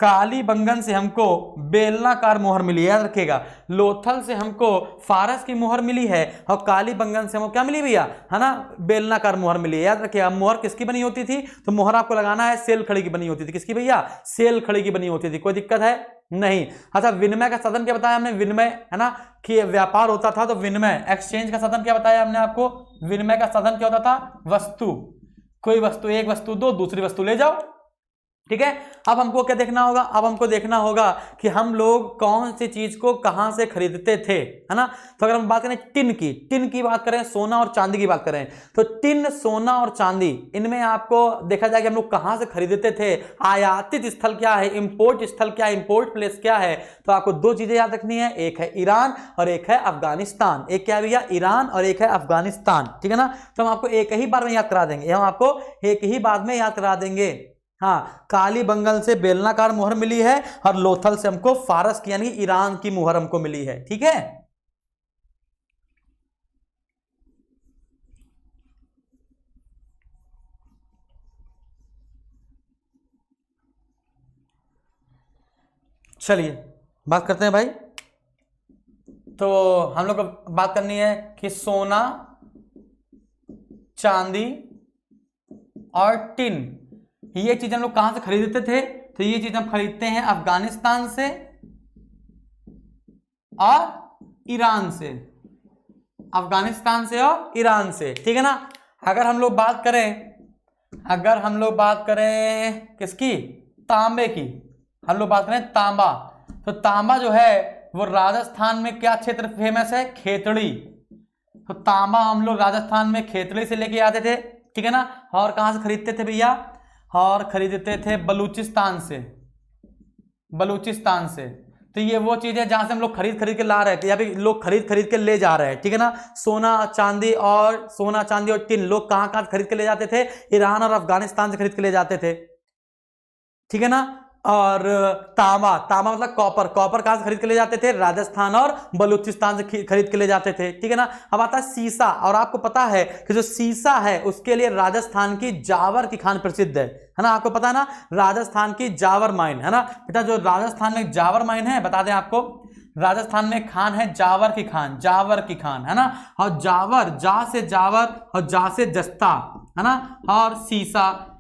कालीबंगन से हमको बेलनाकार मुहर मिली है, याद रखिएगा। लोथल से हमको फारस की मुहर मिली है और कालीबंगन से हमको क्या मिली भैया, है ना, बेलनाकार मुहर मिली है, याद रखिएगा। मुहर किसकी बनी होती थी, तो मुहर आपको लगाना है सेल खड़ी की बनी होती थी। किसकी भैया, सेल खड़ी की बनी होती थी। कोई दिक्कत है नहीं। अच्छा, विनिमय का साधन क्या बताया हमने, विनिमय, है ना, कि व्यापार होता था तो विनिमय, एक्सचेंज का साधन क्या बताया हमने आपको, विनिमय का साधन क्या होता था, वस्तु। कोई वस्तु, एक वस्तु दो, दूसरी वस्तु ले जाओ, ठीक है। अब हमको क्या देखना होगा, अब हमको देखना होगा कि हम लोग कौन सी चीज को कहां से खरीदते थे, है ना। तो अगर हम बात करें टिन की बात करें, सोना और चांदी की बात करें, तो टिन, सोना और चांदी, इनमें आपको देखा जाए कि हम लोग कहां से खरीदते थे। आयातित स्थल क्या है, इंपोर्ट स्थल क्या है, इंपोर्ट प्लेस क्या है। तो आपको दो चीजें याद रखनी है, एक है ईरान और एक है अफगानिस्तान। एक क्या है भैया, ईरान और एक है अफगानिस्तान, ठीक है ना। तो हम आपको एक ही बार में याद करा देंगे, हम आपको एक ही बार में याद करा देंगे। हाँ, कालीबंगन से बेलनाकार मुहर मिली है और लोथल से हमको फारस की यानी ईरान की मुहर हमको मिली है, ठीक है। चलिए बात करते हैं भाई। तो हम लोग को बात करनी है कि सोना, चांदी और टिन, ये चीज हम लोग कहां से खरीदते थे, तो ये चीज हम खरीदते हैं अफगानिस्तान से और ईरान से, अफगानिस्तान से और ईरान से, ठीक है ना। अगर हम लोग बात करें किसकी, तांबे की, हम लोग बात करें तांबा, तो तांबा जो है वो राजस्थान में क्या क्षेत्र फेमस है, खेतड़ी। तो तांबा हम लोग राजस्थान में खेतड़ी से लेके आते थे, ठीक है ना। और कहां से खरीदते थे भैया, और खरीदते थे बलूचिस्तान से, बलूचिस्तान से। तो ये वो चीज है जहां से हम लोग खरीद खरीद के ला रहे थे, या फिर लोग खरीद खरीद के ले जा रहे हैं, ठीक है ना। सोना चांदी और टिन लोग कहां कहां खरीद के ले जाते थे? ईरान और अफगानिस्तान से खरीद के ले जाते थे, ठीक है ना। और तांबा मतलब कॉपर कहां से खरीद के ले जाते थे? राजस्थान और बलूचिस्तान से खरीद के ले जाते थे, ठीक है ना। अब आता है सीसा, और आपको पता है कि जो सीसा है उसके लिए राजस्थान की जावर की खान प्रसिद्ध है ना। आपको पता है ना, राजस्थान की जावर माइन, है ना बेटा। जो राजस्थान में जावर माइन है, बता दें आपको, राजस्थान में खान है जावर की खान, है ना। और जावर, जा से जावर और जा से जस्ता, है ना। और सीसा,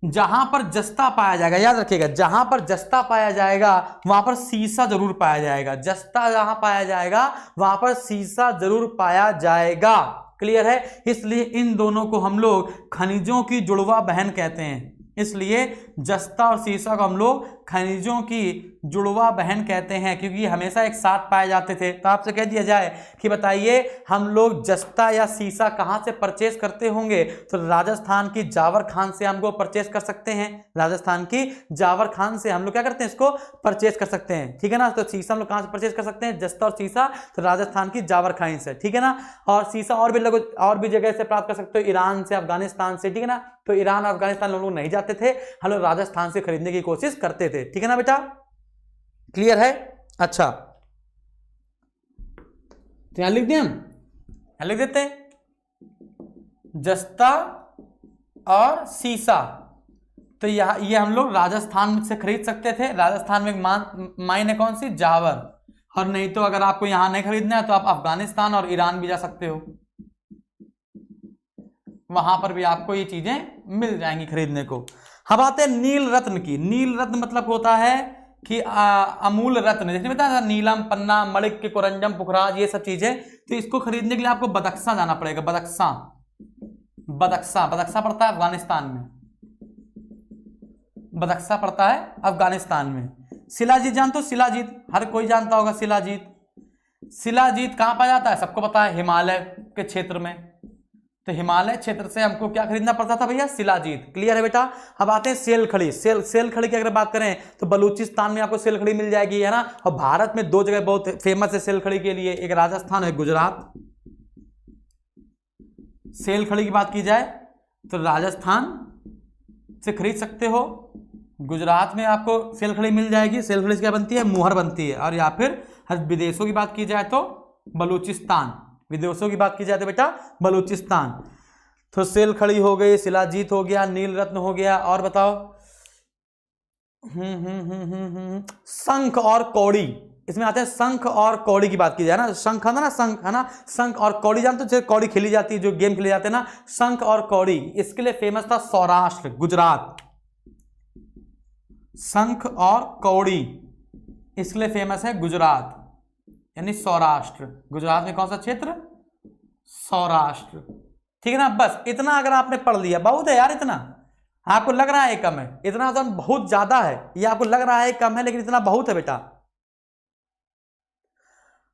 जहां पर जस्ता पाया जाएगा, याद रखिएगा, जहां पर जस्ता पाया जाएगा वहां पर सीसा जरूर पाया जाएगा। जस्ता जहां पाया जाएगा वहां पर सीसा जरूर पाया जाएगा। क्लियर है? इसलिए इन दोनों को हम लोग खनिजों की जुड़वा बहन कहते हैं। इसलिए जस्ता और सीसा को हम लोग खनिजों की जुड़वा बहन कहते हैं, क्योंकि हमेशा एक साथ पाए जाते थे। तो आपसे कह दिया जाए कि बताइए हम लोग जस्ता या सीसा कहां से परचेस करते होंगे? तो राजस्थान की जावर खान से हमको परचेस कर सकते हैं। राजस्थान की जावर खान से हम लोग क्या करते हैं? इसको परचेस कर सकते हैं, ठीक है ना। तो सीसा हम लोग कहां से परचेस कर सकते हैं? जस्ता और सीसा तो राजस्थान की जावर खान से, ठीक है ना। और सीसा और भी जगह से प्राप्त कर सकते हो, ईरान से, अफगानिस्तान से, ठीक है ना। तो ईरान और अफगानिस्तान लोग नहीं जाते थे, हम लोग राजस्थान से खरीदने की कोशिश करते थे, ठीक है ना बेटा। क्लियर है? अच्छा, तो यहां लिख दिए, हम यहां लिख देते हैं जस्ता और सीसा। तो ये हम लोग राजस्थान से खरीद सकते थे। राजस्थान में माइन है कौन सी? जावर। और नहीं तो अगर आपको यहां नहीं खरीदना है तो आप अफगानिस्तान और ईरान भी जा सकते हो, वहां पर भी आपको ये चीजें मिल जाएंगी खरीदने को। अब आते हैं नील रत्न की। नील रत्न मतलब होता है कि अमूल रत्न, जैसे बताया था नीलम, पन्ना, मणिक, कोरंजम, पुखराज, ये सब चीजें। तो इसको खरीदने के लिए आपको बदख्शां जाना पड़ेगा। बदख्शां पड़ता है अफगानिस्तान में, बदख्शां पड़ता है अफगानिस्तान में। शिलाजीत जानते हो? शिलाजीत हर कोई जानता होगा। शिलाजीत कहां पाया जाता है? सबको पता है, हिमालय के क्षेत्र में। तो हिमालय क्षेत्र से हमको क्या खरीदना पड़ता था भैया? शिलाजीत। क्लियर है बेटा? अब आते हैं सेल खड़ी। सेल खड़ी की अगर बात करें तो बलूचिस्तान में आपको सेल खड़ी मिल जाएगी, है ना। और भारत में दो जगह बहुत फेमस है सेल खड़ी के लिए, एक राजस्थान है गुजरात। सेल खड़ी की बात की जाए तो राजस्थान से खरीद सकते हो, गुजरात में आपको सेल खड़ी मिल जाएगी। सेल खड़ी से क्या बनती है? मुहर बनती है। और या फिर विदेशों की बात की जाए तो बलूचिस्तान, विदेशों की बात की जाए तो बेटा बलूचिस्तान। तो सेल खड़ी हो गई, शिलाजीत हो गया, नील रत्न हो गया, और बताओ। शंख और कौड़ी, इसमें आते हैं शंख और कौड़ी की बात की जाए ना। शंख है ना, शंख है ना, शंख और कौड़ी जानते हो? कौड़ी खेली जाती है, जो गेम खेले जाते हैं ना, शंख और कौड़ी। इसके लिए फेमस था सौराष्ट्र, गुजरात। शंख और कौड़ी इसके लिए फेमस है गुजरात, यानी सौराष्ट्र। गुजरात में कौन सा क्षेत्र? सौराष्ट्र, ठीक है ना। बस इतना अगर आपने पढ़ लिया बहुत है यार। इतना आपको लग रहा है कम है? इतना तो बहुत ज्यादा है। ये आपको लग रहा है कम है, लेकिन इतना बहुत है बेटा।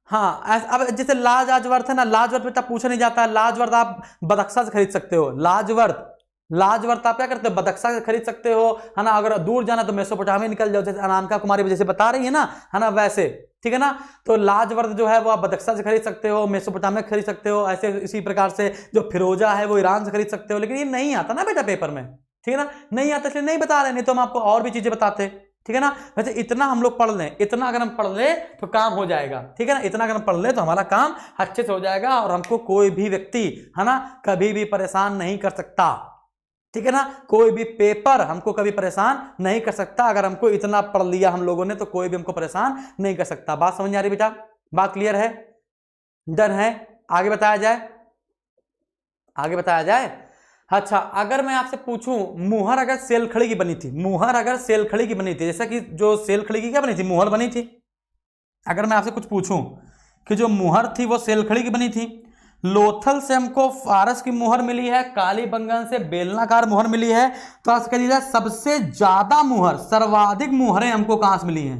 हाँ, अब जैसे लाजवर्त है ना, लाजवर्त बेटा पूछा नहीं जाता है। लाजवर्त आप बदख्शा से खरीद सकते हो। लाजवर्त आप क्या करते हो? बदख्शा से खरीद सकते हो, है ना। अगर दूर जाना तो मेसोपोटामिया निकल जाओ, जैसे अनामिका कुमारी जैसे बता रही है ना, है ना, वैसे, ठीक है ना। तो लाजवर्त जो है वो आप बदख्शा से खरीद सकते हो, मेसोपोटामिया खरीद सकते हो। ऐसे इसी प्रकार से जो फिरोजा है वो ईरान से खरीद सकते हो। लेकिन ये नहीं आता ना बेटा पेपर में, ठीक है ना, नहीं आता, इसलिए नहीं बता रहे, नहीं तो हम आपको और भी चीजें बताते, ठीक है ना। वैसे इतना हम लोग पढ़ लें, इतना अगर हम पढ़ लें तो काम हो जाएगा, ठीक है ना। इतना अगर हम पढ़ लें तो हमारा काम अच्छे से हो जाएगा, और हमको कोई भी व्यक्ति, है ना, कभी भी परेशान नहीं कर सकता, ठीक है ना। कोई भी पेपर हमको कभी परेशान नहीं कर सकता। अगर हमको इतना पढ़ लिया हम लोगों ने तो कोई भी हमको परेशान नहीं कर सकता। बात समझ आ रही बेटा? बात क्लियर है? डन है? आगे बताया जाए। अच्छा, अगर मैं आपसे पूछूं मुहर अगर सेल खड़ी की बनी थी, जैसा कि जो सेल खड़ी की क्या बनी थी? मुहर बनी थी। अगर मैं आपसे कुछ पूछूं कि जो मुहर थी वो सेल खड़ी की बनी थी, लोथल से हमको फारस की मुहर मिली है, कालीबंगन से बेलनाकार मुहर मिली है, तो आज कह दीजिए सबसे ज्यादा मुहर, सर्वाधिक मुहरें हमको कहां से मिली हैं?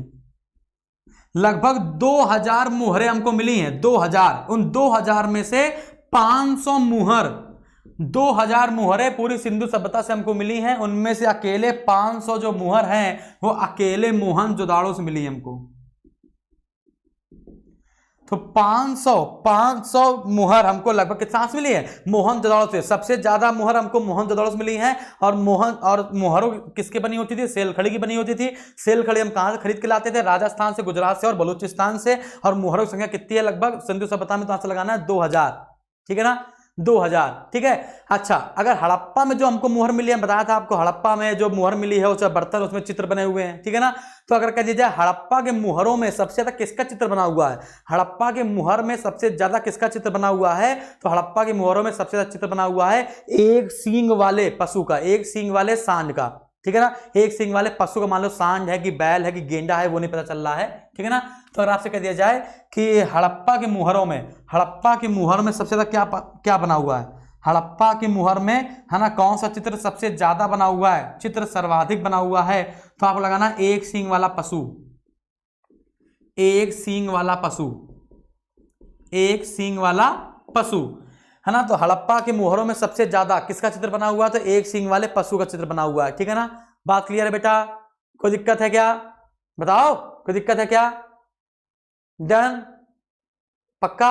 लगभग 2000 मुहरें हमको मिली हैं। 2000, उन 2000 में से 500 मुहर, 2000 मुहरें पूरी सिंधु सभ्यता से हमको मिली हैं। उनमें से अकेले 500 जो मुहर हैं वो अकेले मोहनजोदाड़ो से मिली हमको। तो 500 मुहर हमको लगभग कितना से मिली है? मोहनजोदड़ो से। सबसे ज्यादा मुहर हमको मोहनजोदड़ो से मिली है। और मुहरों किसकी बनी होती थी? सेलखड़ी की बनी होती थी। सेलखड़ी हम कहां से खरीद के लाते थे? राजस्थान से, गुजरात से और बलूचिस्तान से। और मुहरों की संख्या कितनी है? लगभग सिंधु सभ्यता में तो आंसर लगाना है 2000, ठीक है ना, 2000, ठीक है। अच्छा, अगर हड़प्पा में जो हमको मुहर मिली है, बताया था आपको हड़प्पा में जो मुहर मिली है उसमें बर्तन, उसमें चित्र बने हुए हैं, ठीक है ना। तो अगर कह दीजिए हड़प्पा के मुहरों में सबसे ज्यादा किसका चित्र बना हुआ है? हड़प्पा के मुहर में सबसे ज्यादा किसका चित्र बना हुआ है? तो हड़प्पा के मुहरों में सबसे ज्यादा चित्र बना हुआ है एक सींग वाले पशु का, एक सींग वाले सांड का, ठीक है ना। एक सींग वाले पशु का, मान लो सांड है कि बैल है कि गेंडा है, वो नहीं पता चल रहा है, ठीक है ना। तो अगर आपसे कह दिया जाए कि हड़प्पा के मुहरों में, हड़प्पा के मुहर में सबसे ज्यादा क्या बना हुआ है? हड़प्पा की मुहर में, है ना, कौन सा चित्र सबसे ज्यादा बना हुआ है? चित्र सर्वाधिक बना हुआ है। तो आपको लगाना एक सींग वाला पशु, एक सींग वाला पशु, एक सींग वाला पशु, है ना। तो हड़प्पा के मुहरों में सबसे ज्यादा किसका चित्र बना हुआ है? तो एक सींग वाले पशु का चित्र बना हुआ है, ठीक है ना। बात क्लियर है बेटा? कोई दिक्कत है क्या? बताओ, कोई दिक्कत है क्या? डन? पक्का?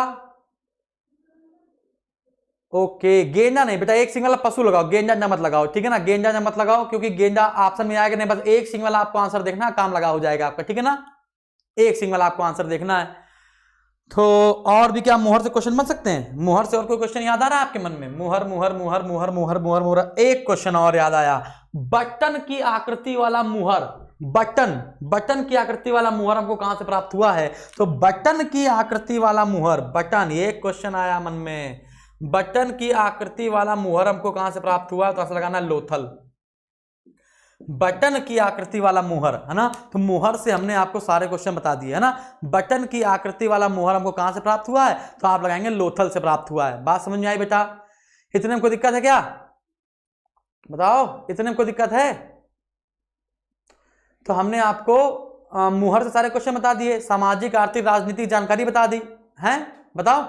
ओके, गेंडा नहीं बेटा, एक सिंग वाला पशु लगाओ, गेंडा ना मत लगाओ, ठीक है ना। गेंडा ना मत लगाओ, क्योंकि गेंडा ऑप्शन में आएगा नहीं, बस एक सिंग वाला आपको आंसर देखना, काम लगा हो जाएगा आपका, ठीक है ना। एक सिंग वाला आपको आंसर देखना है। तो और भी क्या मुहर से क्वेश्चन बन सकते हैं? मुहर से और कोई क्वेश्चन याद आ रहा है आपके मन में? मुहर मुहर मुहर मुहर मुहर मुहर मुहर। एक क्वेश्चन और याद आया, बटन की आकृति वाला मुहर। बटन की आकृति वाला मुहर हमको कहां से प्राप्त हुआ है? तो बटन की आकृति वाला मुहर, बटन, ये क्वेश्चन आया मन में, बटन की आकृति वाला मुहर हमको कहां से प्राप्त हुआ? तो आंसर लगाना लोथल। बटन की आकृति वाला मुहर, है ना। तो मुहर से हमने आपको सारे क्वेश्चन बता दिए, है ना। बटन की आकृति वाला मुहर हमको कहां से प्राप्त हुआ है? तो आप लगाएंगे लोथल से प्राप्त हुआ है। बात समझ में आई बेटा? इतने में कोई दिक्कत है क्या? बताओ, इतने में कोई दिक्कत है? तो हमने आपको मुहर से सारे क्वेश्चन बता दिए, सामाजिक, आर्थिक, राजनीतिक जानकारी बता दी है। बताओ,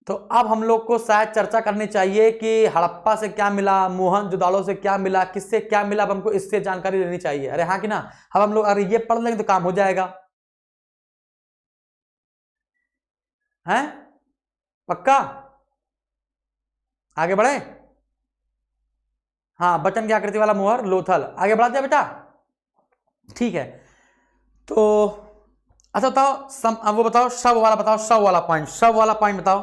तो अब हम लोग को शायद चर्चा करनी चाहिए कि हड़प्पा से क्या मिला, मोहनजोदड़ो से क्या मिला, किससे क्या मिला, अब हमको इससे जानकारी लेनी चाहिए। अरे हाँ कि ना? अब हम लोग अरे ये पढ़ लेंगे तो काम हो जाएगा, हैं? पक्का? आगे बढ़े? हाँ, बटन की आकृति वाला मुहर लोथल, आगे बढ़ा दिया बेटा, ठीक है। तो अच्छा बताओ, अब वो बताओ शव वाला, बताओ शव वाला पॉइंट, शव वाला पॉइंट बताओ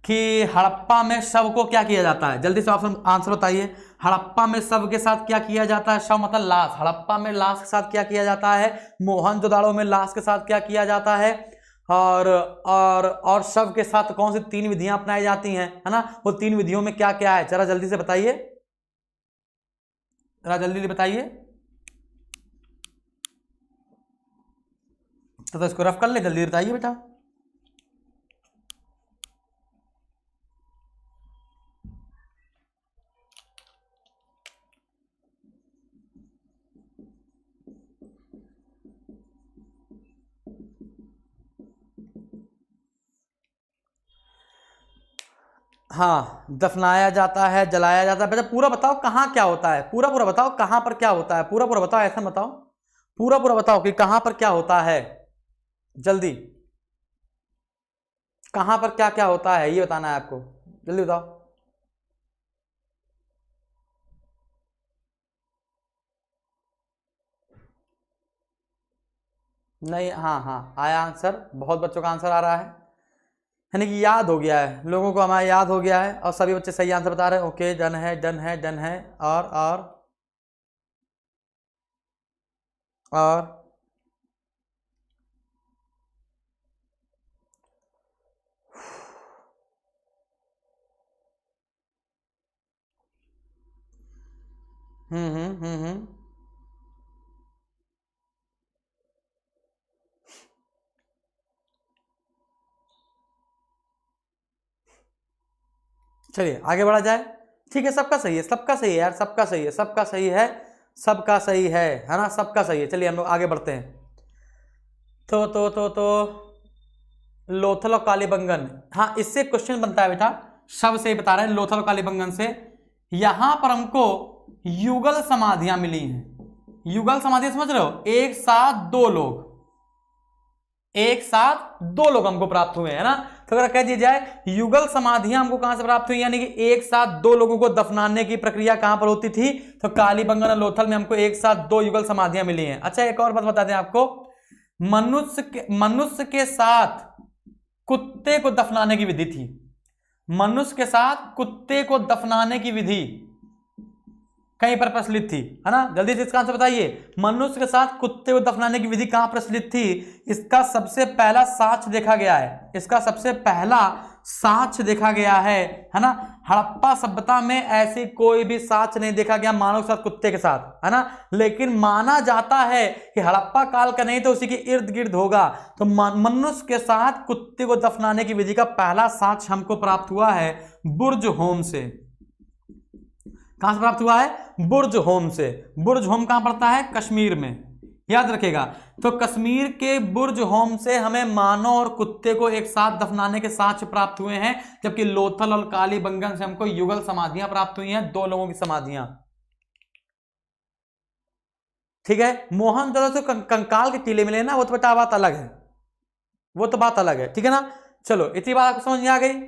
कि हड़प्पा में शव को क्या किया जाता है? जल्दी से ऑप्शन आंसर बताइए। हड़प्पा में शव के साथ क्या किया जाता है? शव मतलब लाश, हड़प्पा में लाश के साथ क्या किया जाता है? मोहनजोदड़ो में लाश के साथ क्या किया जाता है? और शव के साथ कौन सी 3 विधियां अपनाई जाती हैं, है ना। वो 3 विधियों में क्या क्या है? जरा जल्दी से बताइए, जरा जल्दी बताइए। तो इसको रफ कर ले, जल्दी बताइए बेटा। हाँ, दफनाया जाता है, जलाया जाता है। बेटा पूरा बताओ कहाँ क्या होता है, पूरा पूरा बताओ कहाँ पर क्या होता है, पूरा पूरा बताओ, ऐसा बताओ, पूरा पूरा बताओ कि कहाँ पर क्या होता है, जल्दी, कहाँ पर क्या क्या होता है ये बताना है आपको, जल्दी बताओ। नहीं, हाँ हाँ आया आंसर, बहुत बच्चों का आंसर आ रहा है, यानी कि याद हो गया है लोगों को, हमारा याद हो गया है और सभी बच्चे सही आंसर बता रहे हैं। ओके, डन है, डन है, डन है। और हम्म। चलिए आगे बढ़ा जाए, ठीक है। सबका सही है, सबका सही है यार, सबका सही है, सबका सही है, सबका सही है ना, सबका सही है। चलिए हम लोग आगे बढ़ते हैं। तो लोथल और कालीबंगन, हाँ इससे क्वेश्चन बनता है बेटा, शव से ही बता रहे हैं, लोथल और कालीबंगन से। यहां पर हमको युगल समाधियां मिली हैं। युगल समाधि समझ रहे हो? एक साथ 2 लोग, एक साथ दो लोग हमको प्राप्त हुए, है ना। तो अगर कह दिया जाए युगल समाधियां हमको कहां से प्राप्त हुई, यानी कि एक साथ दो लोगों को दफनाने की प्रक्रिया कहां पर होती थी, तो कालीबंगन और लोथल में हमको एक साथ दो युगल समाधियां मिली हैं। अच्छा, एक और बात बता दें आपको, मनुष्य के साथ कुत्ते को दफनाने की विधि थी। मनुष्य के साथ कुत्ते को दफनाने की विधि कहीं पर प्रचलित थी, है ना। जल्दी से इसका आंसर बताइए, मनुष्य के साथ कुत्ते को दफनाने की विधि कहां प्रचलित थी। इसका सबसे पहला साक्ष्य देखा गया है, इसका सबसे पहला साक्ष्य देखा गया है ना। हड़प्पा सभ्यता में ऐसी कोई भी साक्ष्य नहीं देखा गया मानव के साथ कुत्ते के साथ, है ना। लेकिन माना जाता है कि हड़प्पा काल का नहीं तो उसी के इर्द गिर्द होगा। तो मनुष्य के साथ कुत्ते को दफनाने की विधि का पहला साक्ष्य हमको प्राप्त हुआ है बुर्ज होम से। कहां से प्राप्त हुआ है, बुर्ज होम से। बुर्ज होम कहां पड़ता है, कश्मीर में, याद रखेगा। तो कश्मीर के बुर्ज होम से हमें मानव और कुत्ते को एक साथ दफनाने के साक्ष्य प्राप्त हुए हैं, जबकि लोथल और कालीबंगन से हमको युगल समाधियां प्राप्त हुई हैं, दो लोगों की समाधियां। ठीक है, मोहनजोदड़ो से कंकाल के टीले मिले ना, वो तो बेटा बात अलग है, वो तो बात अलग है, ठीक है ना। चलो, इतनी बात आपको समझ में आ गई।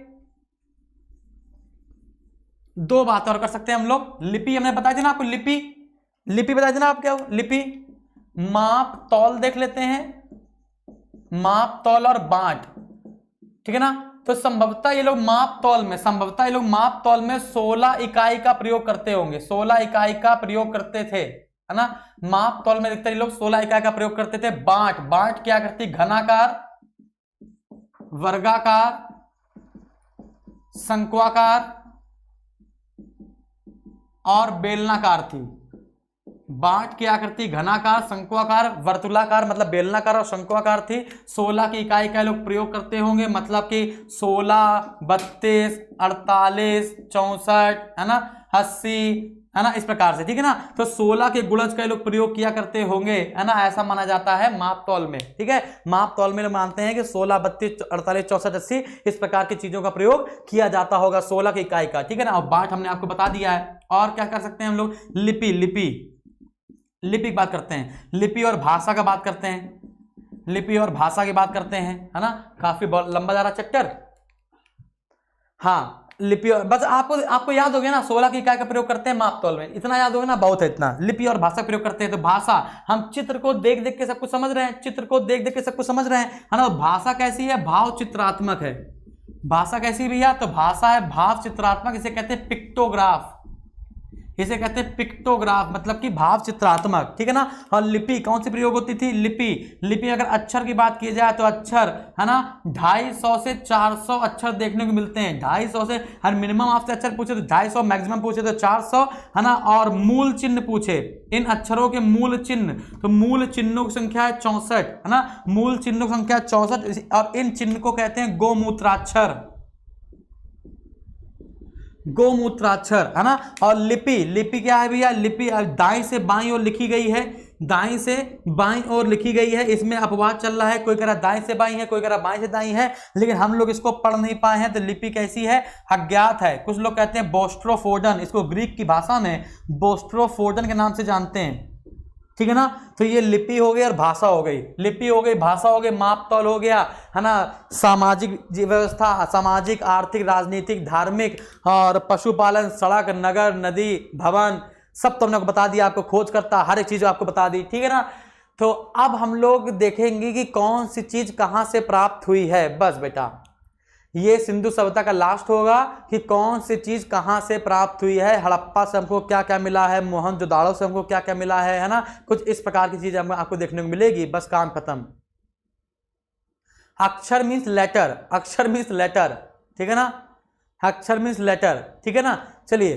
दो बात और कर सकते हैं हम लोग। लिपि हमने बताई थी ना आपको, लिपि बताई थी ना आप, क्या लिपि, माप तौल देख लेते हैं, माप तौल और बांट, ठीक है ना। तो संभवतः ये लोग माप तौल में, 16 इकाई का प्रयोग करते होंगे, 16 इकाई का प्रयोग करते थे, है ना। माप तौल में देखते ये लोग 16 इकाई का प्रयोग करते थे। बांट क्या करती, घनाकार, वर्गाकार, शंक्वाकार और बेलनाकार थी। बांट क्या करती, घनाकार, शंक्वाकार, वर्तुलाकार मतलब बेलनाकार और शंक्वाकार थी। 16 की इकाई का लोग प्रयोग करते होंगे, मतलब कि 16, 32, 48, 64, है ना, 80, है ना, इस प्रकार से, ठीक है ना। तो 16 के गुणज का लोग प्रयोग किया करते होंगे, है ना, ऐसा माना जाता है माप तौल में, ठीक है। माप तौल में लोग मानते हैं कि 16, 32, 48, 64, 80 इस प्रकार की चीजों का प्रयोग किया जाता होगा 16 की इकाई का, ठीक है ना। और बांट हमने आपको बता दिया है। और क्या कर सकते हैं हम लोग, लिपि की बात करते हैं, लिपि और भाषा का बात करते हैं, लिपि और भाषा की बात करते हैं, है ना। काफी लंबा जा रहा चैप्टर। हाँ, लिपि और, बस आपको याद हो गया ना, 16 की इकाई का प्रयोग करते हैं माप तौल में, इतना याद हो गया ना, बहुत है इतना। लिपि और भाषा प्रयोग करते हैं। तो भाषा, हम चित्र को देख देख के सब कुछ समझ रहे हैं, चित्र को देख देख के सब कुछ समझ रहे हैं, है ना। भाषा कैसी है, भाव चित्रात्मक है। भाषा कैसी भैया, तो भाषा है भाव चित्रात्मक, इसे कहते हैं पिक्टोग्राफ, इसे कहते हैं पिक्टोग्राफ, मतलब कि भाव चित्रात्मक, ठीक है ना। और लिपि कौन सी प्रयोग होती थी, लिपि अगर अक्षर की बात की जाए तो अक्षर, है ना, 250 से 400 अक्षर देखने को मिलते हैं। 250 से, हर मिनिमम आपसे अक्षर पूछे तो 250, मैक्सिमम पूछे तो 400, है ना। और मूल चिन्ह पूछे, इन अक्षरों के मूल चिन्ह, तो मूल चिन्हों की संख्या है 64, है ना, मूल चिन्हों की संख्या 64। और इन चिन्ह को कहते हैं गोमूत्राक्षर, गोमूत्राक्षर, है ना। और लिपि क्या है भैया, लिपि दाईं से बाईं ओर लिखी गई है, दाईं से बाईं ओर लिखी गई है। इसमें अपवाद चल रहा है, कोई कह रहा दाईं से बाईं है, कोई कह रहा बाईं से दाईं है, लेकिन हम लोग इसको पढ़ नहीं पाए हैं। तो लिपि कैसी है, अज्ञात है। कुछ लोग कहते हैं बोस्ट्रोफोडन, इसको ग्रीक की भाषा में बोस्ट्रोफोडन के नाम से जानते हैं, ठीक है ना। तो ये लिपि हो गई और भाषा हो गई, लिपि हो गई, भाषा हो गई, माप तौल हो गया, है ना। सामाजिक व्यवस्था, सामाजिक, आर्थिक, राजनीतिक, धार्मिक और पशुपालन, सड़क, नगर, नदी, भवन, सब तो हमने बता दिया आपको, खोज करता, हर एक चीज आपको बता दी, ठीक है ना। तो अब हम लोग देखेंगे कि कौन सी चीज कहां से प्राप्त हुई है। बस बेटा, ये सिंधु सभ्यता का लास्ट होगा कि कौन सी चीज कहां से प्राप्त हुई है। हड़प्पा से हमको क्या क्या मिला है, मोहनजोदाड़ो से हमको क्या क्या मिला है ना। कुछ इस प्रकार की चीज आपको देखने को मिलेगी। बस काम खत्म। अक्षर मीन्स लेटर, अक्षर मीन्स लेटर, ठीक है ना, अक्षर मीन्स लेटर, ठीक है ना। चलिए,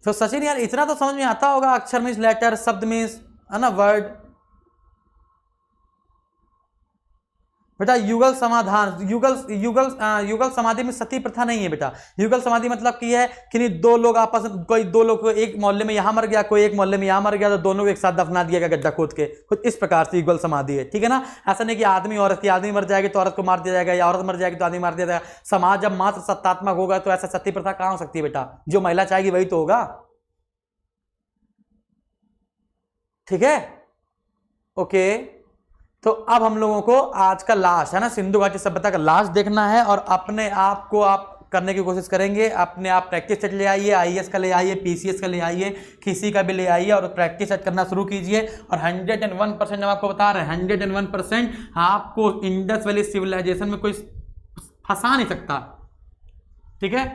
तो सचिन यार इतना तो समझ में आता होगा, अक्षर मीन्स लेटर, शब्द मीन्स, है ना, वर्ड। बेटा युगल समाधान, युगल समाधि में सती प्रथा नहीं है बेटा। युगल समाधि मतलब की है कि नहीं, दो लोग आपस में, कोई दो लोग एक मोहल्ले में यहां मर गया, कोई एक मोहल्ले में यहां मर गया, तो दोनों को एक साथ दफना दिया गया गड्ढा खोद के, कुछ इस प्रकार से युगल समाधि है, ठीक है ना। ऐसा नहीं कि आदमी औरत की, आदमी मर जाएगी तो औरत को मार दिया जाएगा, या औरत मर जाएगी तो आदमी मार दिया जाएगा। समाज जब मात्र सत्तात्मक होगा तो ऐसा सती प्रथा कहां हो सकती है बेटा, जो महिला चाहेगी वही तो होगा, ठीक है, ओके। तो अब हम लोगों को आज का लास्ट है ना, सिंधु घाटी सभ्यता का लास्ट देखना है, और अपने आप को आप करने की कोशिश करेंगे। अपने आप प्रैक्टिस सेट ले आइए, आईएएस का ले आइए, पीसीएस का ले आइए, किसी का भी ले आइए और प्रैक्टिस सेट करना शुरू कीजिए। और 101% हम आपको बता रहे हैं, 101% आपको इंडस वैली सिविलाइजेशन में कोई फंसा नहीं सकता, ठीक है।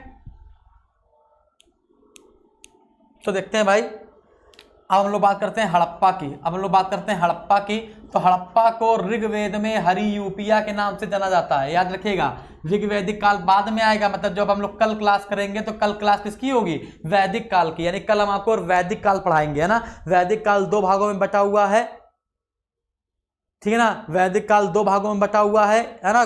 तो देखते हैं भाई, अब हम लोग बात करते हैं हड़प्पा की। अब हम लोग बात करते हैं हड़प्पा की। तो हड़प्पा को ऋग्वेद में हरियूपिया के नाम से जाना जाता है, याद रखिएगा। ऋग्वैदिक काल बाद में आएगा, मतलब जब हम लोग कल क्लास करेंगे तो कल क्लास किसकी होगी, वैदिक काल की, यानी कल हम आपको वैदिक काल पढ़ाएंगे, है ना। वैदिक काल 2 भागों में बटा हुआ है, ठीक है ना। वैदिक काल 2 भागों में बटा हुआ है ना।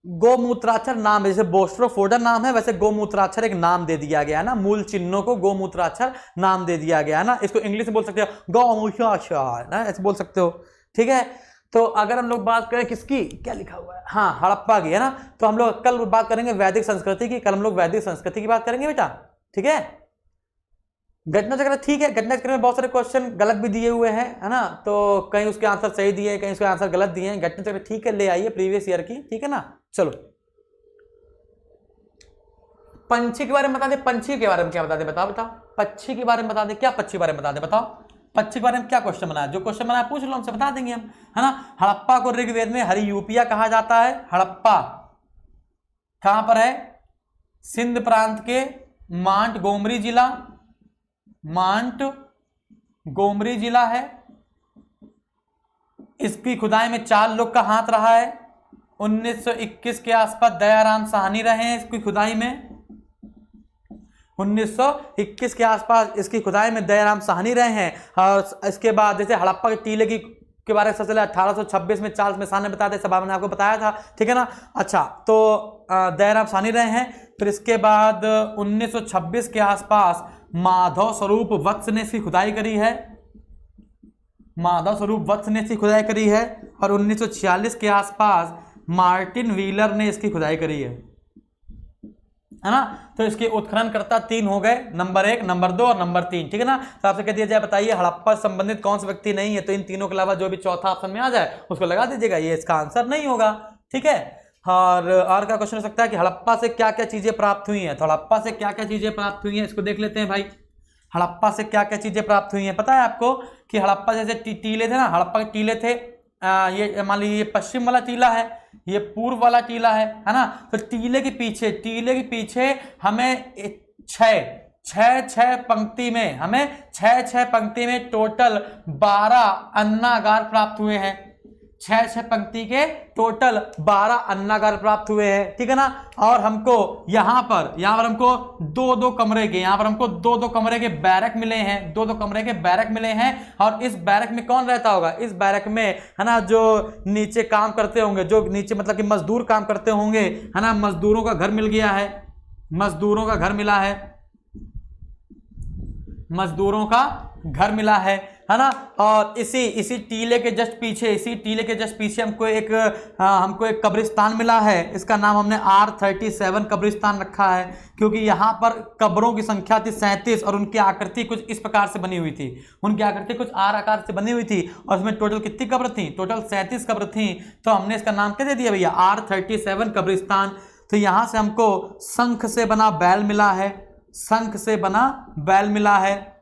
गोमूत्राक्षर नाम है, जैसे बोस्ट्रोफोडर नाम है, वैसे गोमूत्राक्षर एक नाम दे दिया गया है ना। मूल चिन्हों को गोमूत्राक्षर नाम दे दिया गया है ना। इसको इंग्लिश में बोल सकते हो गौमूत्राक्षर ना, ऐसे बोल सकते हो, ठीक है। तो अगर हम लोग बात करें किसकी, क्या लिखा हुआ है, हाँ हड़प्पा की, है ना। तो हम लोग कल बात करेंगे वैदिक संस्कृति की, कल हम लोग वैदिक संस्कृति की बात करेंगे बेटा, ठीक है। घटना चक्र ठीक है, घटना चक्र में बहुत सारे क्वेश्चन गलत भी दिए हुए हैं, है ना। तो कहीं उसके आंसर सही दिए, कहीं उसके आंसर गलत दिए हैं। घटना चक्र ठीक है, ले आइए प्रीवियस ईयर की, ठीक है ना। चलो पंछी के बारे में बता दे, पंछी के बारे में क्या बता दे, बताओ बताओ, पक्षी के बारे में बता दे, क्या पक्षी के बारे में बता दे, बताओ पक्षी के बारे में क्या क्वेश्चन बनाया, जो क्वेश्चन बनाया पूछ लो, हमसे बता देंगे हम, है ना। हड़प्पा को ऋग्वेद में हरियूपिया कहा जाता है। हड़प्पा कहां पर है, सिंध प्रांत के मांट गोमरी जिला, मांट गोमरी जिला है। इसकी खुदाई में 4 लोग का हाथ रहा है। 1921 के आसपास दयाराम साहनी रहे हैं इसकी खुदाई में। 1921 के आसपास इसकी खुदाई में दयाराम साहनी रहे हैं। और इसके बाद जैसे हड़प्पा के टीले के बारे में सबसे पहले 1826 में चार्ल्स मेसान ने बताया था, सब मैंने आपको बताया था, ठीक है ना। अच्छा, तो दयाराम साहनी रहे हैं। फिर इसके बाद 1926 के आसपास माधव स्वरूप वत्स ने इसकी खुदाई करी है, माधव स्वरूप वत्स ने इसकी खुदाई करी है। और 1946 के आसपास मार्टिन व्हीलर ने इसकी खुदाई करी है ना। तो इसके उत्खननकर्ता 3 हो गए, नंबर 1, नंबर 2 और नंबर 3, ठीक है ना। तो आपसे कह दिया जाए बताइए हड़प्पा से संबंधित कौन सा व्यक्ति नहीं है, तो इन तीनों के अलावा जो भी चौथा ऑप्शन में आ जाए उसको लगा दीजिएगा, ये इसका आंसर नहीं होगा, ठीक है। और क्या क्वेश्चन हो सकता है कि हड़प्पा से क्या क्या चीजें प्राप्त हुई हैं, तो हड़प्पा से क्या क्या चीजें प्राप्त हुई हैं इसको देख लेते हैं भाई। हड़प्पा से क्या क्या चीजें प्राप्त हुई हैं, पता है आपको कि हड़प्पा जैसे टीले थे ना, हड़प्पा के टीले थे, ये मान लीजिए ये पश्चिम वाला टीला है, ये पूर्व वाला टीला है ना। तो टीले के पीछे हमें 6 पंक्ति में, हमें 6 पंक्ति में टोटल 12 अन्नागार प्राप्त हुए हैं। 6 पंक्ति के टोटल 12 अन्नागार प्राप्त हुए हैं, ठीक है ना। और हमको यहाँ पर हमको 2-2 कमरे के, यहाँ पर हमको 2-2 कमरे के बैरक मिले हैं, 2-2 कमरे के बैरक मिले हैं। और इस बैरक में कौन रहता होगा, इस बैरक में, है ना, जो नीचे काम करते होंगे, जो नीचे मतलब कि मजदूर काम करते होंगे, है ना, मजदूरों का घर मिल गया है, मजदूरों का घर मिला है, मजदूरों का घर मिला है ना। और इसी टीले के जस्ट पीछे हमको एक कब्रिस्तान मिला है। इसका नाम हमने R37 कब्रिस्तान रखा है, क्योंकि यहाँ पर कब्रों की संख्या थी 37 और उनकी आकृति कुछ इस प्रकार से बनी हुई थी, उनकी आकृति कुछ आर आकार से बनी हुई थी। और उसमें टोटल कितनी कब्र थी, टोटल 37 कब्र थी। तो हमने इसका नाम क्या दे दिया भैया, R37 कब्रिस्तान। तो यहाँ से हमको शंख से बना बैल मिला है, शंख से बना बैल मिला है।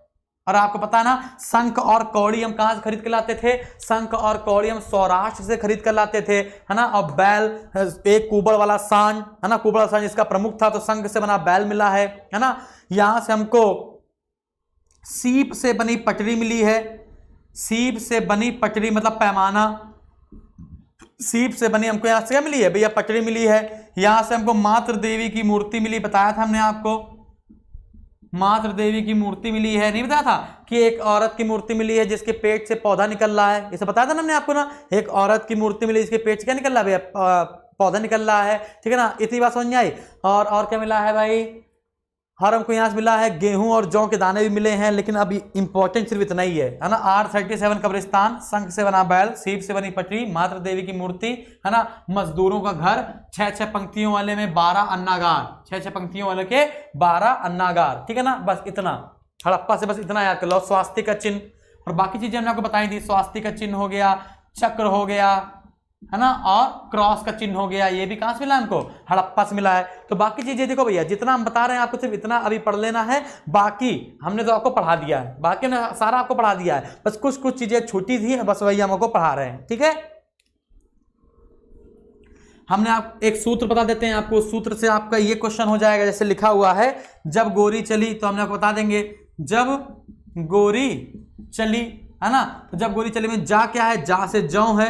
और आपको पता है ना, शंख और कौड़ी हम कहां से खरीद कर लाते थे, शंख और कौड़ी हम सौराष्ट्र से खरीद कर लाते थे, है ना। और बैल एक कुबड़ वाला सांड, है ना, कुबड़ वाला सांड इसका प्रमुख था, तो शंख से बना बैल मिला है ना। यहां से हमको सीप से बनी पटरी मिली है, सीप से बनी पटरी मतलब पैमाना, सीप से बनी हमको यहां से क्या मिली है भैया, पटरी मिली है। यहां से हमको मातृ देवी की मूर्ति मिली, बताया था हमने आपको, मातृ देवी की मूर्ति मिली है, नहीं बताया था कि एक औरत की मूर्ति मिली है जिसके पेट से पौधा निकल रहा है, इसे बताया था ना हमने आपको ना, एक औरत की मूर्ति मिली जिसके पेट से क्या निकल रहा है भैया, पौधा निकल रहा है, ठीक है ना। इतनी बात समझ में आई। और क्या मिला है भाई, और हमको यहाँ से मिला है गेहूं और जौ के दाने भी मिले हैं, लेकिन अभी इंपॉर्टेंट सिर्फ इतना ही है ना। R37 कब्रिस्तान, शंख से बना बैल, सीप से बनी पटरी, मातृ देवी की मूर्ति, है ना, मजदूरों का घर, 6 पंक्तियों वाले में 12 अन्नागार, 6 पंक्तियों वाले के 12 अन्नागार, ठीक है ना। बस इतना, हड़प्पा से बस इतना याद कर लो। स्वास्तिक का चिन्ह और बाकी चीजें हमने आपको बताई थी, स्वास्तिक का चिन्ह हो गया, चक्र हो गया, है ना, और क्रॉस का चिन्ह हो गया, ये भी कहां से मिला हमको, हड़प्पा से मिला है। तो बाकी चीजें देखो भैया, जितना हम बता रहे हैं आपको सिर्फ इतना अभी पढ़ लेना है, बाकी हमने तो आपको पढ़ा दिया है, बाकी ने सारा आपको पढ़ा दिया है, बस कुछ कुछ चीजें छूटी थी, बस वही हम आपको पढ़ा रहे हैं, ठीक है। हमने आप एक सूत्र बता देते हैं आपको, सूत्र से आपका ये क्वेश्चन हो जाएगा, जैसे लिखा हुआ है, जब गोरी चली, तो हमने आपको बता देंगे, जब गोरी चली, है ना, तो जब गोरी चली में जा क्या है, जा से जौ है,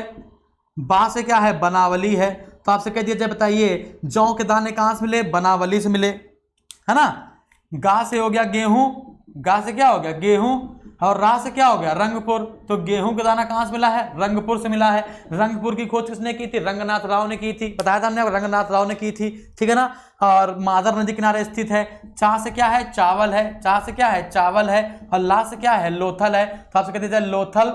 बा से क्या है, बनावली है। तो आपसे कह दिया जाए, बताइए जौ के दाने कहां से मिले, बनावली से मिले, है ना। गा से हो गया गेहूं, गा से क्या हो गया गेहूं, और रा से क्या हो गया रंगपुर, तो गेहूं का दाना कहां से मिला है, रंगपुर से मिला है। रंगपुर की खोज किसने की थी, रंगनाथ राव ने की थी, बताया था हमने, रंगनाथ राव ने की थी, ठीक है ना। और मादर नदी किनारे स्थित है। चा से क्या है, चावल है, चा से क्या है, चावल है, और ला से क्या है, लोथल है। तो आपसे कहते हैं लोथल,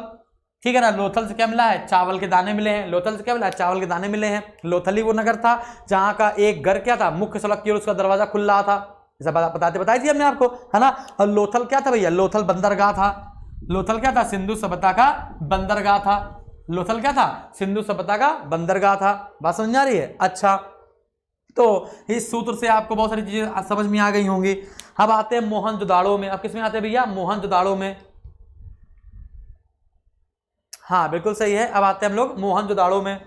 ठीक है ना, लोथल से क्या मिला है, चावल के दाने मिले हैं, लोथल से क्या मिला है, चावल के दाने मिले हैं। लोथल ही वो नगर था जहां का एक घर क्या था, मुख्य सड़क की ओर उसका दरवाजा खुल रहा था, ऐसा बताई थी हमने आपको, है ना। और लोथल क्या था भैया, लोथल बंदरगाह था। लोथल क्या था, सिंधु सभ्यता का बंदरगाह था। लोथल क्या था, सिंधु सभ्यता का बंदरगाह था। बात समझ आ रही है। अच्छा, तो इस सूत्र से आपको बहुत सारी चीजें समझ में आ गई होंगी। अब आते हैं मोहनजोदाड़ो में। अब किसमें आते हैं भैया, मोहनजोदाड़ो में। हाँ बिल्कुल सही है, अब आते हैं हम लोग मोहनजोदाड़ो में।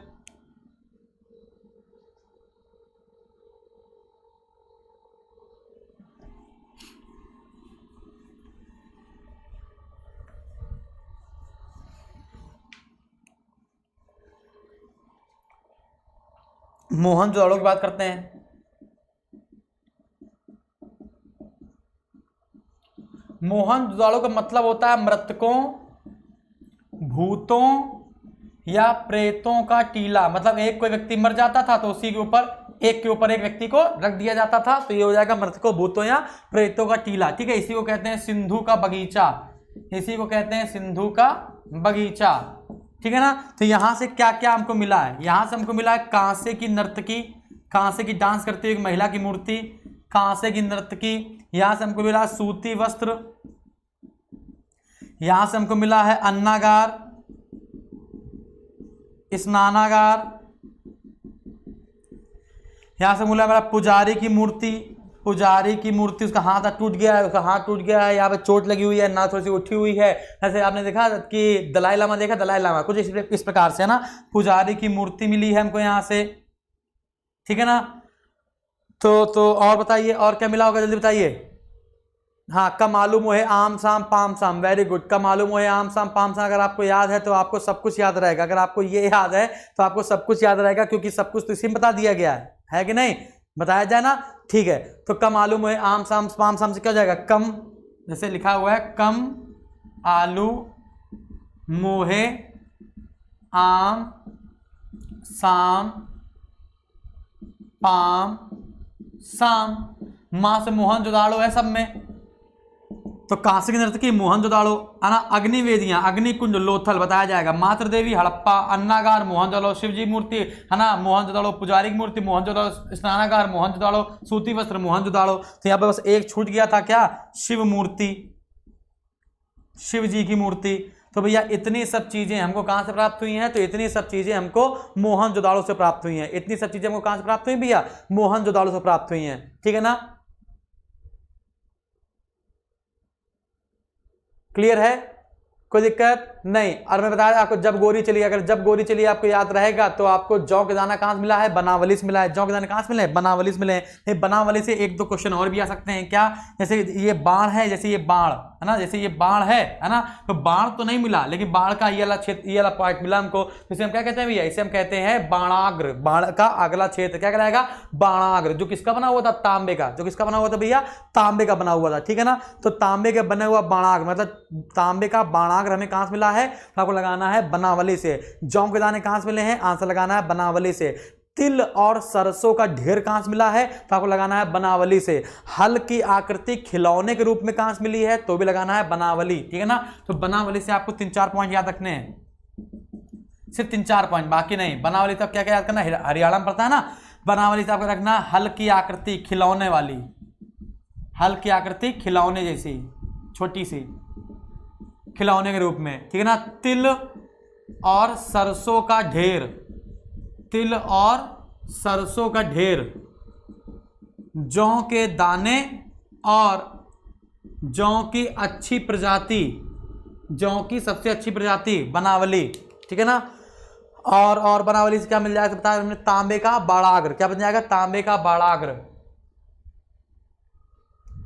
मोहनजोदाड़ो की बात करते हैं। मोहनजोदाड़ो का मतलब होता है मृतकों, भूतों या प्रेतों का टीला। मतलब एक कोई व्यक्ति मर जाता था तो उसी के ऊपर एक व्यक्ति को रख दिया जाता था, तो ये हो जाएगा मृतकों, भूतों या प्रेतों का टीला, ठीक है। इसी को कहते हैं सिंधु का बगीचा, इसी को कहते हैं सिंधु का बगीचा, ठीक है ना। तो यहां से क्या क्या हमको मिला है, यहां से हमको मिला है कांसे की नर्तकी, कांसे की डांस करती हुई एक महिला की मूर्ति, कांसे की नर्तकी। यहां से हमको मिला सूती वस्त्र, यहां से हमको मिला है अन्नागार, स्नानागार, यहां से मिला पुजारी की मूर्ति, पुजारी की मूर्ति, उसका हाथ टूट गया है, उसका हाथ टूट गया है, यहाँ पे चोट लगी हुई है, ना थोड़ी सी उठी हुई है। जैसे आपने देखा कि दलाई लामा देखा, दलाई लामा कुछ इस प्रकार से, है ना। पुजारी की मूर्ति मिली है हमको यहाँ से, ठीक है ना। तो और बताइए और क्या मिला होगा, जल्दी बताइए। हाँ, का मालूम है आम शाम पाम शाम, वेरी गुड। का मालूम है आम शाम पाम शाम, अगर आपको याद है तो आपको सब कुछ याद रहेगा। अगर आपको ये याद है तो आपको सब कुछ याद रहेगा, क्योंकि सब कुछ तो इसी में बता दिया गया है कि नहीं, बताया जाए ना, ठीक है। तो का मालूम है आम शाम पाम शाम से क्या हो जाएगा, कम, जैसे लिखा हुआ है कम आलू मोहे आम शाम पाम शाम। मां से मोहनजोदाड़ो है सब में, तो कांसे की नर्तकी मोहनजोदाड़ो, है ना। अग्निवेदियां, अग्निकुंज लोथल बताया जाएगा, मातृ देवी हड़प्पा, अन्नागार मोहनजोदाड़ो, शिवजी मूर्ति, है ना, मोहनजोदाड़ो, पुजारी की मूर्ति मोहनजोदाड़ो, स्नानागार मोहनजोदाड़ो, सूती वस्त्र मोहनजोदाड़ो। तो यहाँ पे बस एक छूट गया था, क्या, शिव मूर्ति, शिव जी की मूर्ति। तो भैया इतनी सब चीजें हमको कहां से प्राप्त हुई हैं, तो इतनी सब चीजें हमको मोहनजोदाड़ो से प्राप्त हुई हैं। इतनी सब चीजें हमको कहां से प्राप्त हुई भैया, मोहनजोदाड़ो से प्राप्त हुई हैं, ठीक है ना। क्लियर है, कोई दिक्कत नहीं। और मैं बताया आपको जब गोरी चली, अगर जब गोरी चली आपको याद रहेगा तो आपको जौ के दाना कहां से मिला है, बनावली से मिला है। जौ के दाना कहां से मिले, बनावली से मिले हैं। बनावली से एक दो क्वेश्चन और भी आ सकते हैं, क्या, जैसे ये बाण है, जैसे ये बाण है ना, जैसे ये बाण है ना, तो बाण तो नहीं मिला, लेकिन बाण का ये वाला क्षेत्र, ये वाला पार्ट मिला हमको, तो इसे हम क्या कहते हैं भैया, इसे हम कहते हैं बाणाग्र। बाण का अगला क्षेत्र क्या कहलाएगा, बाणाग्र, जो किसका बना हुआ था, तांबे का। जो किसका बना हुआ था भैया, तांबे का बना हुआ था, ठीक है ना। तो तांबे के बने हुआ बाणाग्र, मतलब तांबे का बाणाग्र हमें कहां से मिला है, तो आपको लगाना है बनावली से। जौ के दाने कहां से मिले हैं, आंसर लगाना है बनावली से। तिल और सरसों का ढेर कहां से मिला है, तो आपको लगाना है बनावली से। हल की आकृति खिलौने के रूप में कहां से मिली है, तो भी लगाना है बनावली, ठीक है ना। तो बनावली से आपको 3-4 पॉइंट याद रखने हैं, सिर्फ 3-4 पॉइंट, बाकी नहीं। बनावली तब क्या क्या याद करना, हरियाणा में पड़ता है ना। बनावली से आपको रखना हल की आकृति खिलौने वाली, हल की आकृति खिलौने जैसी, छोटी सी, खिलौने के रूप में, ठीक है ना। तिल और सरसों का ढेर, तिल और सरसों का ढेर, जौ के दाने और जौ की अच्छी प्रजाति, जौ की सबसे अच्छी प्रजाति बनावली, ठीक है ना। और बनावली से क्या मिल जाएगा बताया हमने, तांबे का बाड़ाग्र, क्या बन जाएगा, तांबे का बाड़ाग्र,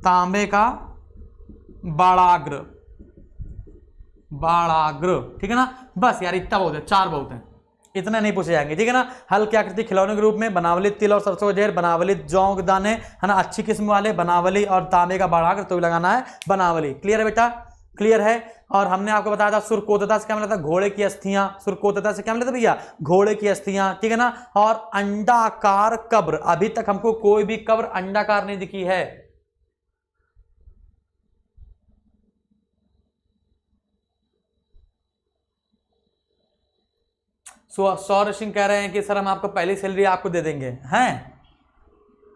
तांबे का बाड़ाग्र, बाड़ाग्र, ठीक है ना। बस यार इतना बहुत है, 4 बहुत है, इतने नहीं पूछे जाएंगे, ठीक है ना। हल्की आकृति खिलौने के रूप में बनावली तिल और सरसों का ढेर, बनावली जौ के दाने, है ना, अच्छी किस्म वाले, बनावली और तांबे का बाड़ाग्र, तो लगाना है बनावली। क्लियर है बेटा, क्लियर है। और हमने आपको बताया था सुरकोतता से क्या मिला था, घोड़े की अस्थियां, सुरकोतता से क्या मिला था भैया, घोड़े की अस्थियां, ठीक है ना। और अंडाकार कब्र, अभी तक हमको कोई भी कब्र अंडाकार नहीं दिखी है। सौर सिंह कह रहे हैं कि सर हम आपको पहली सैलरी आपको दे देंगे हैं,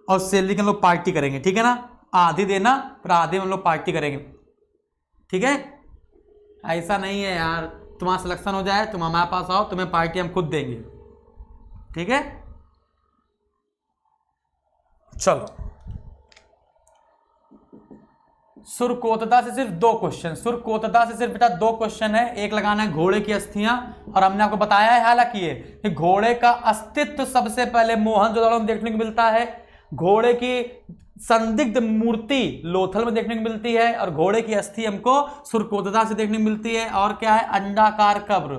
और सैलरी के हम लोग पार्टी करेंगे, ठीक है ना, आधी देना फिर आधी हम लोग पार्टी करेंगे, ठीक है। ऐसा नहीं है यार, तुम्हारा सिलेक्शन हो जाए तुम हमारे पास आओ, तुम्हें पार्टी हम खुद देंगे, ठीक है। चलो, सुरकोतता से सिर्फ 2 क्वेश्चन, सुरकोतता से सिर्फ बेटा 2 क्वेश्चन है। एक लगाना है घोड़े की अस्थियां, और हमने आपको बताया है हालांकि ये कि घोड़े का अस्तित्व सबसे पहले मोहनजोदड़ो में देखने को मिलता है, घोड़े की संदिग्ध मूर्ति लोथल में देखने को मिलती है, और घोड़े की अस्थि हमको सुरकोतता से देखने को मिलती है। और क्या है, अंडाकार कब्र,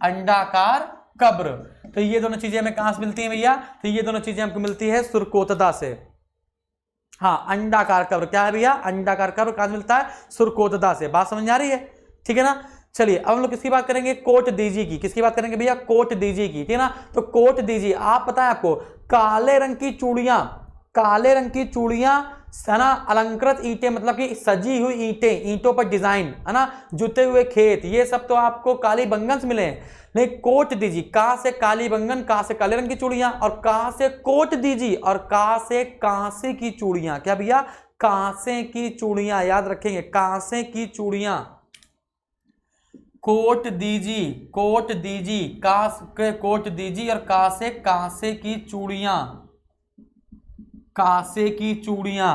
अंडाकार कब्र। तो ये दोनों चीजें हमें कहां से मिलती है भैया, तो ये दोनों चीजें हमको मिलती है सुरकोतता से। हाँ, अंडाकार कब्र क्या है भैया, अंडाकार कब्र कहां से मिलता है, सुरकोतता से। बात समझ आ रही है, ठीक है ना। चलिए अब हम लोग किसकी बात करेंगे, कोट दीजी की, किसकी बात करेंगे भैया, कोट दीजी की, ठीक है ना। तो कोट दीजी, आप पता है आपको, काले रंग की चूड़ियां, काले रंग की चूड़ियां, है ना, अलंकृत ईंटें मतलब कि सजी हुई ईंटें, ईंटों पर डिजाइन, है ना, जुते हुए खेत, ये सब तो आपको कालीबंगन से मिले हैं। नहीं, कोट दीजी, का से कालीबंगन, का से काले रंग की चूड़ियां, और का से कोट दीजी, और का से कांसे की चूड़ियां, क्या भैया, कांसे की चूड़ियां, याद रखेंगे, कांसे की चूड़ियां, कोट दीजी, कोट दीजी, कांस के कोट दीजी, और का से कांसे की चूड़ियां, कांसे की चूड़ियां।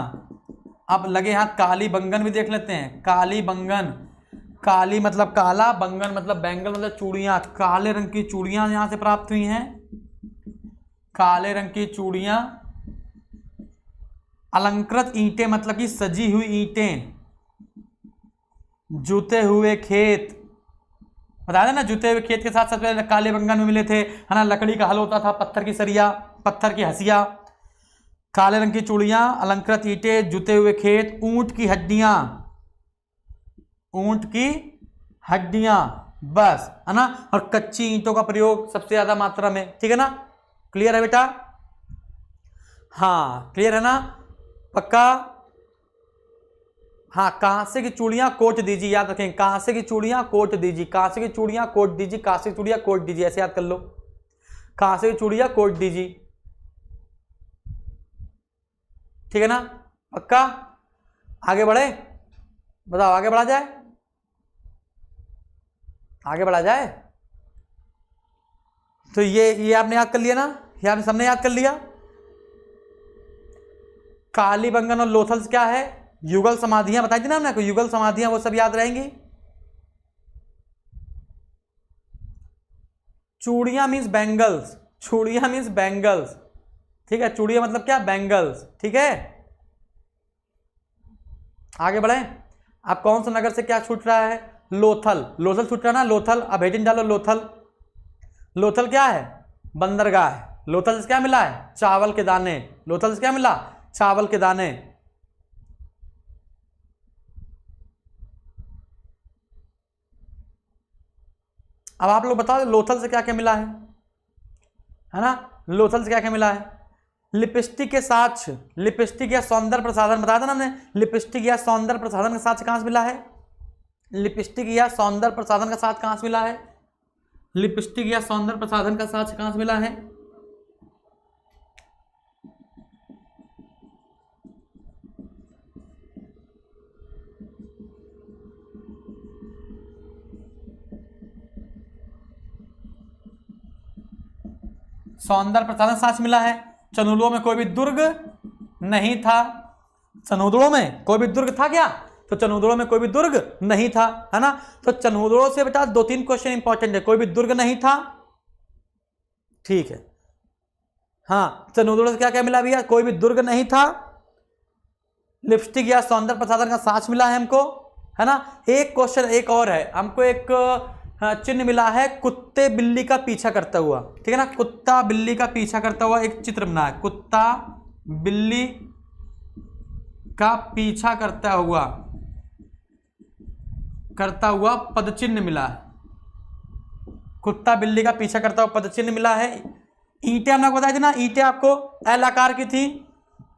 अब लगे हाथ काली बंगन भी देख लेते हैं, काली बंगन, काली मतलब काला, बंगन मतलब बैंगल मतलब चूड़ियां, काले रंग की चूड़ियां यहां से प्राप्त हुई हैं, काले रंग की चूड़ियां, अलंकृत ईंटें मतलब कि सजी हुई ईंटें, जुते हुए खेत, बताया ना, जुते हुए खेत के साथ सबसे पहले काले बंगन में मिले थे, है ना, लकड़ी का हल होता था, पत्थर की सरिया, पत्थर की हसिया, काले रंग की चूड़ियां, अलंकृत ईंटें, जुते हुए खेत, ऊंट की हड्डियां, ऊंट की हड्डियां, बस, है ना, और कच्ची ईंटों का प्रयोग सबसे ज्यादा मात्रा में, ठीक है ना। क्लियर है बेटा, हाँ क्लियर है ना, पक्का। हाँ, कांसे की चूड़ियां कोट दीजिए, याद रखें, कांसे की चूड़ियां कोट दीजिए, कांसे की चूड़ियां कोट दीजिए, कांसे की चूड़ियां कोट दीजिए, ऐसे याद कर लो, कांसे की चूड़ियां कोट दीजिए, ठीक है ना, पक्का। आगे बढ़े, बताओ आगे बढ़ा जाए, आगे बढ़ा जाए। तो ये आपने याद कर लिया ना, ये आपने सबने याद कर लिया। काली बंगन और लोथल क्या है, युगल समाधियां बताई थी ना हमने, युगल समाधियां, वो सब याद रहेंगी। चूड़ियां मीन्स बैंगल्स, चूड़ियां मीन्स बैंगल्स, ठीक है, चूड़ियां मतलब क्या, बैंगल्स, ठीक है। आगे बढ़े, अब कौन सा नगर से क्या छूट रहा है, लोथल, लोथल छूट रहा है ना, लोथल, अब हेडिंग डालो लोथल, लोथल क्या है, बंदरगाह है, लोथल से क्या मिला है, चावल के दाने, लोथल से क्या मिला, चावल के दाने। अब आप लोग बताओ लोथल से क्या क्या मिला है ना, लोथल से क्या क्या मिला है, लिपस्टिक के साथ, लिपस्टिक या सौंदर्य प्रसाधन बताया था ना हमने, लिपस्टिक या सौंदर्य प्रसाधन का साथ कहां से मिला है, लिपस्टिक या सौंदर्य प्रसाधन का साथ कहां से मिला है, लिपस्टिक या सौंदर्य प्रसाधन का साथ कहां से मिला है, सौंदर्य प्रसाधन सांच मिला है। चंदोदड़ो में कोई भी दुर्ग नहीं था। चंदोदड़ो में कोई भी दुर्ग था क्या? तो चंदोदड़ो में कोई भी दुर्ग नहीं था, है ना। तो चंदोदड़ो से बेटा 2-3 क्वेश्चन इंपॉर्टेंट है। कोई भी दुर्ग नहीं था, ठीक है। हाँ, चंदोदड़ो से क्या क्या मिला भैया? कोई भी दुर्ग नहीं था, लिपस्टिक या सौंदर्य प्रसाधन का सांच मिला है हमको, है ना। एक क्वेश्चन एक और है, हमको एक चिन्ह मिला है कुत्ते बिल्ली का पीछा करता हुआ, ठीक है ना। कुत्ता बिल्ली का पीछा करता हुआ एक चित्र बना है, कुत्ता बिल्ली का पीछा करता हुआ पद चिन्ह मिला है। कुत्ता बिल्ली का पीछा करता हुआ पद चिन्ह मिला है। ईंटें हमने बताया थी ना, ईंटें आपको एल आकार की थी,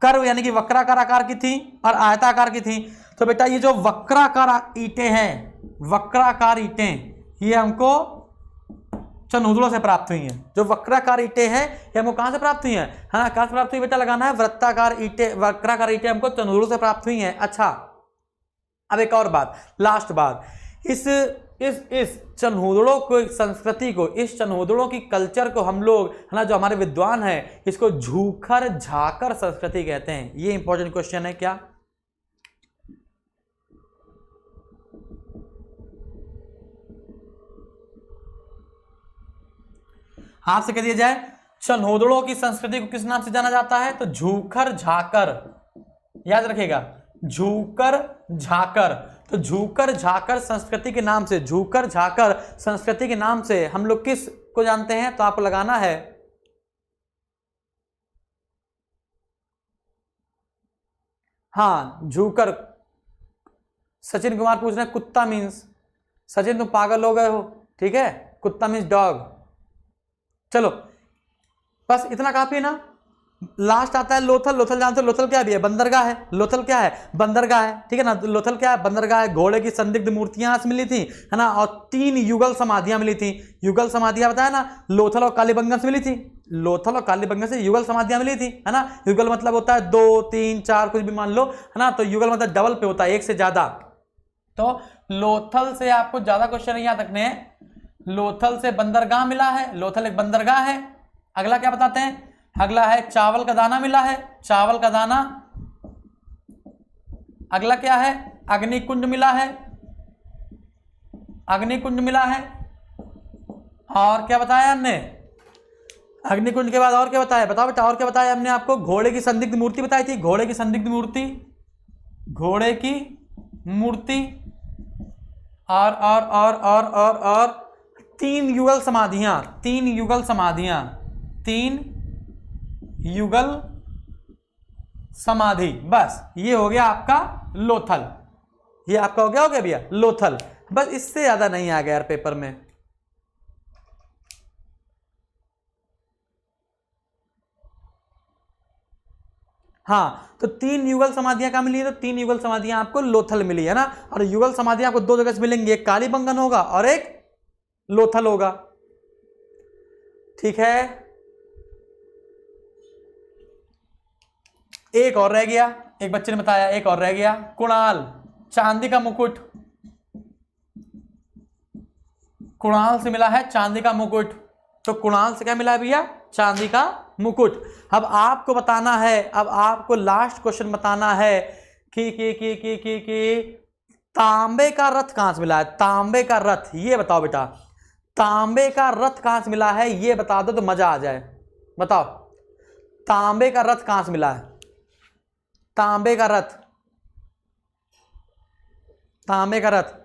कर्व यानी कि वक्राकार आकार की थी और आयताकार की थी। तो बेटा ये जो वक्राकार ईंटें हैं, वक्राकार ईंटें, ये हमको चंदोदड़ो से प्राप्त हुई हैं। जो वक्राकार ईंटें हैं ये हमको कहां से प्राप्त हुई हैं? हाँ, कहां से प्राप्त हुई बेटा? लगाना है वृत्ताकार ईंटें, वक्राकार ईंटें हमको चंदोदड़ो से प्राप्त हुई हैं। अच्छा, अब एक और बात, लास्ट बात, इस चंदोदड़ो को संस्कृति को, इस चंदोदड़ो की कल्चर को हम लोग, है ना, जो हमारे विद्वान हैं, इसको झूखर झाकर संस्कृति कहते हैं। ये इंपॉर्टेंट क्वेश्चन है क्या? हाथ से कह दिया जाए, चंदोदड़ो की संस्कृति को किस नाम से जाना जाता है? तो झूखर झाकर, याद रखिएगा, झूकर झाकर। तो झूकर झाकर संस्कृति के नाम से, झूकर झाकर संस्कृति के नाम से हम लोग किस को जानते हैं? तो आपको लगाना है, हाँ, झूकर। सचिन कुमार पूछ रहे हैं कुत्ता मीन्स, सचिन तुम पागल हो गए हो, ठीक है, कुत्ता मीन्स डॉग। चलो बस इतना काफी है ना। लास्ट आता है लोथल। लोथल जानते हो लोथल क्या भी है? बंदरगाह है। लोथल क्या है? बंदरगाह है, ठीक है ना। लोथल क्या है? बंदरगाह है। घोड़े की संदिग्ध मूर्तियां से मिली थी, है ना, और 3 युगल समाधियां मिली थी। युगल समाधियां बताया ना, लोथल और कालीबंगन से मिली थी। लोथल और कालीबंगन से युगल समाधियां मिली थी, है ना। युगल मतलब होता है 2, 3, 4 कुछ भी मान लो, है ना। तो युगल मतलब डबल पे होता है, एक से ज्यादा। तो लोथल से आपको ज्यादा क्वेश्चन नहीं याद रखने हैं। लोथल से बंदरगाह मिला है, लोथल एक बंदरगाह है। अगला क्या बताते हैं? अगला है चावल का दाना मिला है, चावल का दाना। अगला क्या है? अग्निकुंड मिला है, अग्निकुंड मिला है। और क्या बताया हमने? अग्निकुंड के बाद और क्या बताया? बताओ बेटा, और क्या बताया हमने आपको? घोड़े की संदिग्ध मूर्ति बताई थी, घोड़े की संदिग्ध मूर्ति, घोड़े की मूर्ति। और 3 युगल समाधियां, 3 युगल समाधियां, 3 युगल समाधि। बस ये हो गया आपका लोथल, ये आपका हो गया भैया लोथल। बस इससे ज्यादा नहीं आ गया यार पेपर में। हाँ, तो 3 युगल समाधियां कहाँ मिली है? तो 3 युगल समाधियां आपको लोथल मिली है ना। और युगल समाधियां आपको 2 जगह से मिलेंगी, एक कालीबंगन होगा और एक लोथल होगा, ठीक है। एक और रह गया, एक बच्चे ने बताया, एक और रह गया, कुणाल, चांदी का मुकुट। कुणाल से मिला है चांदी का मुकुट। तो कुणाल से क्या मिला है भैया? चांदी का मुकुट। अब आपको बताना है, अब आपको लास्ट क्वेश्चन बताना है कि तांबे का रथ कहां से मिला है? तांबे का रथ, ये बताओ बेटा, तांबे का रथ कहां से मिला है? ये बता दो तो मजा आ जाए। बताओ, तांबे का रथ कहां से मिला है? तांबे का रथ, तांबे का रथ।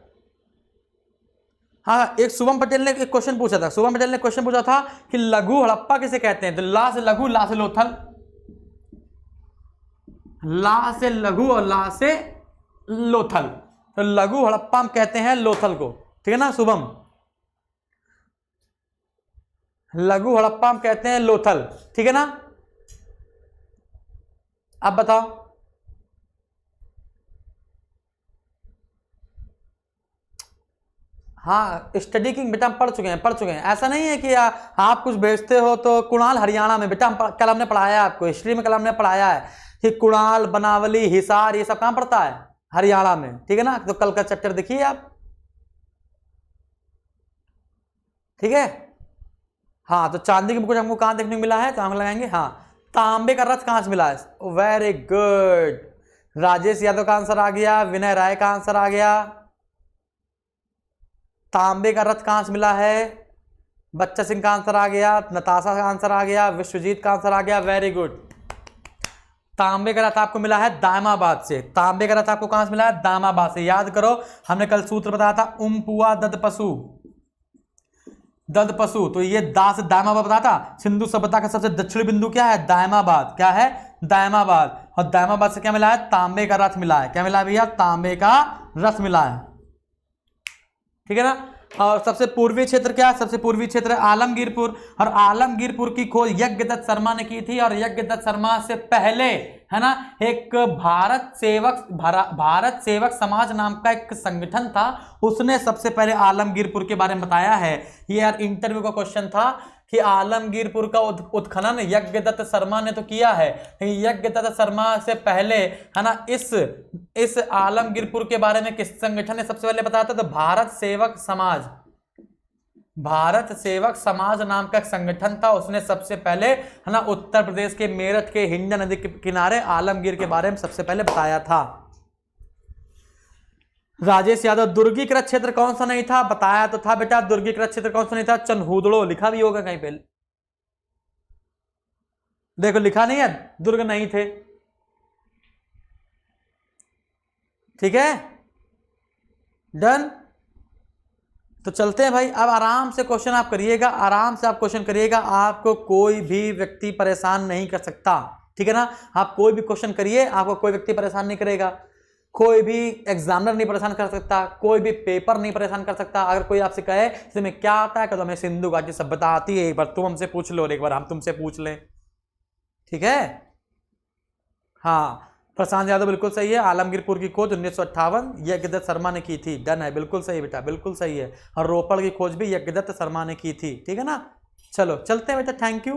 हाँ, एक शुभम पटेल ने एक क्वेश्चन पूछा था, शुभम पटेल ने क्वेश्चन पूछा था कि लघु हड़प्पा किसे कहते हैं? तो ला से लघु, ला से लोथल, ला से लघु और ला से लोथल। तो लघु हड़प्पा हम कहते हैं लोथल को, ठीक है ना शुभम? लघु हड़प्पा हम कहते हैं लोथल, ठीक है ना। अब बताओ, हाँ, स्टडी किंग बेटा हम पढ़ चुके हैं। ऐसा नहीं है कि आप कुछ भेजते हो तो कुणाल हरियाणा में, बेटा हम कल हमने पढ़ाया है आपको, हिस्ट्री में कल हमने पढ़ाया है कि कुणाल, बनावली, हिसार, ये सब कहां पड़ता है? हरियाणा में, ठीक है ना। तो कल का चैप्टर देखिए आप, ठीक है। हाँ, तो चांदी की मुकुट हमको कहाँ देखने को मिला है, तो हम लगाएंगे हाँ। तांबे का रथ कहाँ से मिला है, वेरी गुड। राजेश यादव का आंसर आ गया, विनय राय का आंसर आ गया। तांबे का रथ कहां से मिला है, बच्चा सिंह का आंसर आ गया, नताशा का आंसर आ गया, विश्वजीत का आंसर आ गया, वेरी गुड। तांबे का रथ आपको मिला है दामाबाद से। तांबे का रथ आपको कहां से मिला है, दामाबाद से। याद करो, हमने कल सूत्र बताया था, पुआ दद पशु, दद पशु, तो ये दा से दामाबाद बताया था। सिंधु सभ्यता का सबसे दक्षिणी बिंदु क्या है, दामाबाद। क्या है, दामाबाद। और दामाबाद से क्या मिला है, तांबे का रथ मिला है। क्या मिला है भैया, तांबे का रथ मिला है, ठीक है ना। और सबसे पूर्वी क्षेत्र क्या है, सबसे पूर्वी क्षेत्र है आलमगीरपुर। और आलमगीरपुर की खोज यज्ञदत्त शर्मा ने की थी। और यज्ञदत्त शर्मा से पहले, है ना, एक भारत सेवक समाज नाम का एक संगठन था, उसने सबसे पहले आलमगीरपुर के बारे में बताया है। ये यार इंटरव्यू का क्वेश्चन था कि आलमगीरपुर का उत्खनन यज्ञदत्त शर्मा ने तो किया है, लेकिन यज्ञदत्त शर्मा से पहले, है ना, इस आलमगीरपुर के बारे में किस संगठन ने सबसे पहले बताया था, तो भारत सेवक समाज नाम का एक संगठन था, उसने सबसे पहले, है ना, उत्तर प्रदेश के मेरठ के हिंडन नदी के किनारे आलमगीर के बारे में सबसे पहले बताया था। राजेश यादव, दुर्गीकृत क्षेत्र कौन सा नहीं था, बताया तो था बेटा, दुर्गीकृत क्षेत्र कौन सा नहीं था, चनहूदड़ो, लिखा भी होगा कहीं पे, देखो लिखा नहीं है, दुर्ग नहीं थे, ठीक है, डन। तो चलते हैं भाई, अब आराम से क्वेश्चन आप करिएगा, आराम से आप क्वेश्चन करिएगा, आपको कोई भी व्यक्ति परेशान नहीं कर सकता, ठीक है ना। आप कोई भी क्वेश्चन करिए, आपको कोई व्यक्ति परेशान नहीं करेगा, कोई भी एग्जामिनर नहीं परेशान कर सकता, कोई भी पेपर नहीं परेशान कर सकता। अगर कोई आपसे कहे तुम्हें क्या आता है, तो हमें सिंधु घाटी सभ्यता आती है, एक बार तुम हमसे पूछ लो और एक बार हम तुमसे पूछ लें, ठीक है। हाँ, प्रशांत यादव बिल्कुल सही है, आलमगीरपुर की खोज 1958 यज्ञदत्त शर्मा ने की थी, डन है, बिल्कुल सही बेटा, बिल्कुल सही है। और रोपड़ की खोज भी यज्ञदत्त शर्मा ने की थी, ठीक है ना। चलो चलते हैं बेटा, थैंक यू।